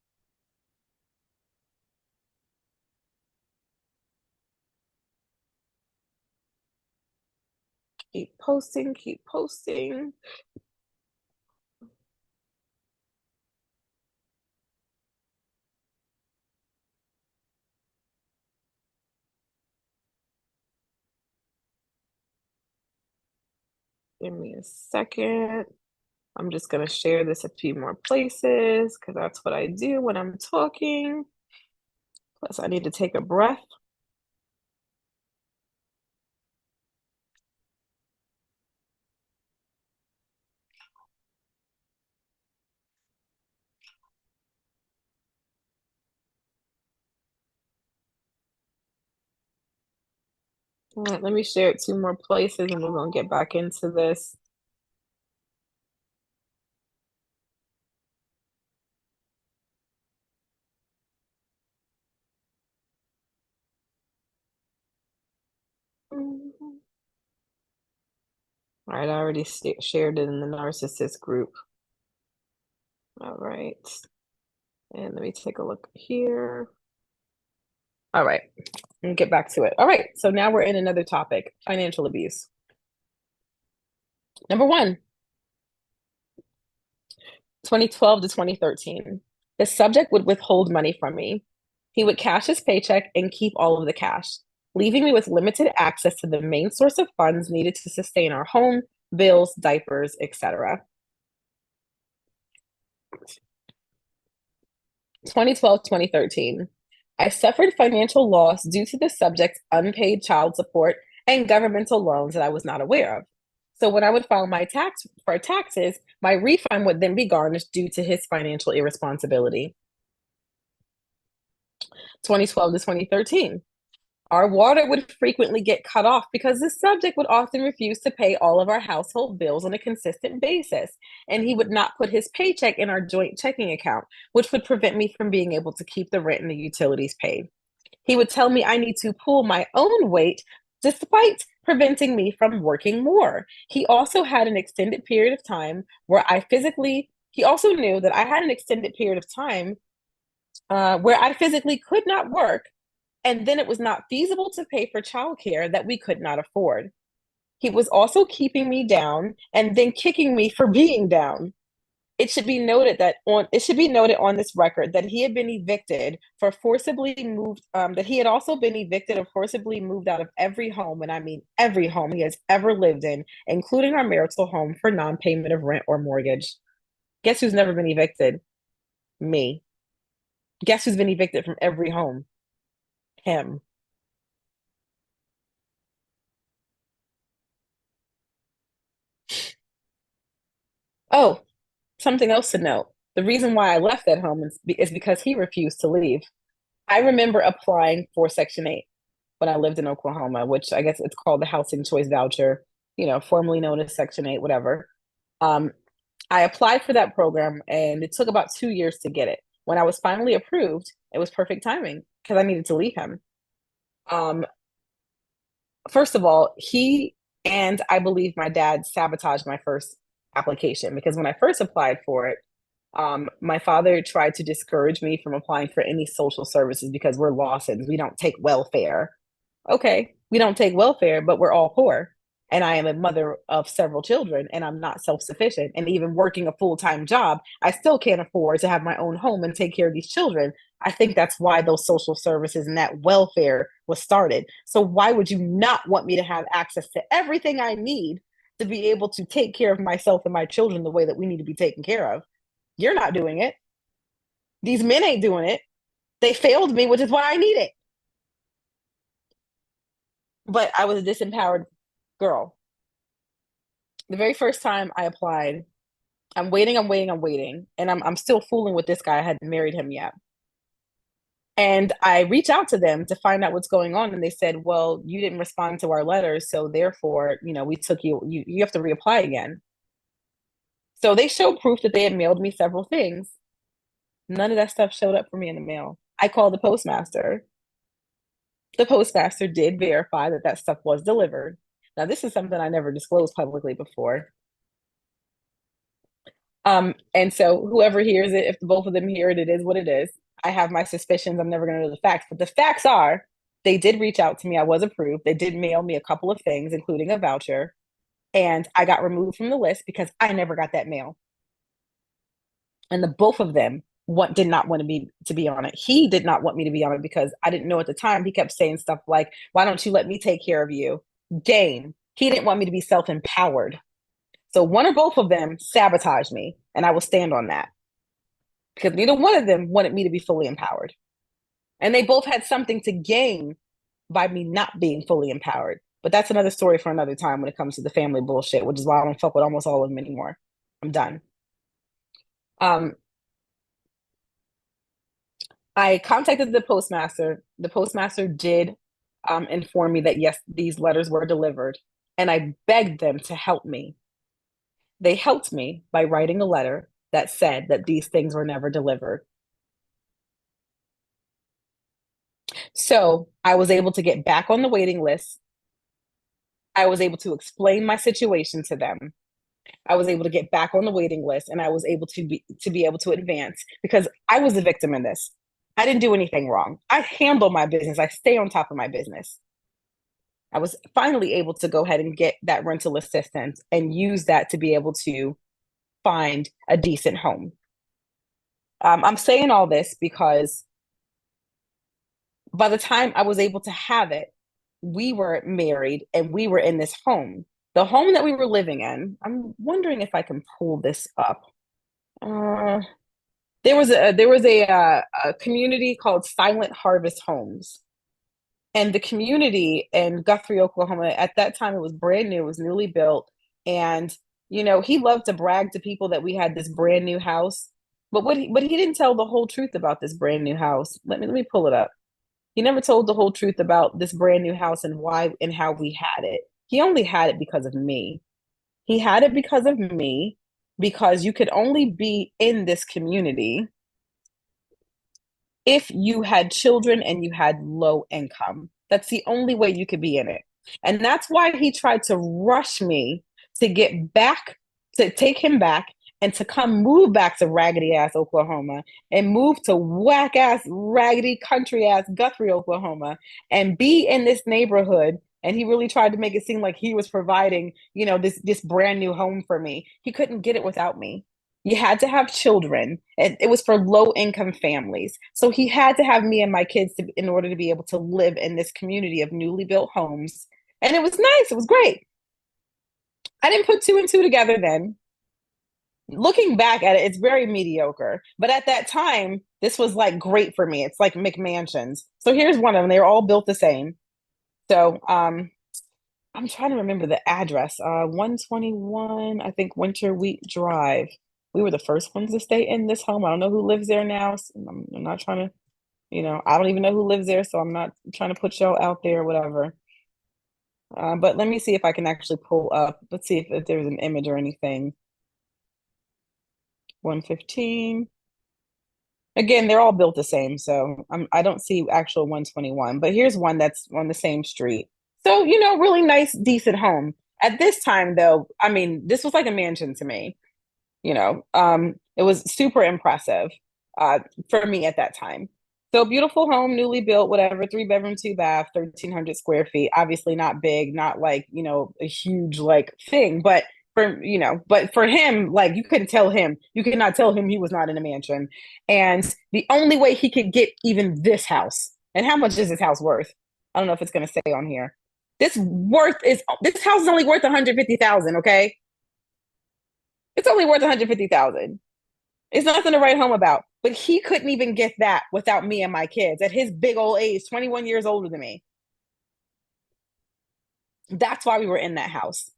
keep posting. Keep posting. Give me a second. I'm just going to share this a few more places because that's what I do when I'm talking. Plus, I need to take a breath. All right, let me share it two more places and we're going to get back into this. All right, I already shared it in the narcissist group. All right. And let me take a look here. All right, and get back to it. All right, so now we're in another topic, financial abuse. Number one, 2012 to 2013. The subject would withhold money from me. He would cash his paycheck and keep all of the cash, leaving me with limited access to the main source of funds needed to sustain our home, bills, diapers, etc. 2012, 2013. I suffered financial loss due to the subject's unpaid child support and governmental loans that I was not aware of. So when I would file my taxes, my refund would then be garnished due to his financial irresponsibility. 2012 to 2013. Our water would frequently get cut off because the subject would often refuse to pay all of our household bills on a consistent basis, and he would not put his paycheck in our joint checking account, which would prevent me from being able to keep the rent and the utilities paid. He would tell me I need to pull my own weight despite preventing me from working more. He also had an extended period of time where he also knew that I had an extended period of time where I physically could not work, and then it was not feasible to pay for childcare that we could not afford. He was also keeping me down and then kicking me for being down. It should be noted on this record that he had been evicted for forcibly moved that he had also been evicted or forcibly moved out of every home, and I mean every home he has ever lived in, including our marital home, for non-payment of rent or mortgage. Guess who's never been evicted? Me. Guess who's been evicted from every home? Him. Oh, something else to note. The reason why I left that home is because he refused to leave. I remember applying for Section 8 when I lived in Oklahoma, which I guess it's called the Housing Choice Voucher, formerly known as Section 8, whatever. Um, I applied for that program and it took about 2 years to get it. When I was finally approved, it was perfect timing because I needed to leave him. Um, First of all, he and I believe my dad sabotaged my first application because when I first applied for it, my father tried to discourage me from applying for any social services because we're Lawsons. We don't take welfare. Okay, we don't take welfare, but we're all poor. And I am a mother of several children and I'm not self sufficient. And even working a full time job, I still can't afford to have my own home and take care of these children. I think that's why those social services and that welfare was started. So, why would you not want me to have access to everything I need to be able to take care of myself and my children the way that we need to be taken care of? You're not doing it. These men ain't doing it. They failed me, which is why I need it. But I was a disempowered girl. The very first time I applied, I'm waiting, I'm waiting, I'm waiting, and I'm still fooling with this guy. I hadn't married him yet. And I reach out to them to find out what's going on. And they said, well, you didn't respond to our letters. So therefore, we took you have to reapply again. So they showed proof that they had mailed me several things. None of that stuff showed up for me in the mail. I called the postmaster. The postmaster did verify that that stuff was delivered. Now, this is something I never disclosed publicly before. And so whoever hears it, if both of them hear it, it is what it is. I have my suspicions. I'm never going to know the facts, but the facts are they did reach out to me. I was approved. They did mail me a couple of things, including a voucher, and I got removed from the list because I never got that mail. And the both of them did not want to be on it. He did not want me to be on it because I didn't know at the time. He kept saying stuff like, "Why don't you let me take care of you?" Game. He didn't want me to be self-empowered. So one or both of them sabotaged me, and I will stand on that because neither one of them wanted me to be fully empowered. And they both had something to gain by me not being fully empowered. But that's another story for another time when it comes to the family bullshit, which is why I don't fuck with almost all of them anymore. I'm done. Um, I contacted the postmaster. The postmaster did inform me that yes, these letters were delivered, and I begged them to help me. They helped me by writing a letter that said that these things were never delivered. So I was able to get back on the waiting list. I was able to explain my situation to them. I was able to get back on the waiting list, and I was able to be able to advance because I was a victim in this. I didn't do anything wrong. I handle my business. I stay on top of my business. I was finally able to go ahead and get that rental assistance and use that to be able to find a decent home. I'm saying all this because by the time I was able to have it, we were married and we were in this home. The home that we were living in, I'm wondering if I can pull this up. Uh, there was a community called Silent Harvest Homes, and the community in Guthrie, Oklahoma, at that time it was brand new, it was newly built, and he loved to brag to people that we had this brand new house, but he didn't tell the whole truth about this brand new house. Let me pull it up. He never told the whole truth about this brand new house and why and how we had it. He only had it because of me. He had it because of me, because you could only be in this community if you had children and you had low income. That's the only way you could be in it. And that's why he tried to rush me to get back, to take him back and to come move back to raggedy ass Oklahoma and move to whack ass, raggedy country ass Guthrie, Oklahoma, and be in this neighborhood. And he really tried to make it seem like he was providing, this brand new home for me. He couldn't get it without me. You had to have children. It was for low income families. So he had to have me and my kids in order to be able to live in this community of newly built homes. And it was nice. It was great. I didn't put two and two together then. Looking back at it, it's very mediocre. But at that time, this was like great for me. It's like McMansions. So here's one of them. They were all built the same. So I'm trying to remember the address. 121, I think Winter Wheat Drive. We were the first ones to stay in this home. I don't know who lives there now. So I'm not trying to, I don't even know who lives there, so I'm not trying to put y'all out there, whatever. But let me see if I can actually pull up. Let's see if there's an image or anything. 115. Again, they're all built the same, so I don't see actual 121. But here's one that's on the same street. So, really nice, decent home. At this time, though, I mean, this was like a mansion to me. It was super impressive for me at that time. So beautiful home, newly built, whatever, 3 bedroom, 2 bath, 1,300 square feet. Obviously not big, not like, a huge like thing, but for him, like you could not tell him he was not in a mansion. And the only way he could get even this house, and how much is this house worth? I don't know if it's gonna say on here. This house is only worth 150,000, okay? It's only worth 150,000. It's nothing to write home about. But he couldn't even get that without me and my kids at his big old age, 21 years older than me. That's why we were in that house.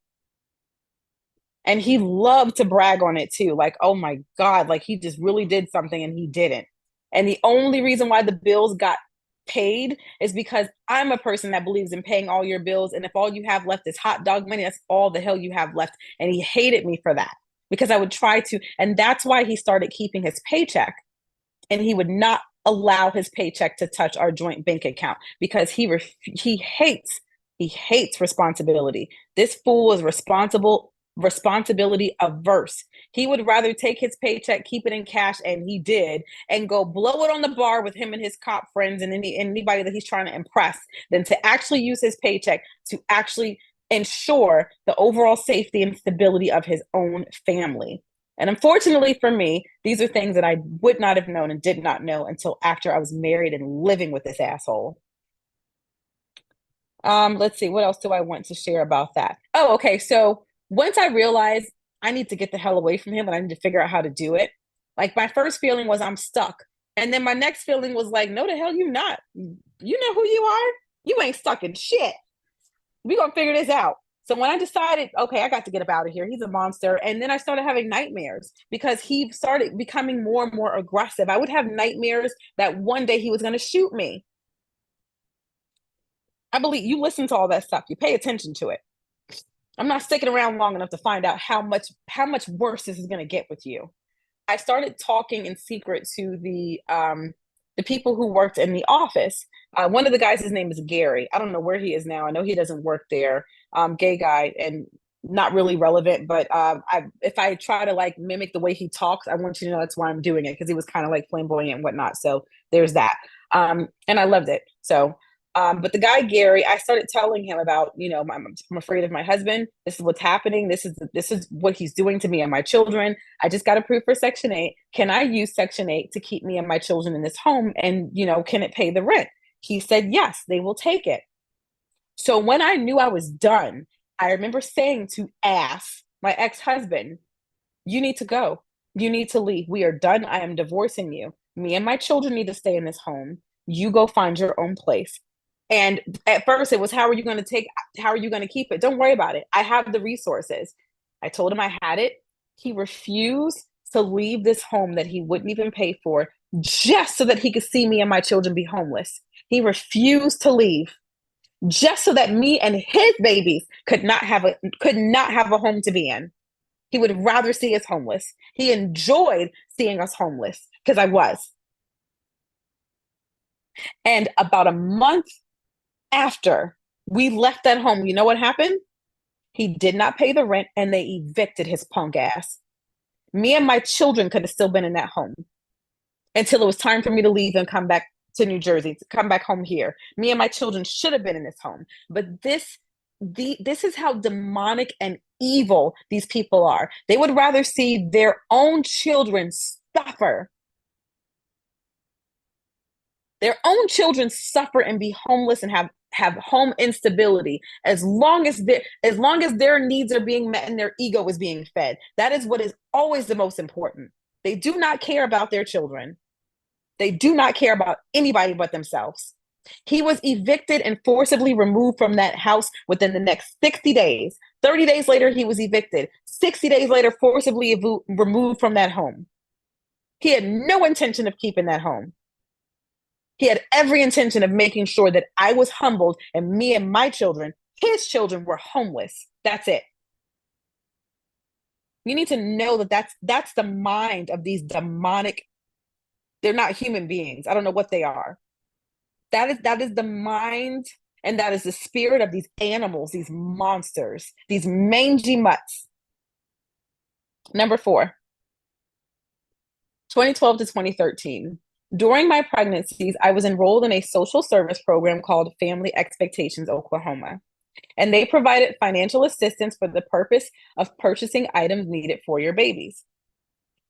And he loved to brag on it too. Like, oh my God, like he just really did something and he didn't. And the only reason why the bills got paid is because I'm a person that believes in paying all your bills. And if all you have left is hot dog money, that's all the hell you have left. And he hated me for that because I would try to. And that's why he started keeping his paycheck, and he would not allow his paycheck to touch our joint bank account because he hates responsibility. This fool is responsibility averse. He would rather take his paycheck, keep it in cash, and he did, and go blow it on the bar with him and his cop friends and anybody that he's trying to impress, than to actually use his paycheck to actually ensure the overall safety and stability of his own family. And unfortunately for me, these are things that I would not have known and did not know until after I was married and living with this asshole. Let's see, what else do I want to share about that? Oh, okay. So once I realized I need to get the hell away from him and I need to figure out how to do it, like my first feeling was I'm stuck. And then my next feeling was like, no, the hell you not. You know who you are? You ain't stuck in shit. We gonna figure this out. So when I decided, okay, I got to get up out of here. He's a monster. And then I started having nightmares because he started becoming more and more aggressive. I would have nightmares that one day he was going to shoot me. I believe you listen to all that stuff. You pay attention to it. I'm not sticking around long enough to find out how much worse this is going to get with you. I started talking in secret to the people who worked in the office. One of the guys, his name is Gary. I don't know where he is now. I know he doesn't work there. Gay guy and not really relevant, but if I try to like mimic the way he talks, I want you to know that's why I'm doing it because he was kind of like flamboyant and whatnot. So there's that, and I loved it. So but the guy Gary, I started telling him about, I'm afraid of my husband. This is what's happening. This is what he's doing to me and my children. I just got approved for Section 8. Can I use Section 8 to keep me and my children in this home? And can it pay the rent? He said yes, they will take it. So when I knew I was done, I remember saying to Ass, my ex-husband, you need to go. You need to leave. We are done. I am divorcing you. Me and my children need to stay in this home. You go find your own place. And at first it was, how are you going to keep it? Don't worry about it. I have the resources. I told him I had it. He refused to leave this home that he wouldn't even pay for just so that he could see me and my children be homeless. He refused to leave just so that me and his babies could not have a home to be in. He would rather see us homeless. He enjoyed seeing us homeless because I was. And about a month after we left that home, you know what happened? He did not pay the rent and they evicted his punk ass. Me and my children could have still been in that home until it was time for me to leave and come back to New Jersey, to come back home here. Me and my children should have been in this home. But this is how demonic and evil these people are. They would rather see their own children suffer. Their own children suffer and be homeless and have home instability as long as their needs are being met and their ego is being fed. That is what is always the most important. They do not care about their children. They do not care about anybody but themselves. He was evicted and forcibly removed from that house within the next 60 days. 30 days later, he was evicted. 60 days later, forcibly removed from that home. He had no intention of keeping that home. He had every intention of making sure that I was humbled and me and my children, his children, were homeless. That's it. You need to know that that's the mind of these demonic. They're not human beings. I don't know what they are. That is the mind and that is the spirit of these animals, these monsters, these mangy mutts. Number 4, 2012 to 2013. During my pregnancies, I was enrolled in a social service program called Family Expectations Oklahoma, and they provided financial assistance for the purpose of purchasing items needed for your babies.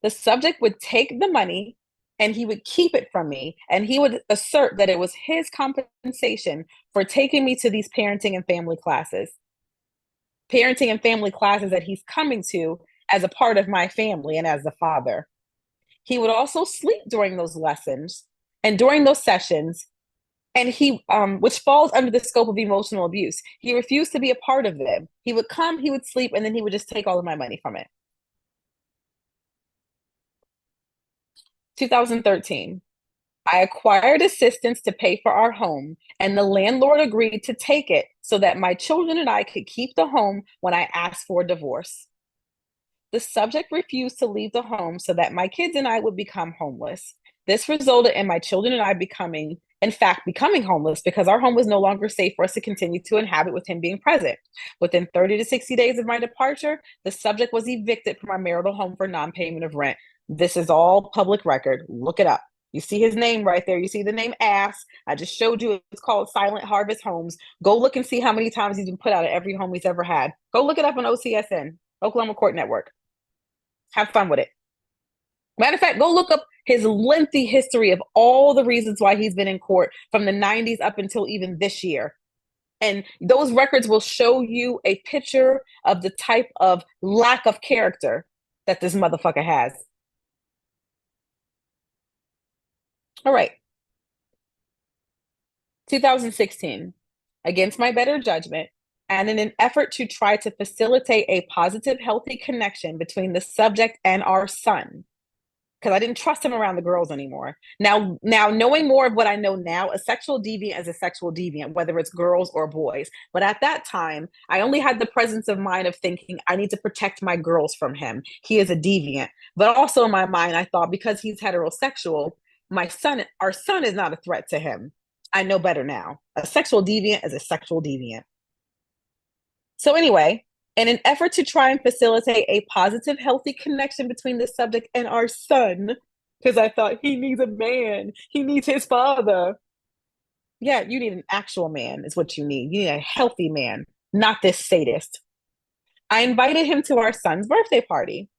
The subject would take the money and he would keep it from me, and he would assert that it was his compensation for taking me to these parenting and family classes. Parenting and family classes that he's coming to as a part of my family and as the father. He would also sleep during those lessons. And during those sessions, and he which falls under the scope of emotional abuse. He refused to be a part of them. He would come, he would sleep, and then he would just take all of my money from it. 2013. I acquired assistance to pay for our home, and the landlord agreed to take it so that my children and I could keep the home when I asked for a divorce. The subject refused to leave the home so that my kids and I would become homeless. This resulted in my children and I becoming, in fact, becoming homeless because our home was no longer safe for us to continue to inhabit with him being present. Within 30 to 60 days of my departure, the subject was evicted from our marital home for non payment of rent. This is all public record. Look it up. You see his name right there. You see the name Ass. I just showed you it's called Silent Harvest Homes. Go look and see how many times he's been put out of every home he's ever had. Go look it up on OCSN, Oklahoma Court Network. Have fun with it. Matter of fact, go look up his lengthy history of all the reasons why he's been in court from the 90s up until even this year. And those records will show you a picture of the type of lack of character that this motherfucker has. All right. 2016. Against my better judgment, and in an effort to try to facilitate a positive, healthy connection between the subject and our son, because I didn't trust him around the girls anymore. Now, knowing more of what I know now, a sexual deviant is a sexual deviant, whether it's girls or boys. But at that time, I only had the presence of mind of thinking, I need to protect my girls from him. He is a deviant. But also in my mind, I thought because he's heterosexual, our son is not a threat to him. I know better now. A sexual deviant is a sexual deviant. So anyway, in an effort to try and facilitate a positive, healthy connection between the subject and our son, because I thought he needs a man, he needs his father. Yeah, you need an actual man, is what you need. You need a healthy man, not this sadist. I invited him to our son's birthday party.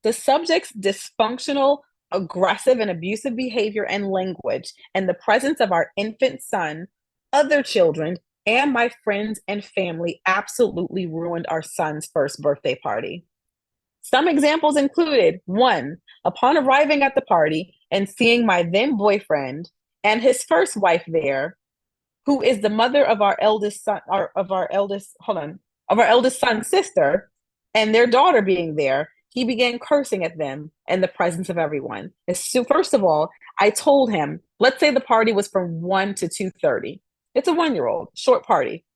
The subject's dysfunctional, aggressive, and abusive behavior and language in the presence of our infant son, other children, and my friends and family absolutely ruined our son's first birthday party. Some examples included one, upon arriving at the party and seeing my then boyfriend and his first wife there, who is the mother of our eldest son, of our eldest son's sister, and their daughter being there, he began cursing at them in the presence of everyone. So first of all, I told him, let's say the party was from 1 to 2:30. It's a 1-year-old, short party.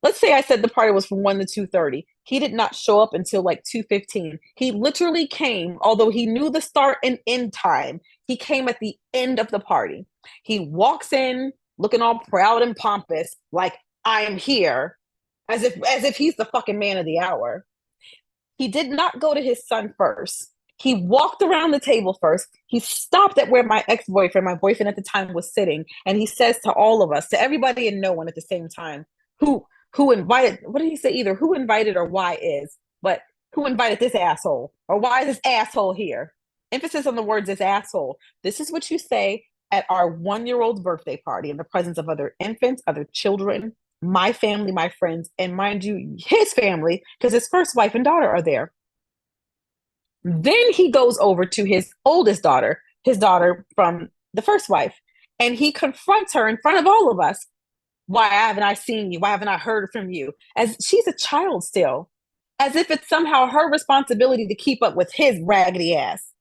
Let's say I said the party was from 1 to 2:30. He did not show up until like 2:15. He literally came, although he knew the start and end time, he came at the end of the party. He walks in looking all proud and pompous, like I am here, as if he's the fucking man of the hour. He did not go to his son first. He walked around the table first. He stopped at where my ex-boyfriend, my boyfriend at the time, was sitting, and he says to all of us, to everybody and no one at the same time, who who invited, what did he say? Either who invited or why is, but who invited this asshole? Or why is this asshole here? Emphasis on the words this asshole. This is what you say at our 1-year-old's birthday party in the presence of other infants, other children, my family, my friends, and mind you, his family, because his first wife and daughter are there. Then he goes over to his oldest daughter, his daughter from the first wife, and he confronts her in front of all of us. Why haven't I seen you? Why haven't I heard from you? As she's a child still, as if it's somehow her responsibility to keep up with his raggedy ass.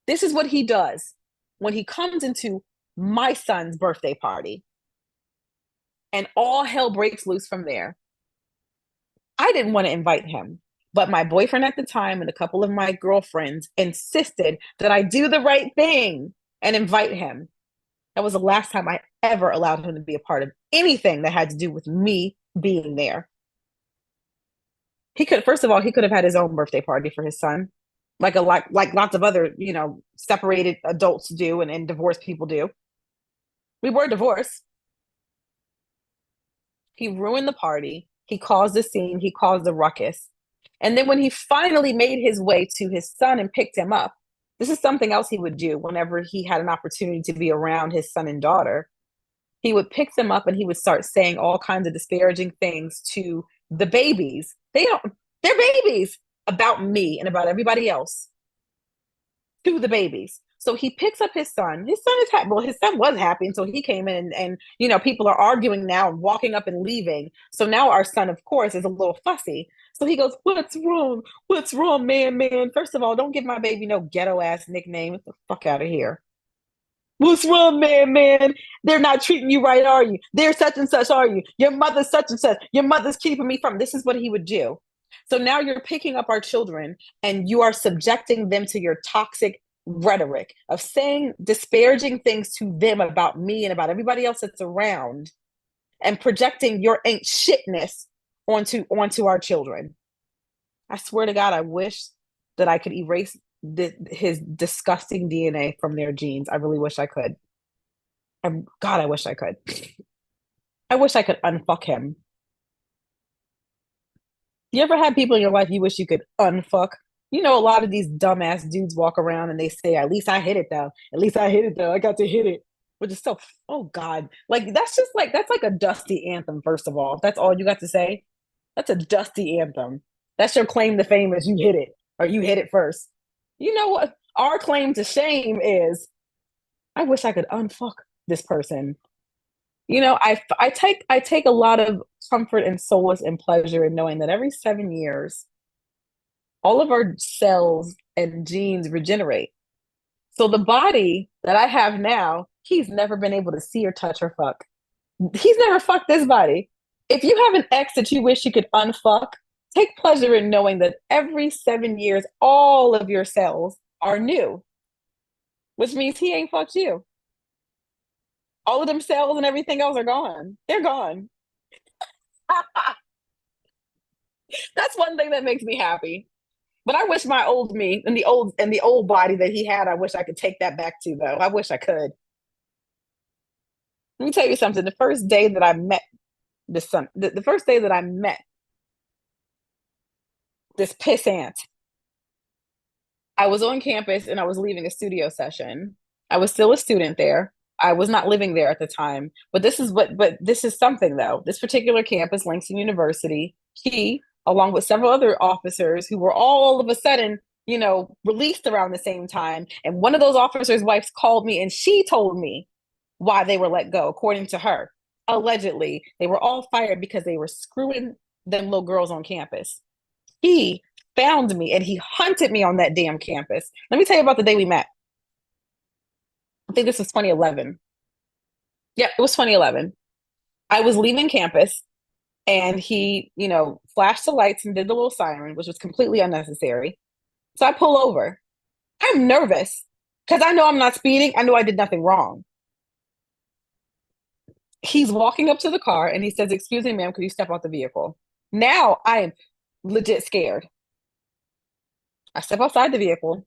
This is what he does when he comes into my son's birthday party. And all hell breaks loose from there. I didn't want to invite him, but my boyfriend at the time and a couple of my girlfriends insisted that I do the right thing and invite him. That was the last time I ever allowed him to be a part of anything that had to do with me being there. He could, first of all, he could have had his own birthday party for his son, like lots of other, separated adults do and divorced people do. We were divorced. He ruined the party. He caused the scene. He caused the ruckus. And then when he finally made his way to his son and picked him up, this is something else he would do whenever he had an opportunity to be around his son and daughter. He would pick them up and he would start saying all kinds of disparaging things to the babies. They're babies about me and about everybody else to the babies. So he picks up his son. His son is happy. Well, his son was happy until he came in, and people are arguing now and walking up and leaving. So now our son, of course, is a little fussy. So he goes, "What's wrong? What's wrong, man? Man, first of all, don't give my baby no ghetto ass nickname. Get the fuck out of here. What's wrong, man? Man, they're not treating you right, are you? They're such and such, are you? Your mother's such and such. Your mother's keeping me from." This is what he would do. So now you're picking up our children and you are subjecting them to your toxic rhetoric of saying disparaging things to them about me and about everybody else that's around, and projecting your ain't shitness onto our children. I swear to God, I wish that I could erase his disgusting DNA from their genes. I really wish I could. God, I wish I could. I wish I could unfuck him. You ever had people in your life you wish you could unfuck? A lot of these dumbass dudes walk around and they say, "At least I hit it though. At least I hit it though. I got to hit it." Which is so, oh God. Like that's like a dusty anthem, first of all. If that's all you got to say. That's a dusty anthem. That's your claim to fame, is you hit it or you hit it first. You know what? Our claim to shame is, I wish I could unfuck this person. I take a lot of comfort and solace and pleasure in knowing that every 7 years, all of our cells and genes regenerate. So the body that I have now, he's never been able to see or touch or fuck. He's never fucked this body. If you have an ex that you wish you could unfuck, take pleasure in knowing that every 7 years, all of your cells are new, which means he ain't fucked you. All of them cells and everything else are gone. They're gone. That's one thing that makes me happy. But I wish my old me and the old body that he had, I wish I could take that back to though. I wish I could. Let me tell you something. The first day that I met the first day that I met this pissant, I was on campus and I was leaving a studio session. I was still a student there. I was not living there at the time. But this is something though. This particular campus, Langston University, he, along with several other officers who were all of a sudden, released around the same time. And one of those officers' wives called me and she told me why they were let go, according to her. Allegedly, they were all fired because they were screwing them little girls on campus. He found me and he hunted me on that damn campus. Let me tell you about the day we met. I think this was 2011. Yeah, it was 2011. I was leaving campus and he, flashed the lights and did the little siren, which was completely unnecessary. So I pull over. I'm nervous because I know I'm not speeding. I know I did nothing wrong. He's walking up to the car and he says, "Excuse me, ma'am, could you step out the vehicle?" Now I am legit scared. I step outside the vehicle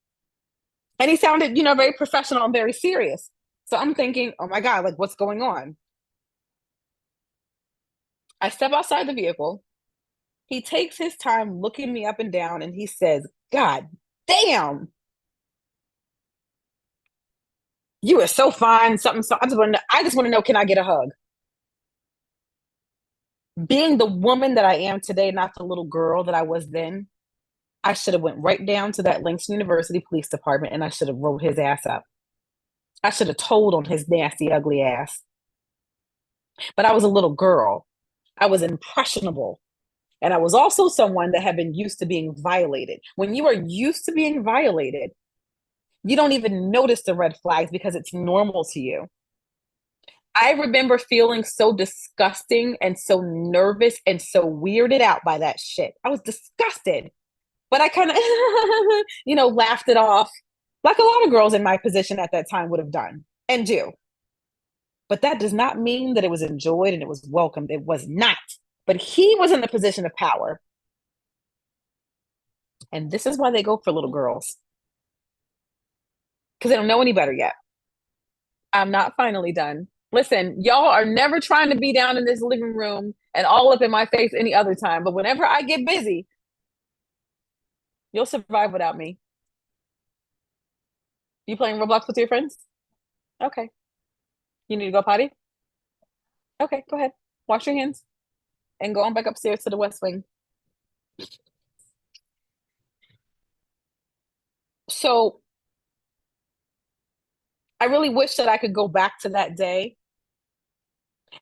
and he sounded, very professional and very serious. So I'm thinking, oh my God, like what's going on? I step outside the vehicle. He takes his time looking me up and down and he says, "God damn, you are so fine." Something, so I just want to know, can I get a hug? Being the woman that I am today, not the little girl that I was then, I should have went right down to that Langston University Police Department and I should have wrote his ass up. I should have told on his nasty, ugly ass. But I was a little girl. I was impressionable. And I was also someone that had been used to being violated. When you are used to being violated, you don't even notice the red flags because it's normal to you. I remember feeling so disgusting and so nervous and so weirded out by that shit. I was disgusted, but I kind of, laughed it off like a lot of girls in my position at that time would have done and do. But that does not mean that it was enjoyed and it was welcomed. It was not. But he was in the position of power. And this is why they go for little girls, because they don't know any better yet. I'm not finally done. Listen, y'all are never trying to be down in this living room and all up in my face any other time. But whenever I get busy, you'll survive without me. You playing Roblox with your friends? Okay. You need to go potty? Okay, go ahead. Wash your hands and go on back upstairs to the West Wing. So I really wish that I could go back to that day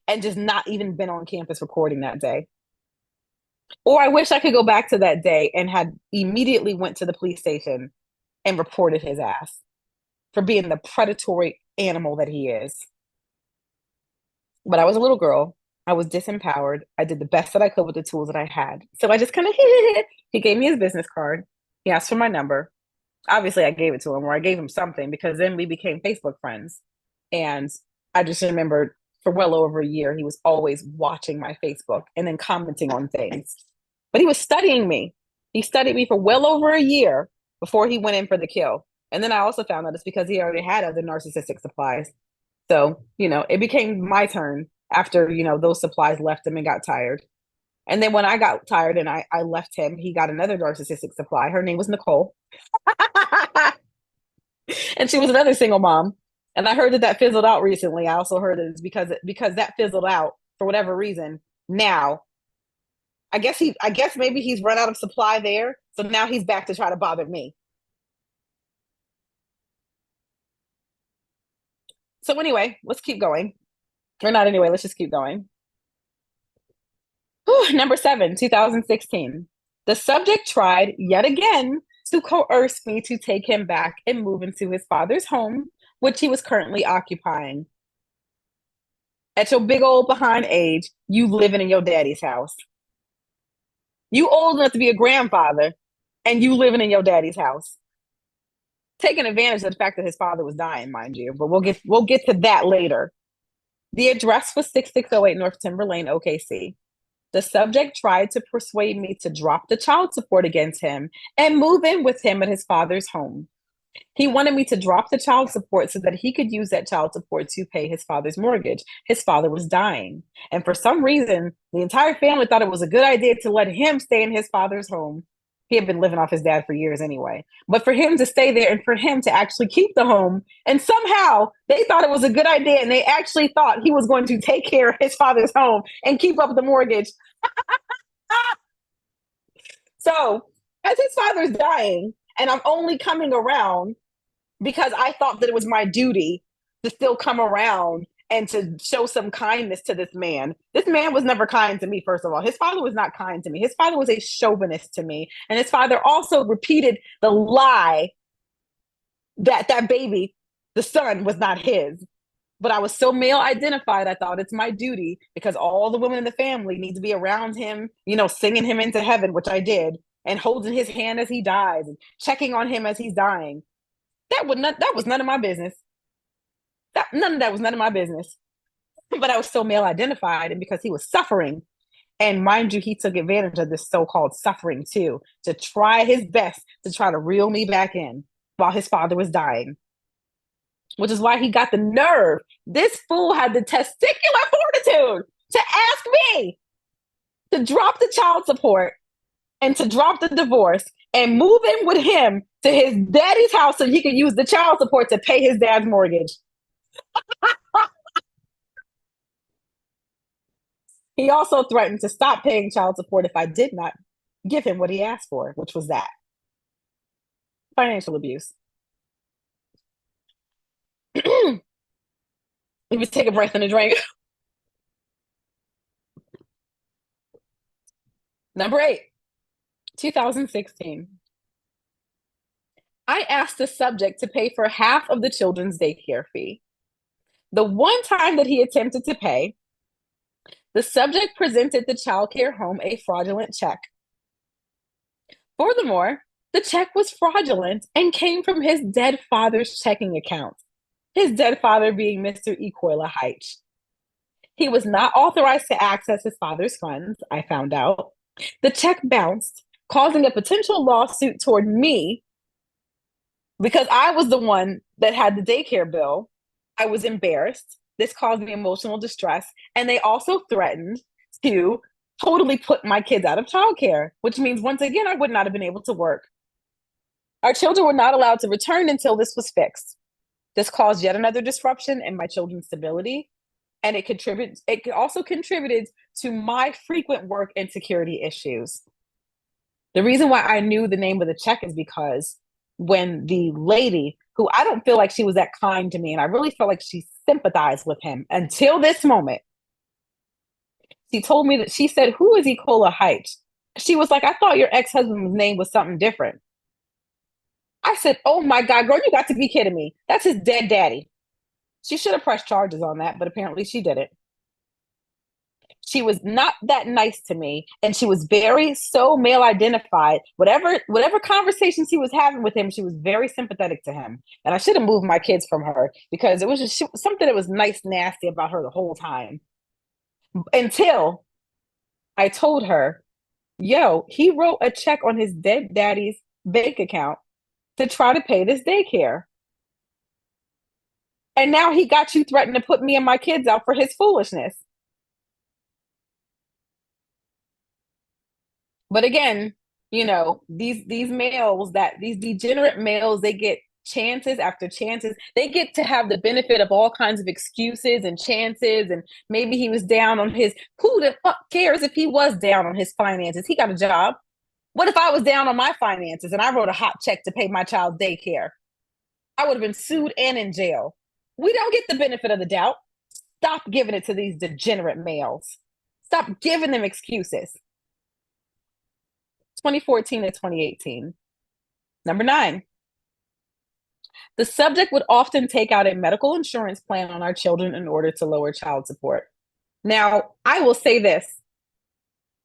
and just not even been on campus recording that day. Or I wish I could go back to that day and had immediately went to the police station and reported his ass for being the predatory animal that he is. But I was a little girl. I was disempowered. I did the best that I could with the tools that I had. So I just kind of, he gave me his business card. He asked for my number. Obviously, I gave it to him, or I gave him something, because then we became Facebook friends. And I just remember for well over a year, he was always watching my Facebook and then commenting on things. But he was studying me. He studied me for well over a year before he went in for the kill. And then I also found out it's because he already had other narcissistic supplies. So, it became my turn after, those supplies left him and got tired. And then when I got tired and I left him, he got another narcissistic supply. Her name was Nicole. And she was another single mom. And I heard that that fizzled out recently. I also heard that it's because that fizzled out for whatever reason. Now, I guess maybe he's run out of supply there. So now he's back to try to bother me. So anyway, let's keep going. Or not anyway, let's just keep going. Whew, number 7, 2016. The subject tried yet again to coerce me to take him back and move into his father's home, which he was currently occupying. At your big old behind age, you living in your daddy's house. You old enough to be a grandfather, and you living in your daddy's house. Taking advantage of the fact that his father was dying, mind you, but we'll get to that later. The address was 6608 North Timber Lane, OKC. The subject tried to persuade me to drop the child support against him and move in with him at his father's home. He wanted me to drop the child support so that he could use that child support to pay his father's mortgage. His father was dying. And for some reason, the entire family thought it was a good idea to let him stay in his father's home. He had been living off his dad for years anyway. But for him to stay there and for him to actually keep the home, and somehow they thought it was a good idea, and they actually thought he was going to take care of his father's home and keep up the mortgage. So, as his father's dying, and I'm only coming around because I thought that it was my duty to still come around and to show some kindness to this man. This man was never kind to me, first of all. His father was not kind to me. His father was a chauvinist to me. And his father also repeated the lie that that baby, the son, was not his. But I was so male identified, I thought it's my duty, because all the women in the family need to be around him, singing him into heaven, which I did, and holding his hand as he dies and checking on him as he's dying. That was none of my business. None of that was none of my business. But I was so male identified, and because he was suffering, and mind you, he took advantage of this so-called suffering too, to try his best to try to reel me back in while his father was dying. Which is why he got the nerve. This fool had the testicular fortitude to ask me to drop the child support and to drop the divorce and move in with him to his daddy's house so he could use the child support to pay his dad's mortgage. He also threatened to stop paying child support if I did not give him what he asked for, which was that financial abuse. If you take a breath and a drink. Number 8, 2016. I asked the subject to pay for half of the children's daycare fee. The one time that he attempted to pay, the subject presented the childcare home a fraudulent check. Furthermore, the check was fraudulent and came from his dead father's checking account, his dead father being Mr. Equola Heitch. He was not authorized to access his father's funds, I found out. The check bounced, causing a potential lawsuit toward me because I was the one that had the daycare bill. I was embarrassed. This caused me emotional distress. And they also threatened to totally put my kids out of childcare, which means once again, I would not have been able to work. Our children were not allowed to return until this was fixed. This caused yet another disruption in my children's stability. And it also contributed to my frequent work insecurity issues. The reason why I knew the name of the check is because when the lady who I don't feel like she was that kind to me. And I really felt like she sympathized with him until this moment. She told me that she said, "Who is Ecola Heights?" She was like, "I thought your ex-husband's name was something different." I said, "Oh my God, girl, you got to be kidding me. That's his dead daddy." She should have pressed charges on that, but apparently she didn't. She was not that nice to me, and she was very so male identified. Whatever conversations he was having with him, she was very sympathetic to him. And I should have moved my kids from her because it was just something that was nice, nasty about her the whole time. Until I told her, "Yo, he wrote a check on his dead daddy's bank account to try to pay this daycare. And now he got you threatened to put me and my kids out for his foolishness." But again, these males, that these degenerate males, they get chances after chances. They get to have the benefit of all kinds of excuses and chances. And maybe he was down on his, who the fuck cares if he was down on his finances? He got a job. What if I was down on my finances and I wrote a hot check to pay my child's daycare? I would have been sued and in jail. We don't get the benefit of the doubt. Stop giving it to these degenerate males. Stop giving them excuses. 2014 to 2018. Number 9, the subject would often take out a medical insurance plan on our children in order to lower child support. Now, I will say this.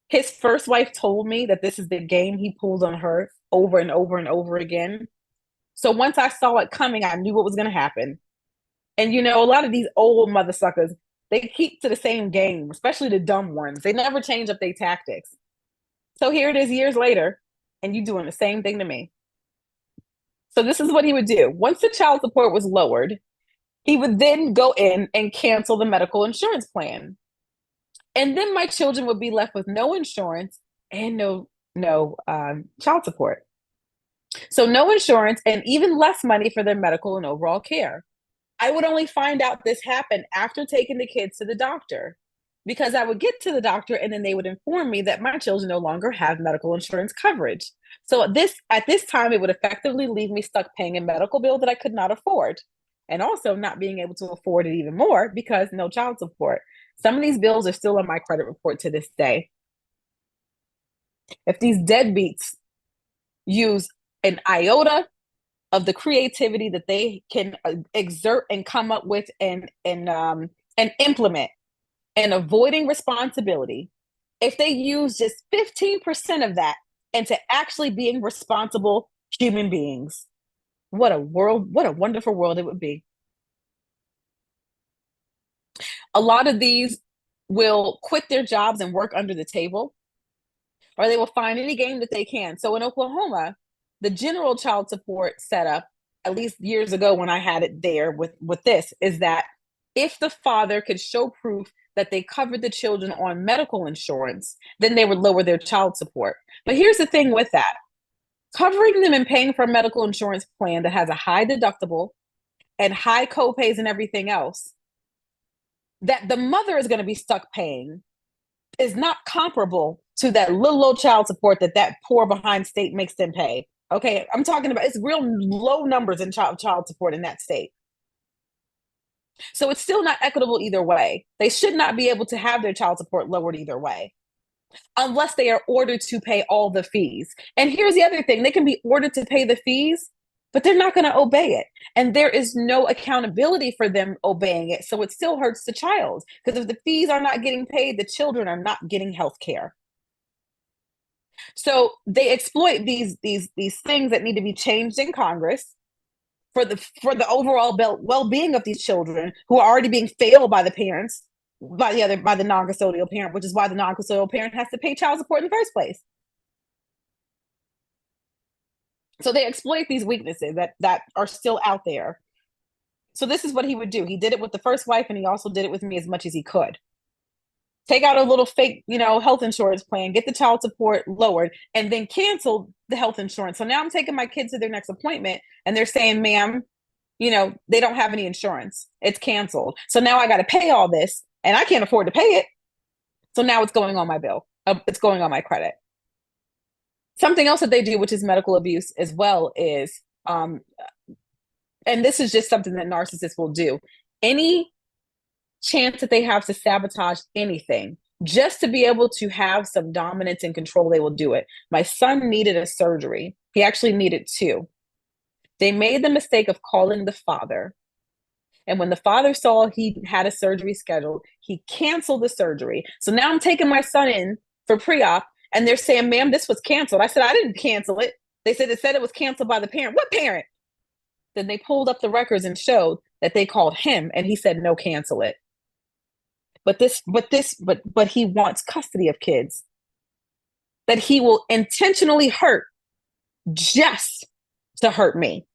His first wife told me that this is the game he pulled on her over and over and over again. So once I saw it coming, I knew what was going to happen. And a lot of these old mother suckers, they keep to the same game, especially the dumb ones. They never change up their tactics. So here it is years later, and you doing the same thing to me. So this is what he would do. Once the child support was lowered, he would then go in and cancel the medical insurance plan. And then my children would be left with no insurance and no child support. So no insurance and even less money for their medical and overall care. I would only find out this happened after taking the kids to the doctor, because I would get to the doctor and then they would inform me that my children no longer have medical insurance coverage. So at this time, it would effectively leave me stuck paying a medical bill that I could not afford, and also not being able to afford it even more because no child support. Some of these bills are still on my credit report to this day. If these deadbeats use an iota of the creativity that they can exert and come up with and implement and avoiding responsibility, if they use just 15% of that into actually being responsible human beings, what a world, what a wonderful world it would be. A lot of these will quit their jobs and work under the table, or they will find any game that they can. So in Oklahoma, the general child support setup, at least years ago when I had it there with this, is that if the father could show proof that they covered the children on medical insurance, then they would lower their child support. But here's the thing with that. Covering them and paying for a medical insurance plan that has a high deductible and high copays and everything else, that the mother is going to be stuck paying, is not comparable to that little old child support that poor behind state makes them pay. Okay, I'm talking about, it's real low numbers in child support in that state. So it's still not equitable either way. They should not be able to have their child support lowered either way, unless they are ordered to pay all the fees. And here's the other thing. They can be ordered to pay the fees, but they're not going to obey it. And there is no accountability for them obeying it. So it still hurts the child, because if the fees are not getting paid, the children are not getting health care. So they exploit these things that need to be changed in Congress for the overall well-being of these children who are already being failed by the parents, by the non-custodial parent, which is why the non-custodial parent has to pay child support in the first place. So they exploit these weaknesses that are still out there. So this is what he would do. He did it with the first wife, and he also did it with me as much as he could. Take out a little fake, health insurance plan, get the child support lowered, and then cancel the health insurance. So now I'm taking my kids to their next appointment, and they're saying, "Ma'am, they don't have any insurance. It's canceled. So now I got to pay all this, and I can't afford to pay it. So now it's going on my bill. It's going on my credit." Something else that they do, which is medical abuse as well, is And this is just something that narcissists will do. Any chance that they have to sabotage anything just to be able to have some dominance and control, they will do it. My son needed a surgery. He actually needed two. They made the mistake of calling the father. And when the father saw he had a surgery scheduled, he canceled the surgery. So now I'm taking my son in for pre-op, and they're saying, ma'am, this was canceled. I said, I didn't cancel it. They said it was canceled by the parent. What parent? Then they pulled up the records and showed that they called him, and he said, no, cancel it. But he wants custody of kids that he will intentionally hurt just to hurt me.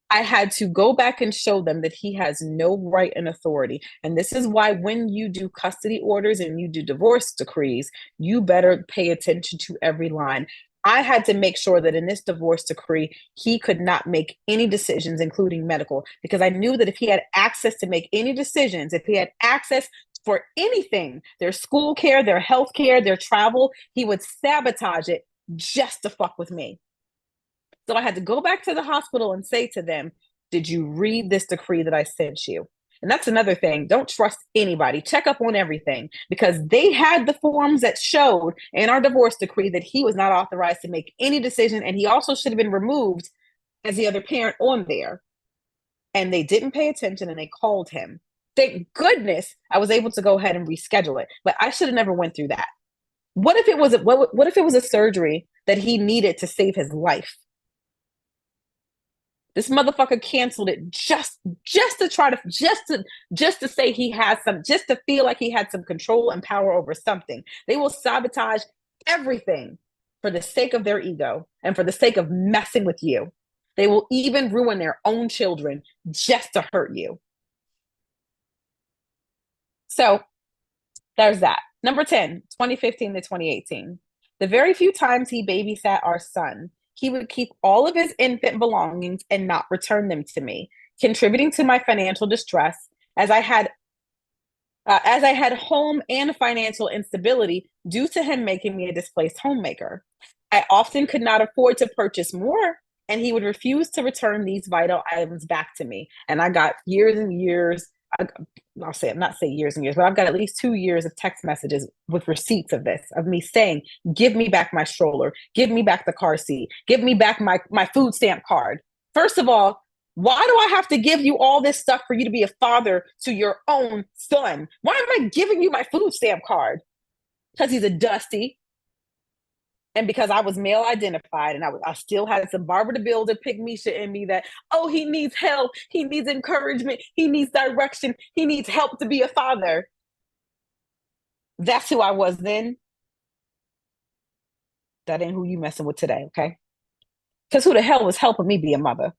I had to go back and show them that he has no right and authority. And this is why when you do custody orders and you do divorce decrees, you better pay attention to every line. I had to make sure that in this divorce decree, he could not make any decisions, including medical, because I knew that if he had access to make any decisions, if he had access for anything, their school care, their health care, their travel, he would sabotage it just to fuck with me. So I had to go back to the hospital and say to them, did you read this decree that I sent you? And that's another thing. Don't trust anybody. Check up on everything, because they had the forms that showed in our divorce decree that he was not authorized to make any decision. And he also should have been removed as the other parent on there. And they didn't pay attention and they called him. Thank goodness I was able to go ahead and reschedule it. But I should have never went through that. What if it was a surgery that he needed to save his life? This motherfucker canceled it just to try to just to say he has some, just to feel like he had some control and power over something. They will sabotage everything for the sake of their ego and for the sake of messing with you. They will even ruin their own children just to hurt you. So there's that. Number 10, 2015 to 2018. The very few times he babysat our son, he would keep all of his infant belongings and not return them to me, contributing to my financial distress as I had home and financial instability due to him making me a displaced homemaker. I often could not afford to purchase more, and he would refuse to return these vital items back to me. And I got years and years, I'm not saying years and years, but I've got at least 2 years of text messages with receipts of this, of me saying, give me back my stroller, give me back the car seat, give me back my food stamp card. First of all, why do I have to give you all this stuff for you to be a father to your own son? Why am I giving you my food stamp card? Because he's a dusty. And because I was male identified, and I still had some Barbara the Builder pygmisha in me that, oh, he needs help, he needs encouragement, he needs direction, he needs help to be a father. That's who I was then. That ain't who you messing with today, okay? Because who the hell was helping me be a mother?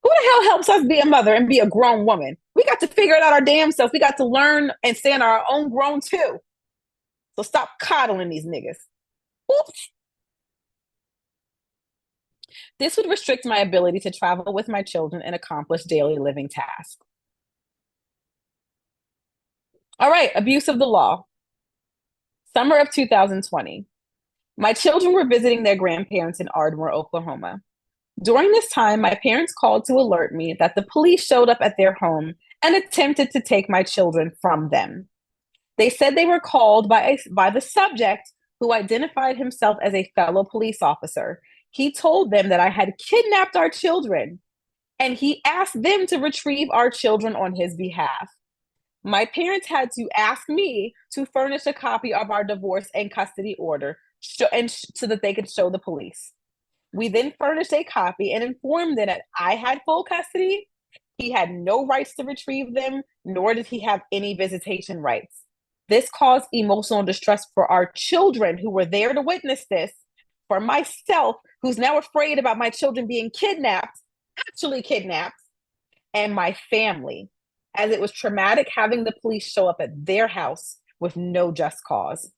Who the hell helps us be a mother and be a grown woman? We got to figure it out our damn self. We got to learn and stand on our own grown too. So stop coddling these niggas. Oops. This would restrict my ability to travel with my children and accomplish daily living tasks. All right, abuse of the law. Summer of 2020. My children were visiting their grandparents in Ardmore, Oklahoma. During this time, my parents called to alert me that the police showed up at their home and attempted to take my children from them. They said they were called by the subject, who identified himself as a fellow police officer. He told them that I had kidnapped our children, and he asked them to retrieve our children on his behalf. My parents had to ask me to furnish a copy of our divorce and custody order so that they could show the police. We then furnished a copy and informed them that I had full custody. He had no rights to retrieve them, nor did he have any visitation rights. This caused emotional distress for our children who were there to witness this, for myself, who's now afraid about my children being kidnapped, actually kidnapped, and my family, as it was traumatic having the police show up at their house with no just cause.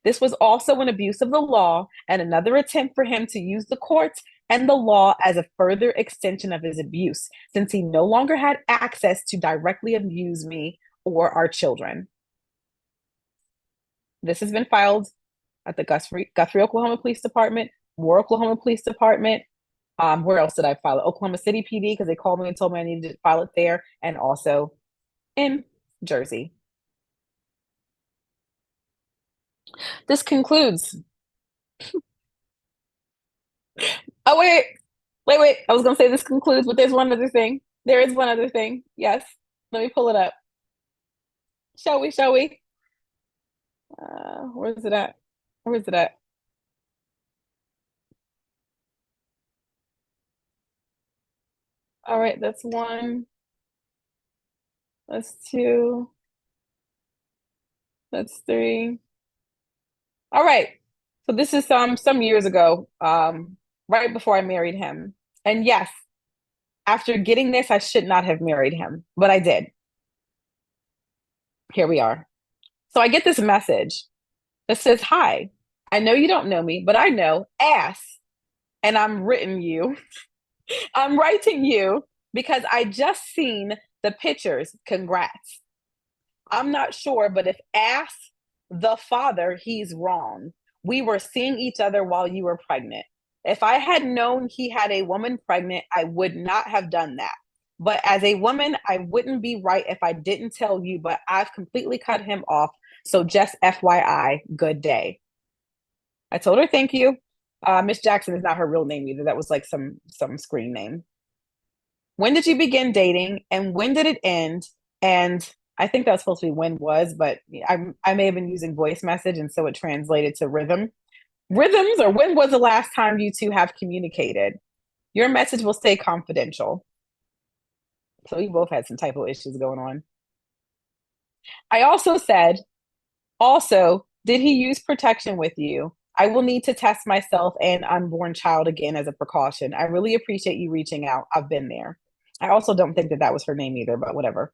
This was also an abuse of the law and another attempt for him to use the courts and the law as a further extension of his abuse, since he no longer had access to directly abuse me or our children. This has been filed at the Guthrie, Oklahoma Police Department, Moore, Oklahoma Police Department, Where else did I file it? Oklahoma City PD because they called me and told me I needed to file it there, and also in Jersey. This concludes. Oh wait. I was gonna say this concludes, but there's one other thing. There is one other thing. Yes. Let me pull it up. Shall we? Shall we? Where's it at? Where's it at? All right, that's one. That's two. That's three. All right. So this is some years ago, right before I married him. And yes, after getting this, I should not have married him, but I did. Here we are. So I get this message that says, "Hi, I know you don't know me, but I know ass, and I'm writing you because I just seen the pictures. Congrats. I'm not sure, but if ass the father, he's wrong. We were seeing each other while you were pregnant. If I had known he had a woman pregnant, I would not have done that. But as a woman, I wouldn't be right if I didn't tell you, but I've completely cut him off. So just FYI, good day." I told her thank you. Miss Jackson is not her real name either. That was like some screen name. When did you begin dating and when did it end? And I think that was supposed to be when was, but I may have been using voice message and so it translated to rhythms, or when was the last time you two have communicated? Your message will stay confidential. So we both had some typo issues going on. I also said, also, did he use protection with you? I will need to test myself and unborn child again as a precaution. I really appreciate you reaching out. I've been there. I also don't think that that was her name either, but whatever.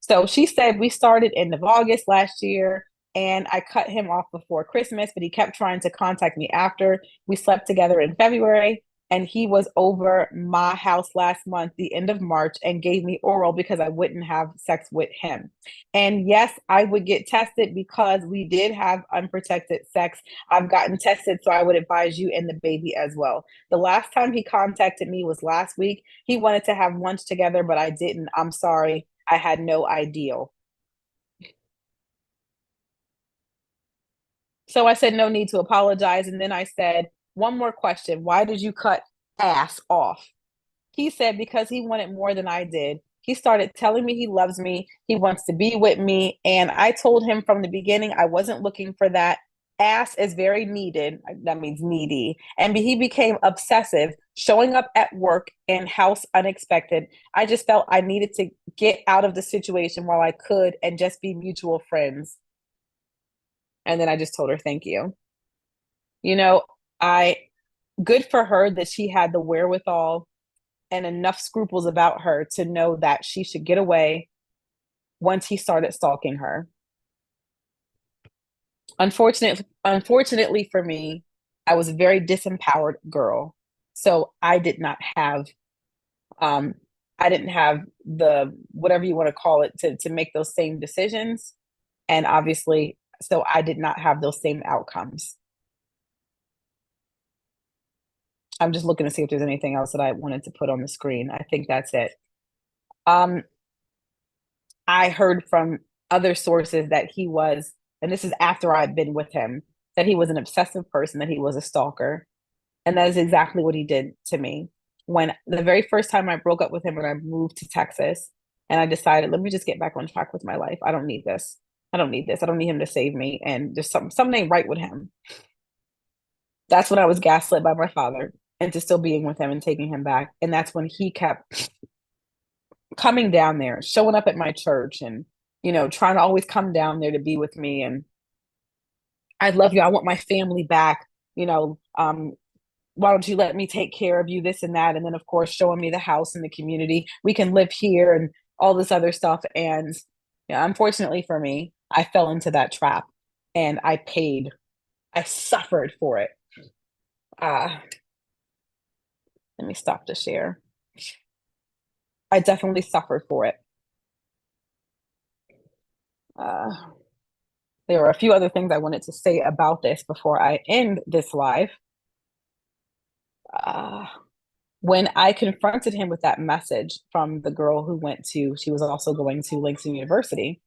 So she said we started end of August last year and I cut him off before Christmas, but he kept trying to contact me after. We slept together in February and he was over my house last month, the end of March, and gave me oral because I wouldn't have sex with him. And yes, I would get tested because we did have unprotected sex. I've gotten tested, so I would advise you and the baby as well. The last time he contacted me was last week. He wanted to have lunch together, but I didn't. I'm sorry. I had no ideal. So I said, no need to apologize. And then I said, one more question. Why did you cut ass off? He said, because he wanted more than I did. He started telling me he loves me. He wants to be with me. And I told him from the beginning, I wasn't looking for that. Ass is very needed. That means needy. And he became obsessive, showing up at work and house unexpected. I just felt I needed to get out of the situation while I could and just be mutual friends. And then I just told her, thank you. You know, I, good for her that she had the wherewithal and enough scruples about her to know that she should get away once he started stalking her. Unfortunately for me, I was a very disempowered girl. So um I didn't have the whatever you want to call it to make those same decisions. And obviously, so I did not have those same outcomes. I'm just looking to see if there's anything else that I wanted to put on the screen. I think that's it. Um, I heard from other sources that he was, and this is after I'd been with him, that he was an obsessive person, that he was a stalker. And that is exactly what he did to me. When the very first time I broke up with him when I moved to Texas, and I decided, let me just get back on track with my life. I don't need this. I don't need this. I don't need him to save me. And there's something ain't right with him. That's when I was gaslit by my father into still being with him and taking him back. And that's when he kept coming down there, showing up at my church and, trying to always come down there to be with me. And I love you. I want my family back. Why don't you let me take care of you, this and that. And then, of course, showing me the house and the community. We can live here and all this other stuff. And unfortunately for me, I fell into that trap and I suffered for it. Uh, Let me stop the share. I definitely suffered for it. Uh, there are a few other things I wanted to say about this before I end this live. Uh, When I confronted him with that message from the girl who went to, she was also going to Langston University.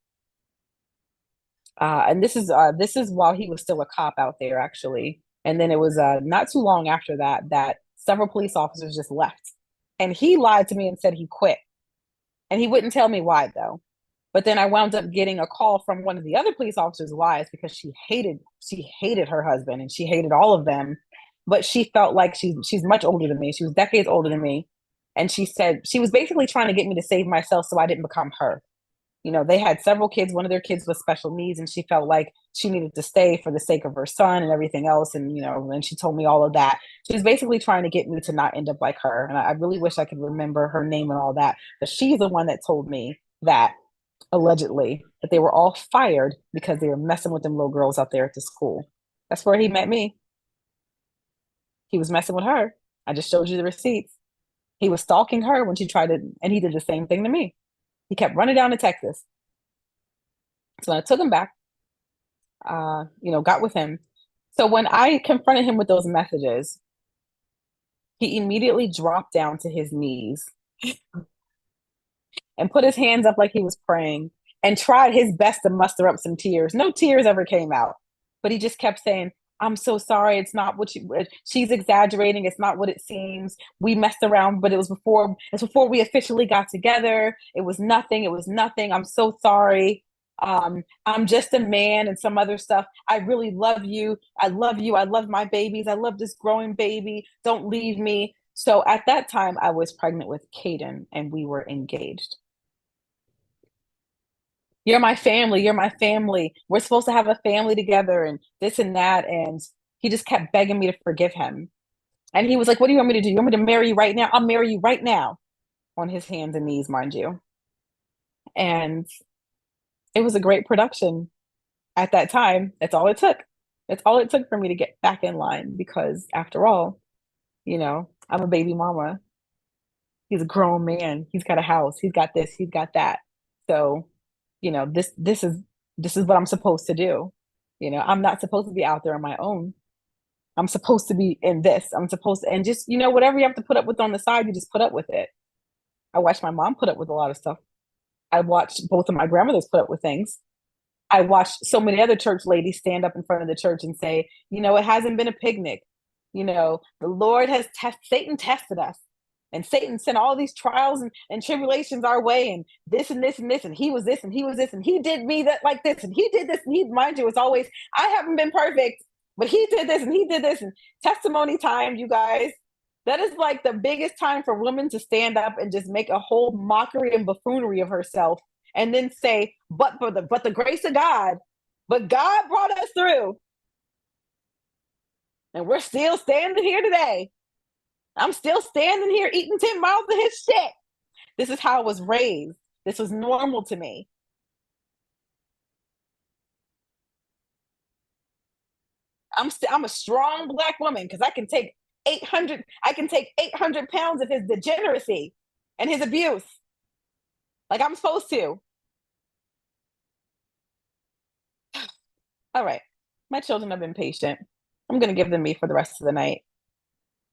And this is while he was still a cop out there, actually. And then it was not too long after that that several police officers just left, and he lied to me and said he quit, and he wouldn't tell me why though. But then I wound up getting a call from one of the other police officers' wives because she hated her husband and she hated all of them, but she felt like she's much older than me. She was decades older than me, and she said she was basically trying to get me to save myself so I didn't become her. They had several kids. One of their kids was special needs, and she felt like she needed to stay for the sake of her son and everything else. And she told me all of that. She was basically trying to get me to not end up like her. And I really wish I could remember her name and all that. But she's the one that told me that allegedly that they were all fired because they were messing with them little girls out there at the school. That's where he met me. He was messing with her. I just showed you the receipts. He was stalking her when she tried to, and he did the same thing to me. He kept running down to Texas. So I took him back, got with him. So when I confronted him with those messages, he immediately dropped down to his knees and put his hands up like he was praying and tried his best to muster up some tears. No tears ever came out, but he just kept saying, I'm so sorry. It's not what she's exaggerating. It's not what it seems. We messed around, but it's before we officially got together. It was nothing. It was nothing. I'm so sorry. I'm just a man and some other stuff. I really love you. I love you. I love my babies. I love this growing baby. Don't leave me. So at that time, I was pregnant with Caden and we were engaged. You're my family. You're my family. We're supposed to have a family together and this and that. And he just kept begging me to forgive him. And he was like, what do you want me to do? You want me to marry you right now? I'll marry you right now, on his hands and knees, mind you. And it was a great production at that time. That's all it took. That's all it took for me to get back in line because after all, I'm a baby mama. He's a grown man. He's got a house. He's got this. He's got that. So, this is what I'm supposed to do. I'm not supposed to be out there on my own. I'm supposed to be in this. I'm supposed to, and just, whatever you have to put up with on the side, you just put up with it. I watched my mom put up with a lot of stuff. I watched both of my grandmothers put up with things. I watched so many other church ladies stand up in front of the church and say, it hasn't been a picnic. The Lord has Satan tested us. And Satan sent all these trials and tribulations our way, and this and this and this, and he was this and he was this, and he did me that like this, and he did this, and mind you, it's always, I haven't been perfect, but he did this and he did this, and testimony time, you guys. That is like the biggest time for women to stand up and just make a whole mockery and buffoonery of herself and then say, but the grace of God, but God brought us through. And we're still standing here today. I'm still standing here eating 10 miles of his shit. This is how I was raised. This was normal to me. I'm a strong black woman because I can take 800 pounds of his degeneracy and his abuse. Like I'm supposed to. All right. My children have been patient. I'm gonna give them me for the rest of the night.